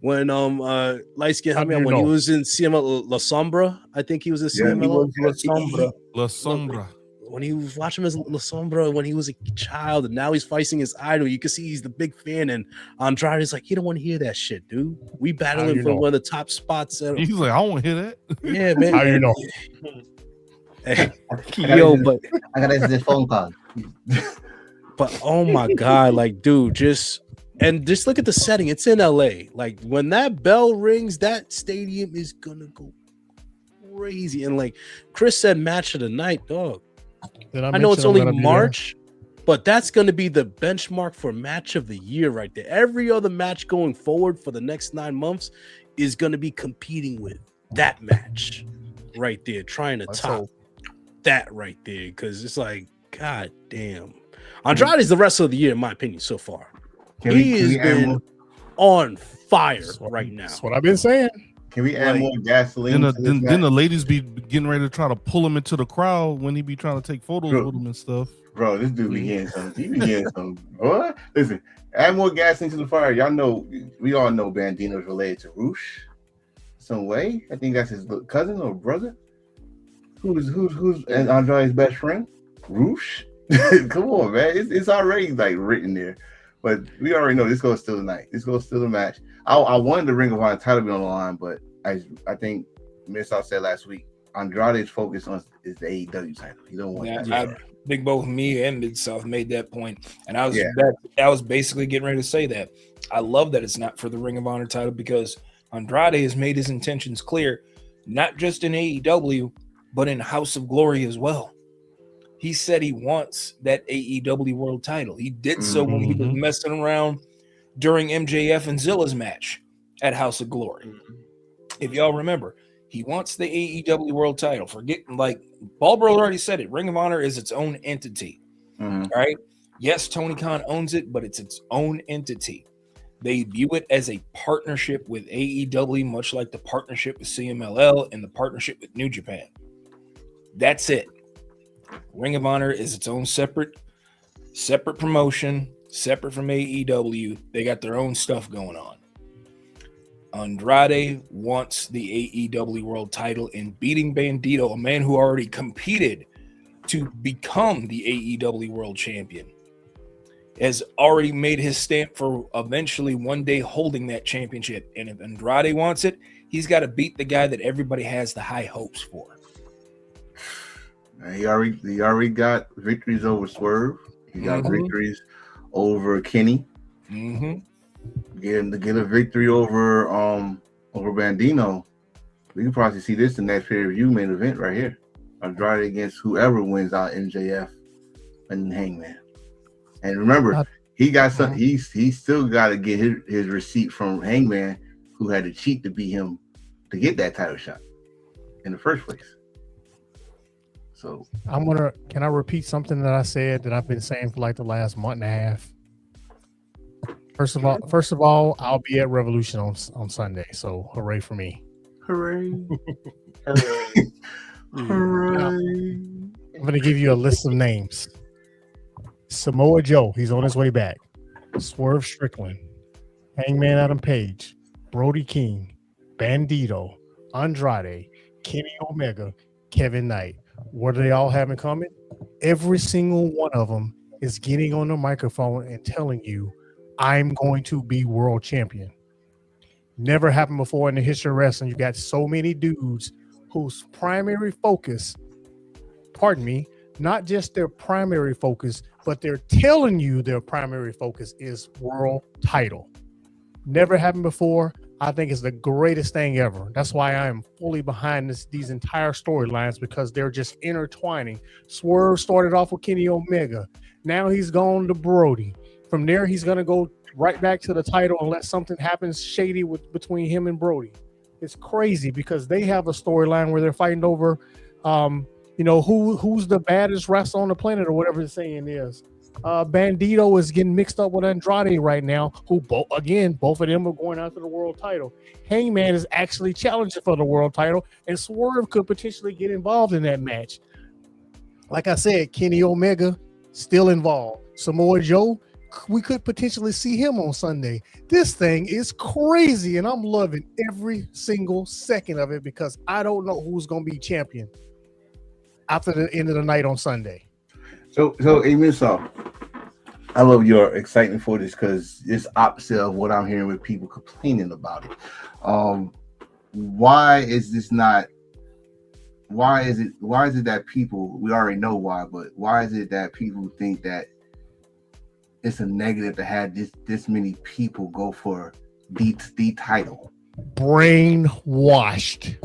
when light skin, help me out, when he was in CML La Sombra. I think he was in Yeah, CML. He was La Sombra. La Sombra. When he was watching him as La Sombra when he was a child, and now he's facing his idol. You can see he's the big fan, and Andrade is like, you don't want to hear that shit, dude. We battling for one of the top spots. He's like, I don't hear that. Yeah, man. How you know? Hey, yo, but I gotta answer this phone call. But oh my god, like, dude, just look at the setting. It's in LA. Like, when that bell rings, that stadium is gonna go crazy. And like Chris said, match of the night, dog. I know it's only March, but that's gonna be the benchmark for match of the year right there. Every other match going forward for the next 9 months is gonna be competing with that match right there, trying to top that right there. Because it's like, god damn. Andrade is the wrestler of the year, in my opinion, so far. He has been on fire right now. That's what I've been saying. Can we add more gasoline? Then the ladies be getting ready to try to pull him into the crowd when he be trying to take photos with him and stuff. Bro, this dude be getting some. He be getting some. What? Listen, add more gasoline to the fire. Y'all know, we all know Bandito is related to Roosh some way. I think that's his cousin or brother. Who's and Andrade's best friend? Roosh. Come on, man. It's already like written there. But we already know this goes still tonight. This goes still the match. I wanted the Ring of Honor title to be on the line, but I think Mid-South said last week, Andrade's focus is the AEW title. He don't want that. I think both me and Mid-South made that point, and I was basically getting ready to say that. I love that it's not for the Ring of Honor title because Andrade has made his intentions clear, not just in AEW, but in House of Glory as well. He said he wants that AEW World title. He did so when he was messing around during MJF and Zilla's match at House of Glory. If y'all remember, he wants the AEW World title. Like Ballbro already said it, Ring of Honor is its own entity. All right. Yes, Tony Khan owns it, but it's its own entity. They view it as a partnership with AEW, much like the partnership with CMLL and the partnership with New Japan. That's it. Ring of Honor is its own separate promotion, separate from AEW. They got their own stuff going on. Andrade wants the AEW World title, and beating Bandito, a man who already competed to become the AEW World Champion, has already made his stamp for eventually one day holding that championship. And if Andrade wants it, he's got to beat the guy that everybody has the high hopes for. He already got victories over Swerve. He got victories over Kenny. Get a victory over Bandino. We can probably see this in the next pay-per-view main event right here. Andrade against whoever wins out, MJF and Hangman. And remember, he got some. He still got to get his receipt from Hangman, who had to cheat to beat him to get that title shot in the first place. So can I repeat something that I said that I've been saying for like the last month and a half? First of all, I'll be at Revolution on Sunday, so hooray for me. Hooray. Hooray. I'm going to give you a list of names. Samoa Joe, he's on his way back. Swerve Strickland, Hangman Adam Page, Brody King, Bandito, Andrade, Kenny Omega, Kevin Knight. What do they all have in common? Every single one of them is getting on the microphone and telling you, I'm going to be world champion. Never happened before in the history of wrestling. You got so many dudes whose primary focus, not just their primary focus, but they're telling you their primary focus is world title. Never happened before. I think it's the greatest thing ever. That's why I am fully behind these entire storylines, because they're just intertwining. Swerve started off with Kenny Omega. Now he's gone to Brody. From there, he's going to go right back to the title unless something happens shady between him and Brody. It's crazy because they have a storyline where they're fighting over, who's the baddest wrestler on the planet or whatever the saying is. Bandito is getting mixed up with Andrade right now, who both of them are going after the world title. Hangman is actually challenging for the world title, and Swerve could potentially get involved in that match. Like I said, Kenny Omega still involved. Samoa Joe, we could potentially see him on Sunday. This thing is crazy, and I'm loving every single second of it because I don't know who's going to be champion after the end of the night on Sunday. So Amen. So I love your excitement for this because it's opposite of what I'm hearing with people complaining about it. Why is it that people, we already know why, but why is it that people think that it's a negative to have this many people go for the title? Brainwashed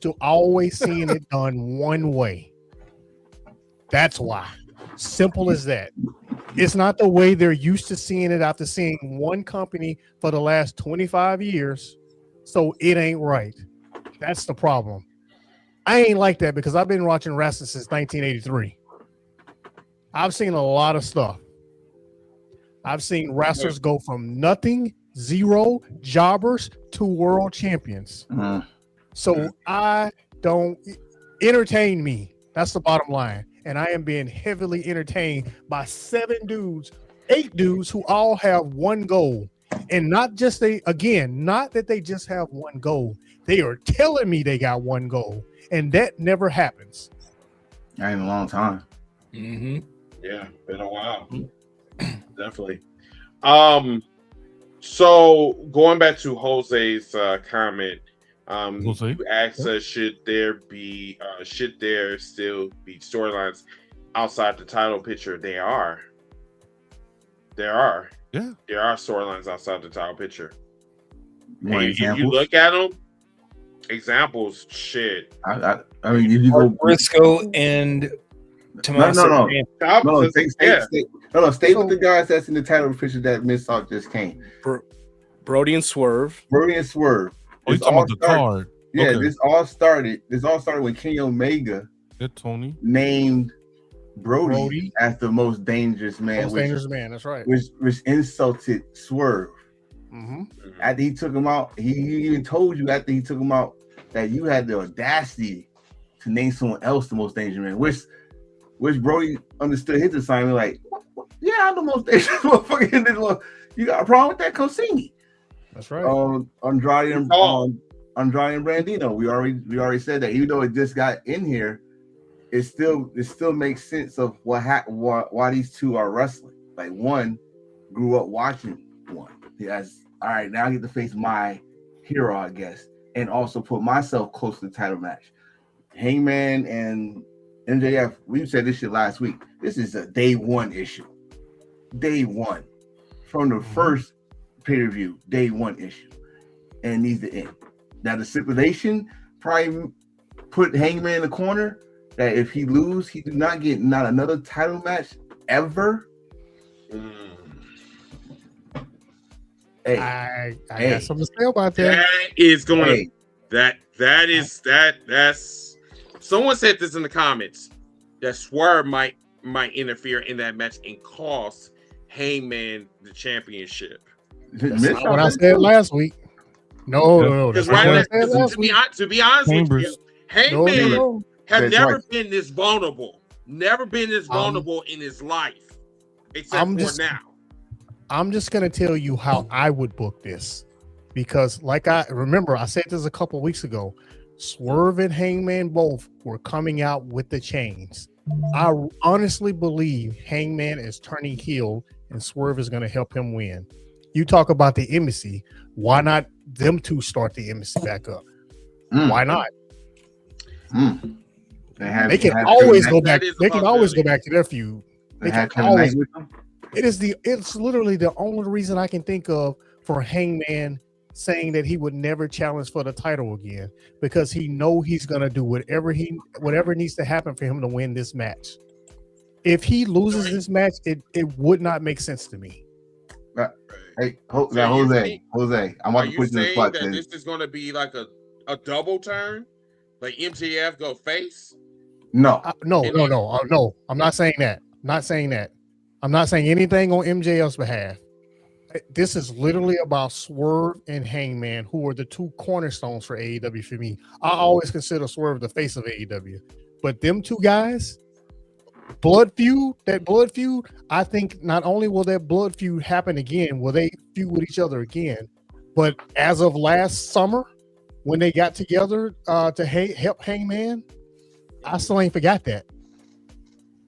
to always seeing it done one way. That's why. Simple as that. It's not the way they're used to seeing it after seeing one company for the last 25 years. So it ain't right. That's the problem. I ain't like that because I've been watching wrestling since 1983. I've seen a lot of stuff. I've seen wrestlers go from nothing, zero, jobbers to world champions. So I don't entertain me. That's the bottom line. And I am being heavily entertained by 8 dudes who all have one goal. And not that they just have one goal. They are telling me they got one goal. And that never happens. Not in a long time. Mm-hmm. Yeah, been a while. Definitely. So going back to Jose's comment, you asked us, should there still be storylines outside the title picture? There are storylines outside the title picture. If you look at them, examples, shit. I mean, if you go Briscoe and Tommaso. Stay with the guys that's in the title picture that Miss Talk just came. Brody and Swerve. Oh, you talking about the card? Yeah, Okay. This all started when Kenny Omega Tony named Brody as the most dangerous man. Dangerous man, that's right. Which insulted Swerve. Mm-hmm. After he took him out, he even told you after he took him out that you had the audacity to name someone else the most dangerous man, which Brody understood his assignment. Like, what? Yeah, I'm the most dangerous motherfucker in this world. You got a problem with that? Come see me. That's right. Andrade and Brandino. We already said that. Even though it just got in here, it still makes sense of why these two are wrestling. Like, one grew up watching one. He has, all right, now I get to face my hero, I guess, and also put myself close to the title match. Hangman and MJF, we said this shit last week. This is a day one issue. Day one. From the first pay-per-view, day one issue. And needs to end. Now the stipulation probably put Hangman in the corner that if he lose, he do not get not another title match ever. Hey, I got something to say about that. That is going to that's someone said this in the comments that Swerve might interfere in that match and cost Hangman the championship. That's not what I said last week. No. Because to be honest with you, Hangman has never been this vulnerable. Never been this vulnerable in his life, except for now. I'm just gonna tell you how I would book this, because like I said this a couple weeks ago. Swerve and Hangman both were coming out with the chains. I honestly believe Hangman is turning heel and Swerve is going to help him win. You talk about the embassy. Why not them two start the embassy back up? Why not? They can always go back. They can always go back to their feud. They can always. It's literally the only reason I can think of for Hangman saying that he would never challenge for the title again, because he know he's gonna do whatever needs to happen for him to win this match. if he loses this match, it would not make sense to me. Hey, So now you Jose, I'm Are about to you put you in the saying spot. that 'cause- this is going to be like a double turn? Like MJF go face? No, No. I'm not saying that. I'm not saying anything on MJF's behalf. This is literally about Swerve and Hangman, who are the two cornerstones for AEW for me. I always consider Swerve the face of AEW, but them two guys, blood feud, I think not only will that blood feud happen again, will they feud with each other again, but as of last summer, when they got together to help Hangman, I still ain't forgot that.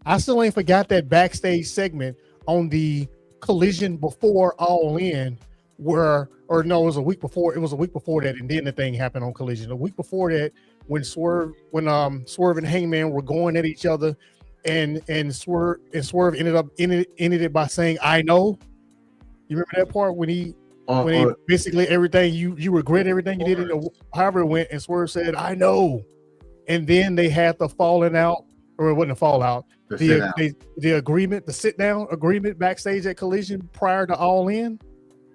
I still ain't forgot that backstage segment on the Collision before All In, it was a week before that, and then the thing happened on Collision. A week before that, when Swerve and Hangman were going at each other, and Swerve ended it by saying, "I know." You remember that part when he basically everything you regret everything you did, however it went, and Swerve said, "I know," and then they had the falling out, or it wasn't a fallout. The agreement, the sit down agreement backstage at Collision prior to All In.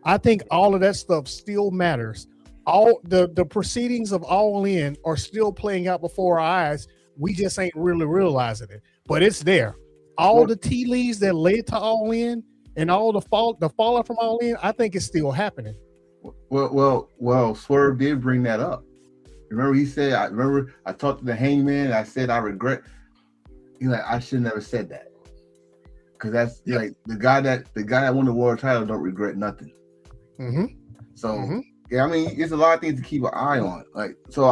I think all of that stuff still matters. All the proceedings of All In are still playing out before our eyes. We just ain't really realizing it, but it's there. All the tea leaves that led to All In and all the fallout from All In, I think it's still happening. Well, Swerve did bring that up. Remember, he said, I talked to the Hangman. I said, I regret. He's like, I should never said that. Because that's like the guy that won the world title don't regret nothing. Mm-hmm. So yeah, I mean, it's a lot of things to keep an eye on. Like, so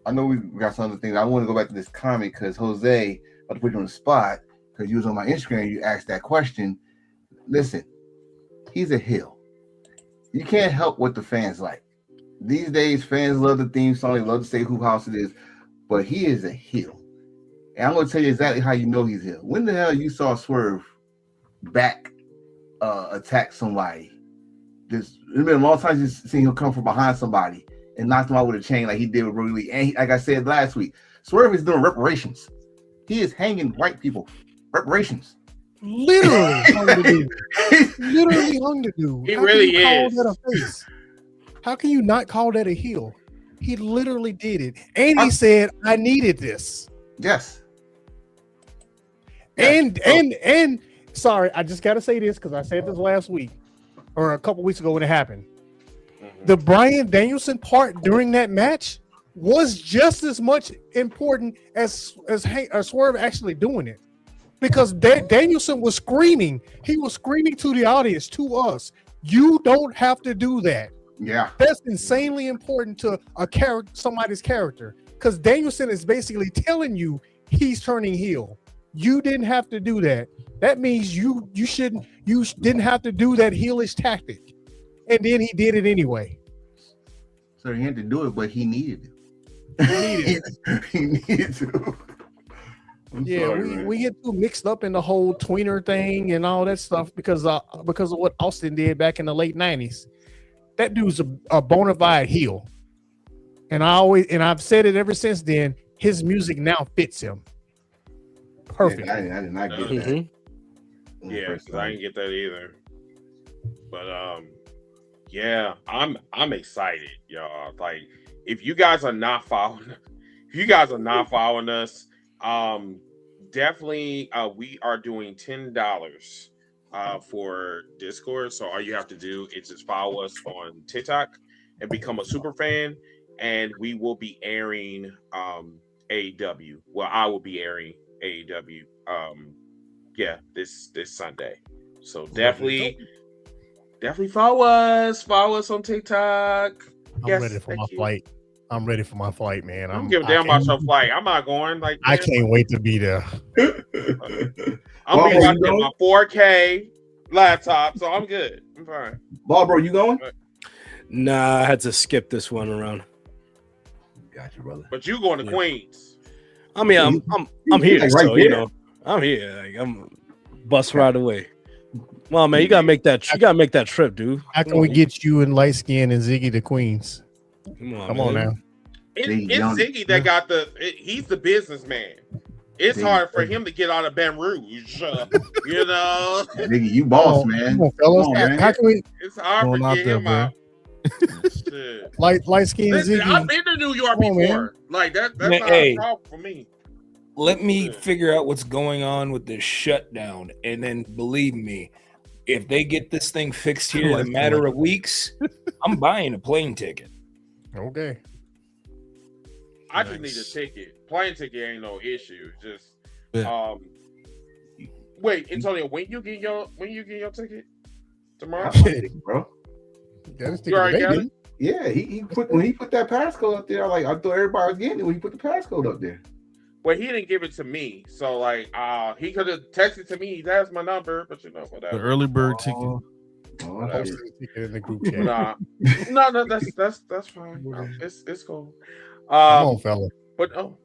I know we got some other things. I want to go back to this comment because Jose, I'll put you on the spot because you was on my Instagram. You asked that question. Listen, he's a heel. You can't help what the fans like. These days, fans love the theme song. They love to say who house it is, but he is a heel. And I'm going to tell you exactly how you know he's heel. When the hell you saw Swerve back attack somebody? It's been a long time since seen him come from behind somebody and knock them out with a chain like he did with Brody Lee. And like I said last week, Swerve is doing reparations. He is hanging white people. Reparations. Literally hung the dude. Literally hung the dude. He really is. Call that a face? How can you not call that a heel? He literally did it. And he said, I needed this. Yes. And sorry, I just gotta say this because I said this last week or a couple weeks ago when it happened. The Bryan Danielson part during that match was just as much important as Swerve actually doing it, because Danielson was screaming. He was screaming to the audience, to us. You don't have to do that. Yeah, that's insanely important to somebody's character, because Danielson is basically telling you he's turning heel. You didn't have to do that. That means you didn't have to do that heelish tactic. And then he did it anyway. So he had to do it, but he needed it. He needed to. We get too mixed up in the whole tweener thing and all that stuff because of what Austin did back in the late 90s. That dude's a bona fide heel. And I've said it ever since then, his music now fits him. Perfect. Yeah, I did not get that. Yeah, because I didn't get that either. But yeah, I'm excited, y'all. Like, if you guys are not following us, definitely we are doing $10 for Discord. So all you have to do is just follow us on TikTok and become a super fan, and we will be airing AEW. Well, I will be airing AEW this Sunday. So definitely follow us on TikTok. I'm ready for my flight. I'm ready for my flight, man. I'm giving a damn about your flight. I'm not going. Like, I can't wait to be there. I'm be watching my 4K laptop, so I'm good. I'm fine. Barbara, you going? Nah, I had to skip this one around. Gotcha, brother. But you going to Queens? I mean, I'm here, like so you know, I'm here. Like, I'm bus right away. Well, man, you gotta make that. You gotta make that trip, dude. How can we get you and light skin and Ziggy to Queens? Come on on now. It's Ziggy that got he's the businessman. It's Nigga, hard for him to get out of Baton Rouge. You know, Nigga, you boss, man. Come on, fellas. Come on, man. How can we it's hard Going to out get there, him bro. out. Shit. light skin Listen, Ziggy? I've been to New York Come on, before. man. Like that's Man, not hey. a problem for me. Let me Yeah. figure out what's going on with this shutdown, and then believe me, if they get this thing fixed here in a matter of weeks, I'm buying a plane ticket. Okay. I just need a ticket. Plane ticket ain't no issue. Just Yeah. wait, Antonio, when you get your ticket tomorrow? Bro. Yeah, this You already ticket got today, it? Yeah, he put when he put that passcode up there, like I thought everybody was getting it when he put the passcode up there. Well, he didn't give it to me, so like, he could have texted to me. That's my number, but you know, The whatever. early bird ticket. Oh, Post shit. the ticket in the group chat. No, that's fine. No, it's cool. Come on, fella. But Come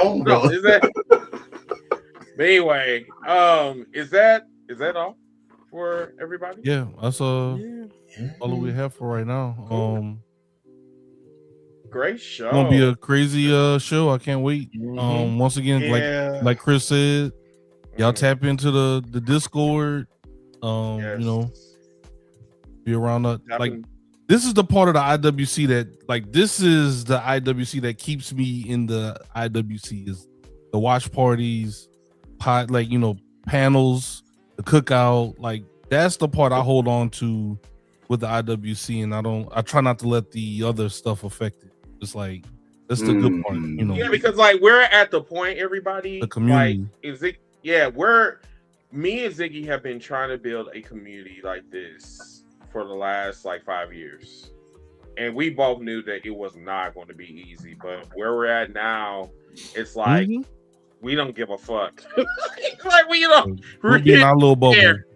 on, no, bro. is that? But anyway, is that all for everybody? Yeah, that's all Yeah. we have for right now. Cool. Great show. Gonna be a crazy show. I can't wait. Once again, Yeah. like Chris said, y'all Mhm. tap into the Discord. Yes. You know, be around the Tap like. in- This is the part of the IWC that this is the IWC that keeps me in the IWC is the watch parties, panels, the cookout. Like that's the part I hold on to with the IWC, and I try not to let the other stuff affect it. It's like that's the good part, you know. Yeah, because like we're at the point, everybody, The community. Like, me and Ziggy have been trying to build a community like this for the last like 5 years, and we both knew that it was not going to be easy. But where we're at now, it's like we don't give a fuck. Like we don't. We'll be in our little bubble. care.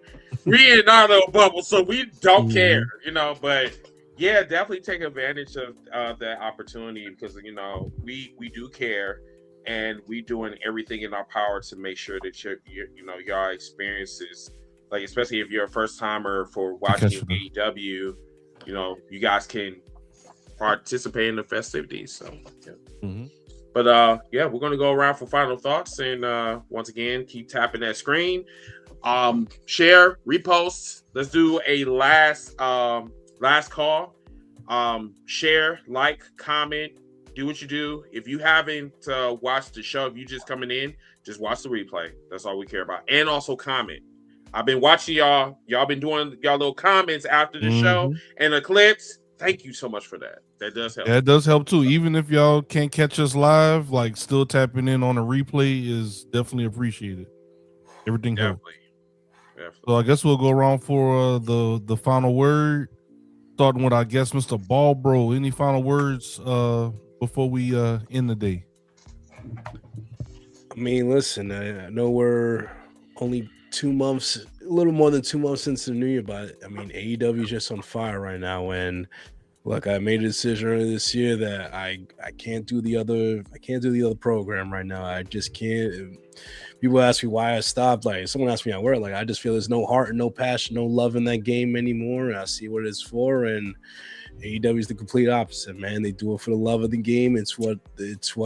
We in our little bubble, so we don't care, you know. But yeah, definitely take advantage of that opportunity because you know we do care, and we doing everything in our power to make sure that your experiences, like especially if you're a first timer for watching AEW, you know you guys can participate in the festivities. So, yeah. But yeah, we're gonna go around for final thoughts, and once again, keep tapping that screen. Share, repost. Let's do a last call. Share, like, comment, do what you do. If you haven't watched the show, if you just coming in, just watch the replay. That's all we care about. And also comment. I've been watching y'all. Y'all been doing y'all little comments after the show and the clips. Thank you so much for that. That does help. Yeah, it does help too. Even if y'all can't catch us live, like still tapping in on a replay is definitely appreciated. Everything helps. So I guess we'll go around for the final word, starting with our guest, Mr. Ballbro. Any final words before we end the day? I mean, listen, I know we're only 2 months, a little more than 2 months since the new year, but I mean, AEW is just on fire right now. And look, I made a decision earlier this year that I can't do the other program right now. I just can't. People ask me why I stopped. Like someone asked me at work, like I just feel there's no heart and no passion, no love in that game anymore. And I see what it's for, and AEW is the complete opposite, man. They do it for the love of the game. It's what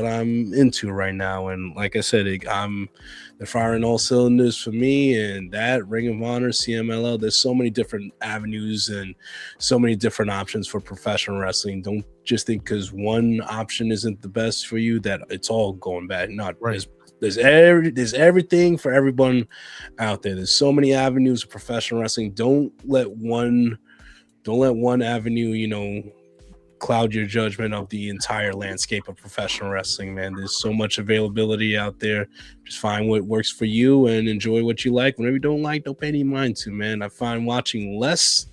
I'm into right now. And like I said, they're firing all cylinders for me. And that Ring of Honor, CMLL, there's so many different avenues and so many different options for professional wrestling. Don't just think because one option isn't the best for you that it's all going bad. Not right. There's everything for everyone out there. There's so many avenues of professional wrestling. Don't let one avenue, cloud your judgment of the entire landscape of professional wrestling, man. There's so much availability out there. Just find what works for you and enjoy what you like. Whatever you don't like, don't pay any mind to, man. I find watching less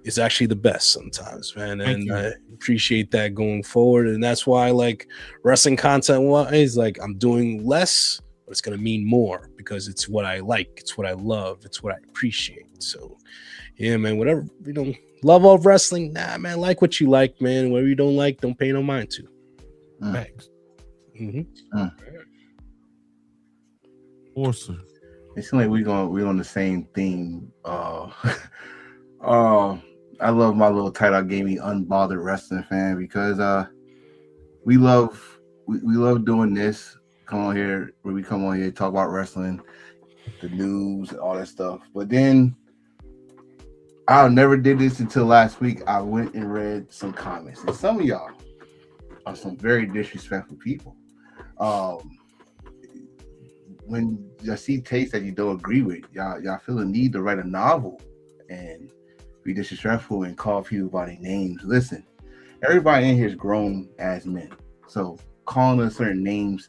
is actually the best sometimes, man. And I appreciate that going forward. And that's why, like, wrestling content wise, like, I'm doing less, but it's going to mean more because it's what I like. It's what I love. It's what I appreciate. So, yeah, man, whatever, love of wrestling, nah, man, like what you like, man. Whatever you don't like, don't pay no mind to. Thanks. Awesome. It seems like we're on the same theme. I love my little title gave me unbothered wrestling fan because we love doing this come on here, where we come on here, talk about wrestling, the news, and all that stuff. But then I never did this until last week. I went and read some comments, and some of y'all are some very disrespectful people. When you see takes that you don't agree with, y'all feel the need to write a novel and be disrespectful and call people by their names. Listen, everybody in here is grown as men, so calling us certain names,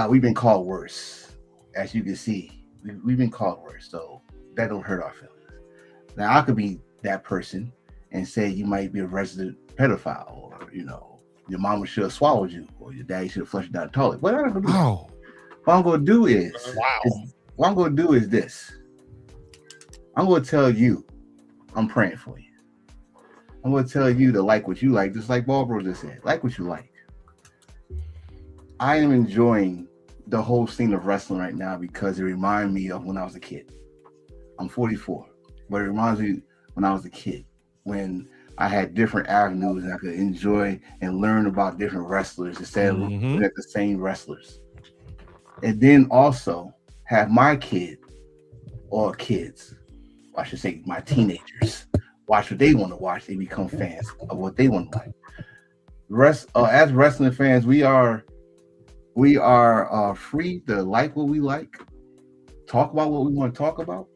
we've been called worse. As you can see, we've been called worse, so that don't hurt our feelings. Now, I could be that person and say you might be a resident pedophile, or your mama should have swallowed you, or your daddy should have flushed down the toilet. What I'm gonna do? What I'm gonna do is, this. I'm gonna tell you, I'm praying for you. I'm gonna tell you to like what you like, just like Barbara just said. Like what you like. I am enjoying the whole scene of wrestling right now because it reminds me of when I was a kid. I'm 44, but it reminds me when I was a kid, when I had different avenues and I could enjoy and learn about different wrestlers instead of looking at the same wrestlers. And then also have my kid or kids, I should say my teenagers, watch what they want to watch. They become fans of what they want to like. As wrestling fans, we are free to like what we like, talk about what we want to talk about,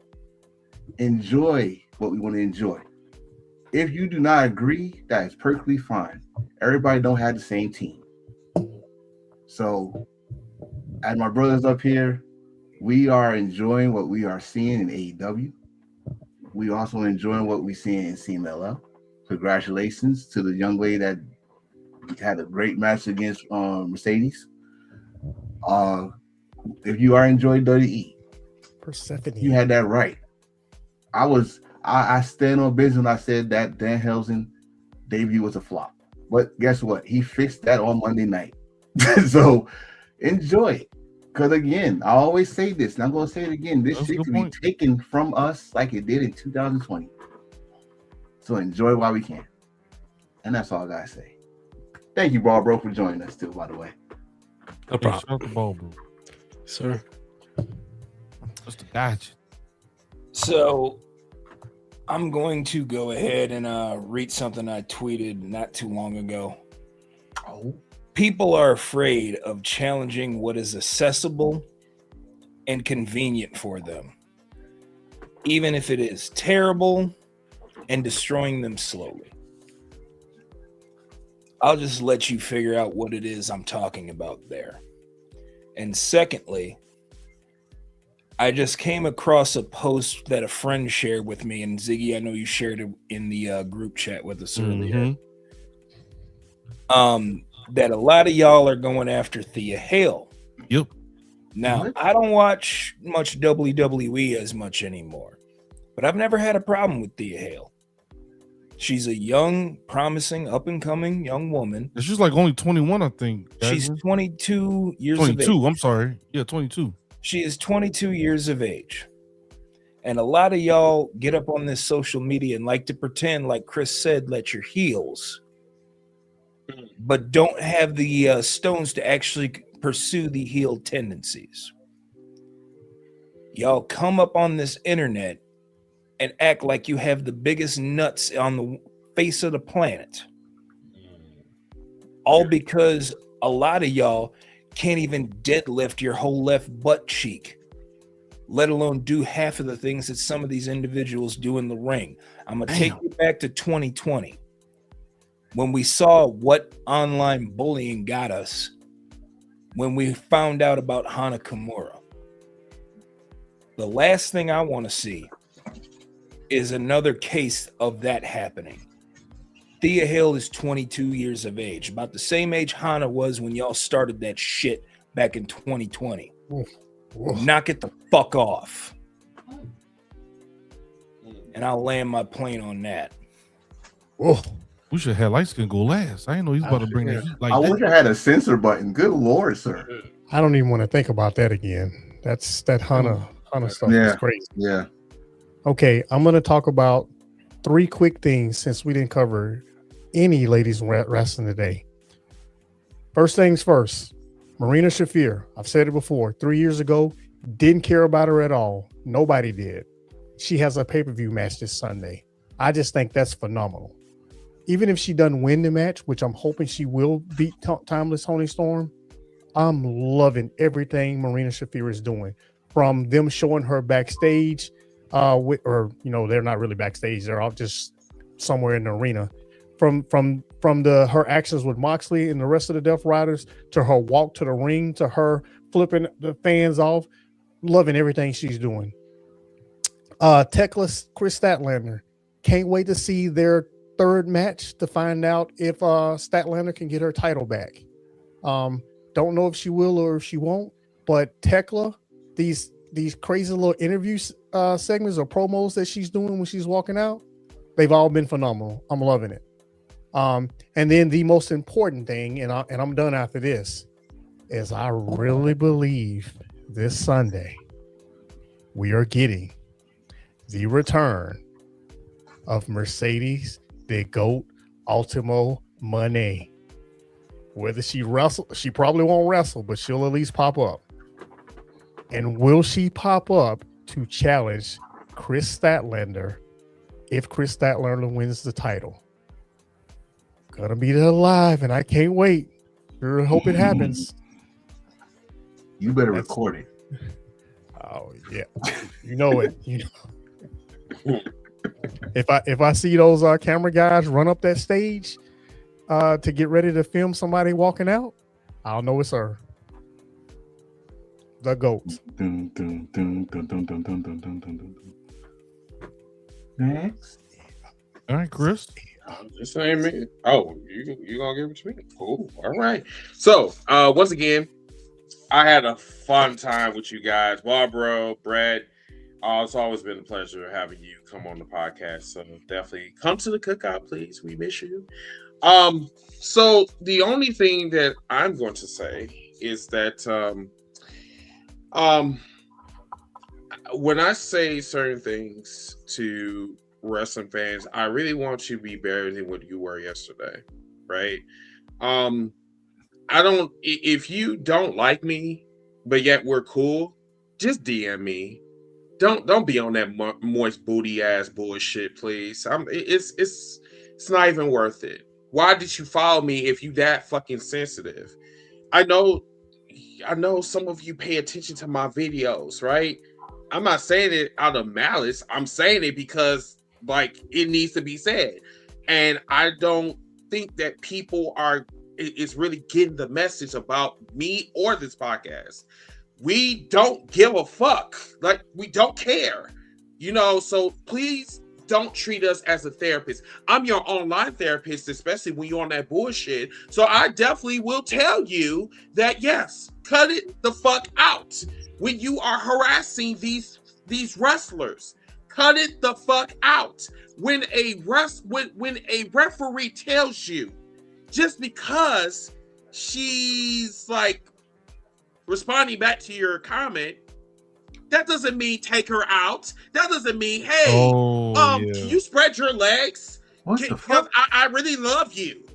enjoy what we want to enjoy. If you do not agree, that is perfectly fine. Everybody don't have the same team. So, as my brothers up here, we are enjoying what we are seeing in AEW. We also enjoying what we're seeing in CMLL. Congratulations to the young lady that had a great match against Mercedes. If you are enjoying WWE, Persephone, you had that right. I stand on business when I said that Dan Helsen debut was a flop. But guess what? He fixed that on Monday night. So enjoy it. Because again, I always say this, and I'm going to say it again. This shit can be taken from us like it did in 2020. So enjoy while we can. And that's all I got to say. Thank you, Barbro, for joining us too, by the way. No problem. Shout out to Barbro. Sir. Just to gotcha. So I'm going to go ahead and read something I tweeted not too long ago. People are afraid of challenging what is accessible and convenient for them, even if it is terrible and destroying them slowly. I'll just let you figure out what it is I'm talking about there. And secondly, I just came across a post that a friend shared with me, and Ziggy, I know you shared it in the group chat with us earlier. That a lot of y'all are going after Thea Hale. Yep. Now, I don't watch much WWE as much anymore, but I've never had a problem with Thea Hale. She's a young, promising, up-and-coming young woman. She's like only 21, I think. She's 22 years 22, of age. I'm sorry. Yeah, 22. She is 22 years of age. And a lot of y'all get up on this social media and like to pretend, like Chris said, let your heels, but don't have the stones to actually pursue the heel tendencies. Y'all come up on this internet and act like you have the biggest nuts on the face of the planet. All because a lot of y'all can't even deadlift your whole left butt cheek, let alone do half of the things that some of these individuals do in the ring. I'm going to take you back to 2020 when we saw what online bullying got us when we found out about Hana Kimura. The last thing I want to see is another case of that happening. Thea Hale is 22 years of age, about the same age Hana was when y'all started that shit back in 2020. Knock it the fuck off. And I'll land my plane on that. We should have light skin go last. I didn't know he's about to bring that heat like I that. wish I had a censor button. Good Lord, sir. I don't even want to think about that again. That Hana stuff is crazy. Yeah. Okay, I'm going to talk about 3 quick things since we didn't cover any ladies wrestling today. First things first, Marina Shafir, I've said it before, 3 years ago, didn't care about her at all. Nobody did. She has a pay-per-view match this Sunday. I just think that's phenomenal. Even if she doesn't win the match, which I'm hoping she will beat Timeless Toni Storm, I'm loving everything Marina Shafir is doing. From them showing her backstage, they're not really backstage, they're all just somewhere in the arena. From her actions with Moxley and the rest of the Death Riders, to her walk to the ring, to her flipping the fans off, loving everything she's doing. Teclis, Chris Statlander, can't wait to see their third match to find out if Statlander can get her title back. Don't know if she will or if she won't, but Tekla, these crazy little interview segments or promos that she's doing when she's walking out, they've all been phenomenal. I'm loving it. And then the most important thing, and I'm done after this, is I really believe this Sunday we are getting the return of Mercedes the GOAT Ultimo Money. Whether she probably won't wrestle, but she'll at least pop up. And will she pop up to challenge Chris Statlander if Chris Statlander wins the title? Gonna be there live, and I can't wait. I hope it happens. You better record it. Oh yeah, you know it. You know. If I see those camera guys run up that stage to get ready to film somebody walking out, I'll know it's her. The GOAT. Next. All right, Chris. This ain't me. Oh, you gonna give it to me? Cool. All right. So once again, I had a fun time with you guys. Barbara, Brett. It's always been a pleasure having you come on the podcast. So definitely come to the cookout, please. We miss you. So the only thing that I'm going to say is that when I say certain things to wrestling fans, I really want you to be better than what you were yesterday, right? If you don't like me, but yet we're cool, just DM me. Don't be on that moist booty ass bullshit, please. It's not even worth it. Why did you follow me if you that fucking sensitive? I know some of you pay attention to my videos, right? I'm not saying it out of malice. I'm saying it because like it needs to be said. And I don't think that people is really getting the message about me or this podcast. We don't give a fuck. Like, we don't care. So please don't treat us as a therapist. I'm your online therapist, especially when you're on that bullshit. So I definitely will tell you that, yes, cut it the fuck out. When you are harassing these wrestlers, cut it the fuck out. When a referee tells you, just because she's like responding back to your comment, that doesn't mean take her out. That doesn't mean, hey, can you spread your legs? Because I really love you.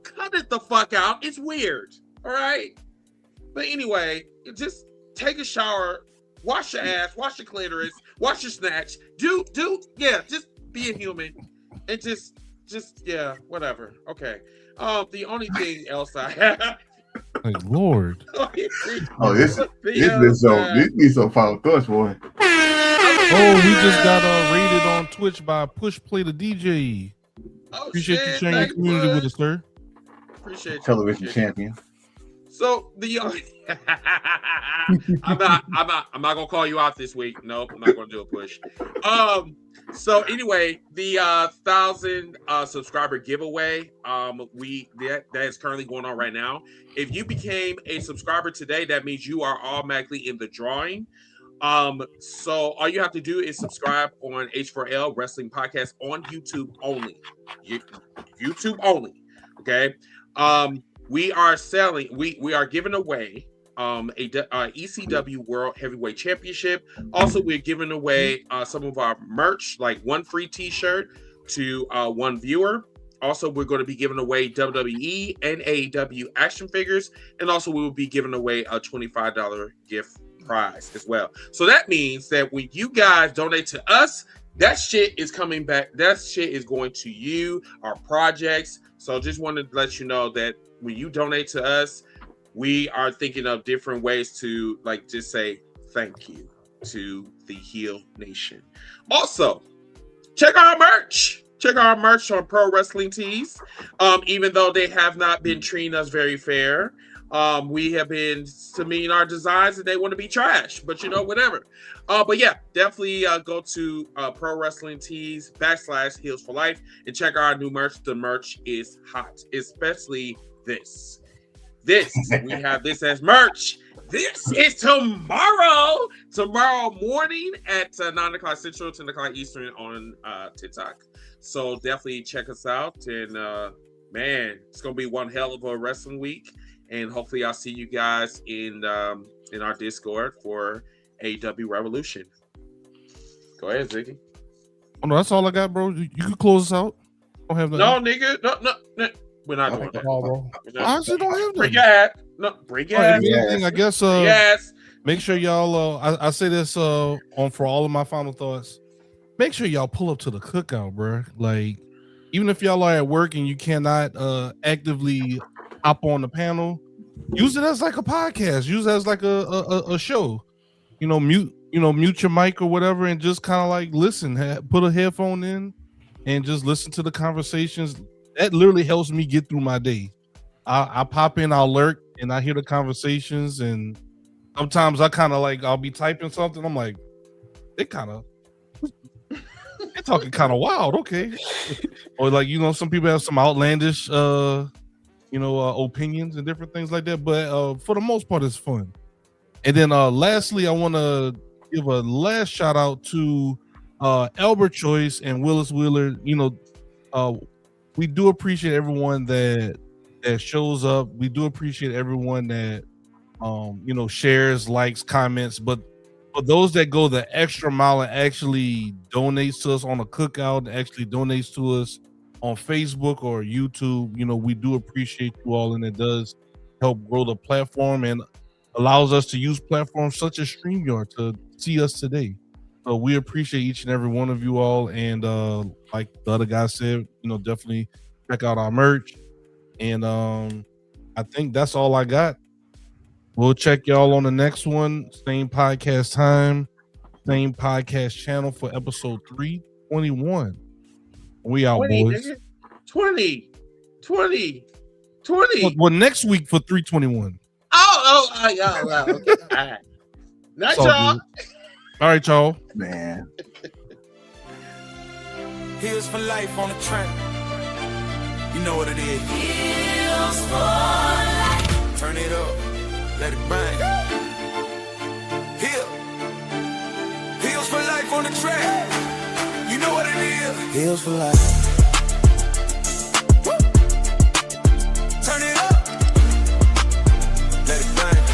Cut it the fuck out. It's weird. All right. But anyway, just take a shower, wash your ass, wash your clitoris, wash your snatch. Just be a human. And just whatever. Okay. The only thing else I have. Like, Lord. This be so fun with us, boy. We just got rated on Twitch by Push Play the DJ. Appreciate you sharing your community with us, sir. Appreciate you. Television champion. So the I'm not gonna call you out this week. Nope, I'm not gonna do a push. So anyway, the 1,000 subscriber giveaway, that is currently going on right now. If you became a subscriber today, that means you are automatically in the drawing. So all you have to do is subscribe on H4L Wrestling Podcast on YouTube only. YouTube only. Okay. We are giving away a ECW World Heavyweight Championship. Also, we're giving away some of our merch, like one free t-shirt to one viewer. Also, we're going to be giving away WWE and AEW action figures, and also we will be giving away a $25 gift prize as well. So that means that when you guys donate to us, that shit is coming back. That shit is going to you, our projects. So just wanted to let you know that when you donate to us, we are thinking of different ways to like just say thank you to the Heel Nation. Also, check our merch. Check our merch on Pro Wrestling Tees. Even though they have not been treating us very fair, we have been submitting our designs and they want to be trash, but you know, whatever. But yeah, definitely go to Pro Wrestling Tees / Heels for Life and check out our new merch. The merch is hot, especially this. We have this as merch. This is tomorrow morning at 9 o'clock Central, 10 o'clock Eastern on TikTok. So definitely check us out. And man, it's gonna be one hell of a wrestling week. And hopefully I'll see you guys in our Discord for AEW Revolution. Go ahead, Ziggy. Oh no, that's all I got, bro. You can close us out. Don't have nothing. No, nigga, no. We're not doing that. Bro. I honestly don't have bring your hat. No, bring your hat. I guess. Yes. Make sure y'all. I say this for all of my final thoughts. Make sure y'all pull up to the cookout, bro. Like, even if y'all are at work and you cannot actively hop on the panel, use it as like a podcast. Use it as like a show. Mute your mic or whatever, and just kind of like listen. Put a headphone in and just listen to the conversations. That literally helps me get through my day. I pop in, I'll lurk, and I hear the conversations. And sometimes I kind of like, I'll be typing something. I'm like, they're talking kind of wild. Okay. Or like, some people have some outlandish, opinions and different things like that. But for the most part, it's fun. And then lastly, I want to give a last shout out to Albert Choice and Willis Wheeler. We do appreciate everyone that shows up. We do appreciate everyone that shares, likes, comments. But for those that go the extra mile and actually donates to us on a cookout, actually donates to us on Facebook or YouTube, we do appreciate you all, and it does help grow the platform and allows us to use platforms such as StreamYard to see us today. So we appreciate each and every one of you all. And like the other guy said, definitely check out our merch. And I think that's all I got. We'll check y'all on the next one. Same podcast time, same podcast channel for episode 321. We out, 20, boys. 20. Well, next week for 321. Oh, okay. All right. Night, y'all. All right, y'all. Man. Heels for life on the track. You know what it is. Heels for life. Turn it up. Let it bang. Heels for life on the track. You know what it is. Heels for life. Woo. Turn it up. Let it bang.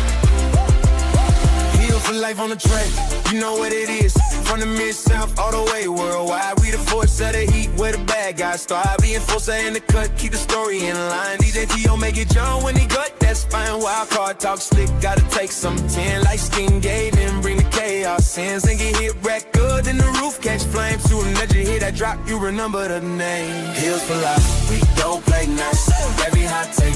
Heels for life on the track. You know what it is. From the mid-south all the way worldwide. We the force of the heat where the bad guys start. Being forcer in the cut, keep the story in line. DJ T.O. make it John when he gut, that's fine. Wild card talk slick, gotta take some 10. Like skin gate and bring the chaos in. And get hit wreck good, then the roof catch flames. To him, let you hear that drop, you remember the name. Heels for life, we don't play nice. Every hot take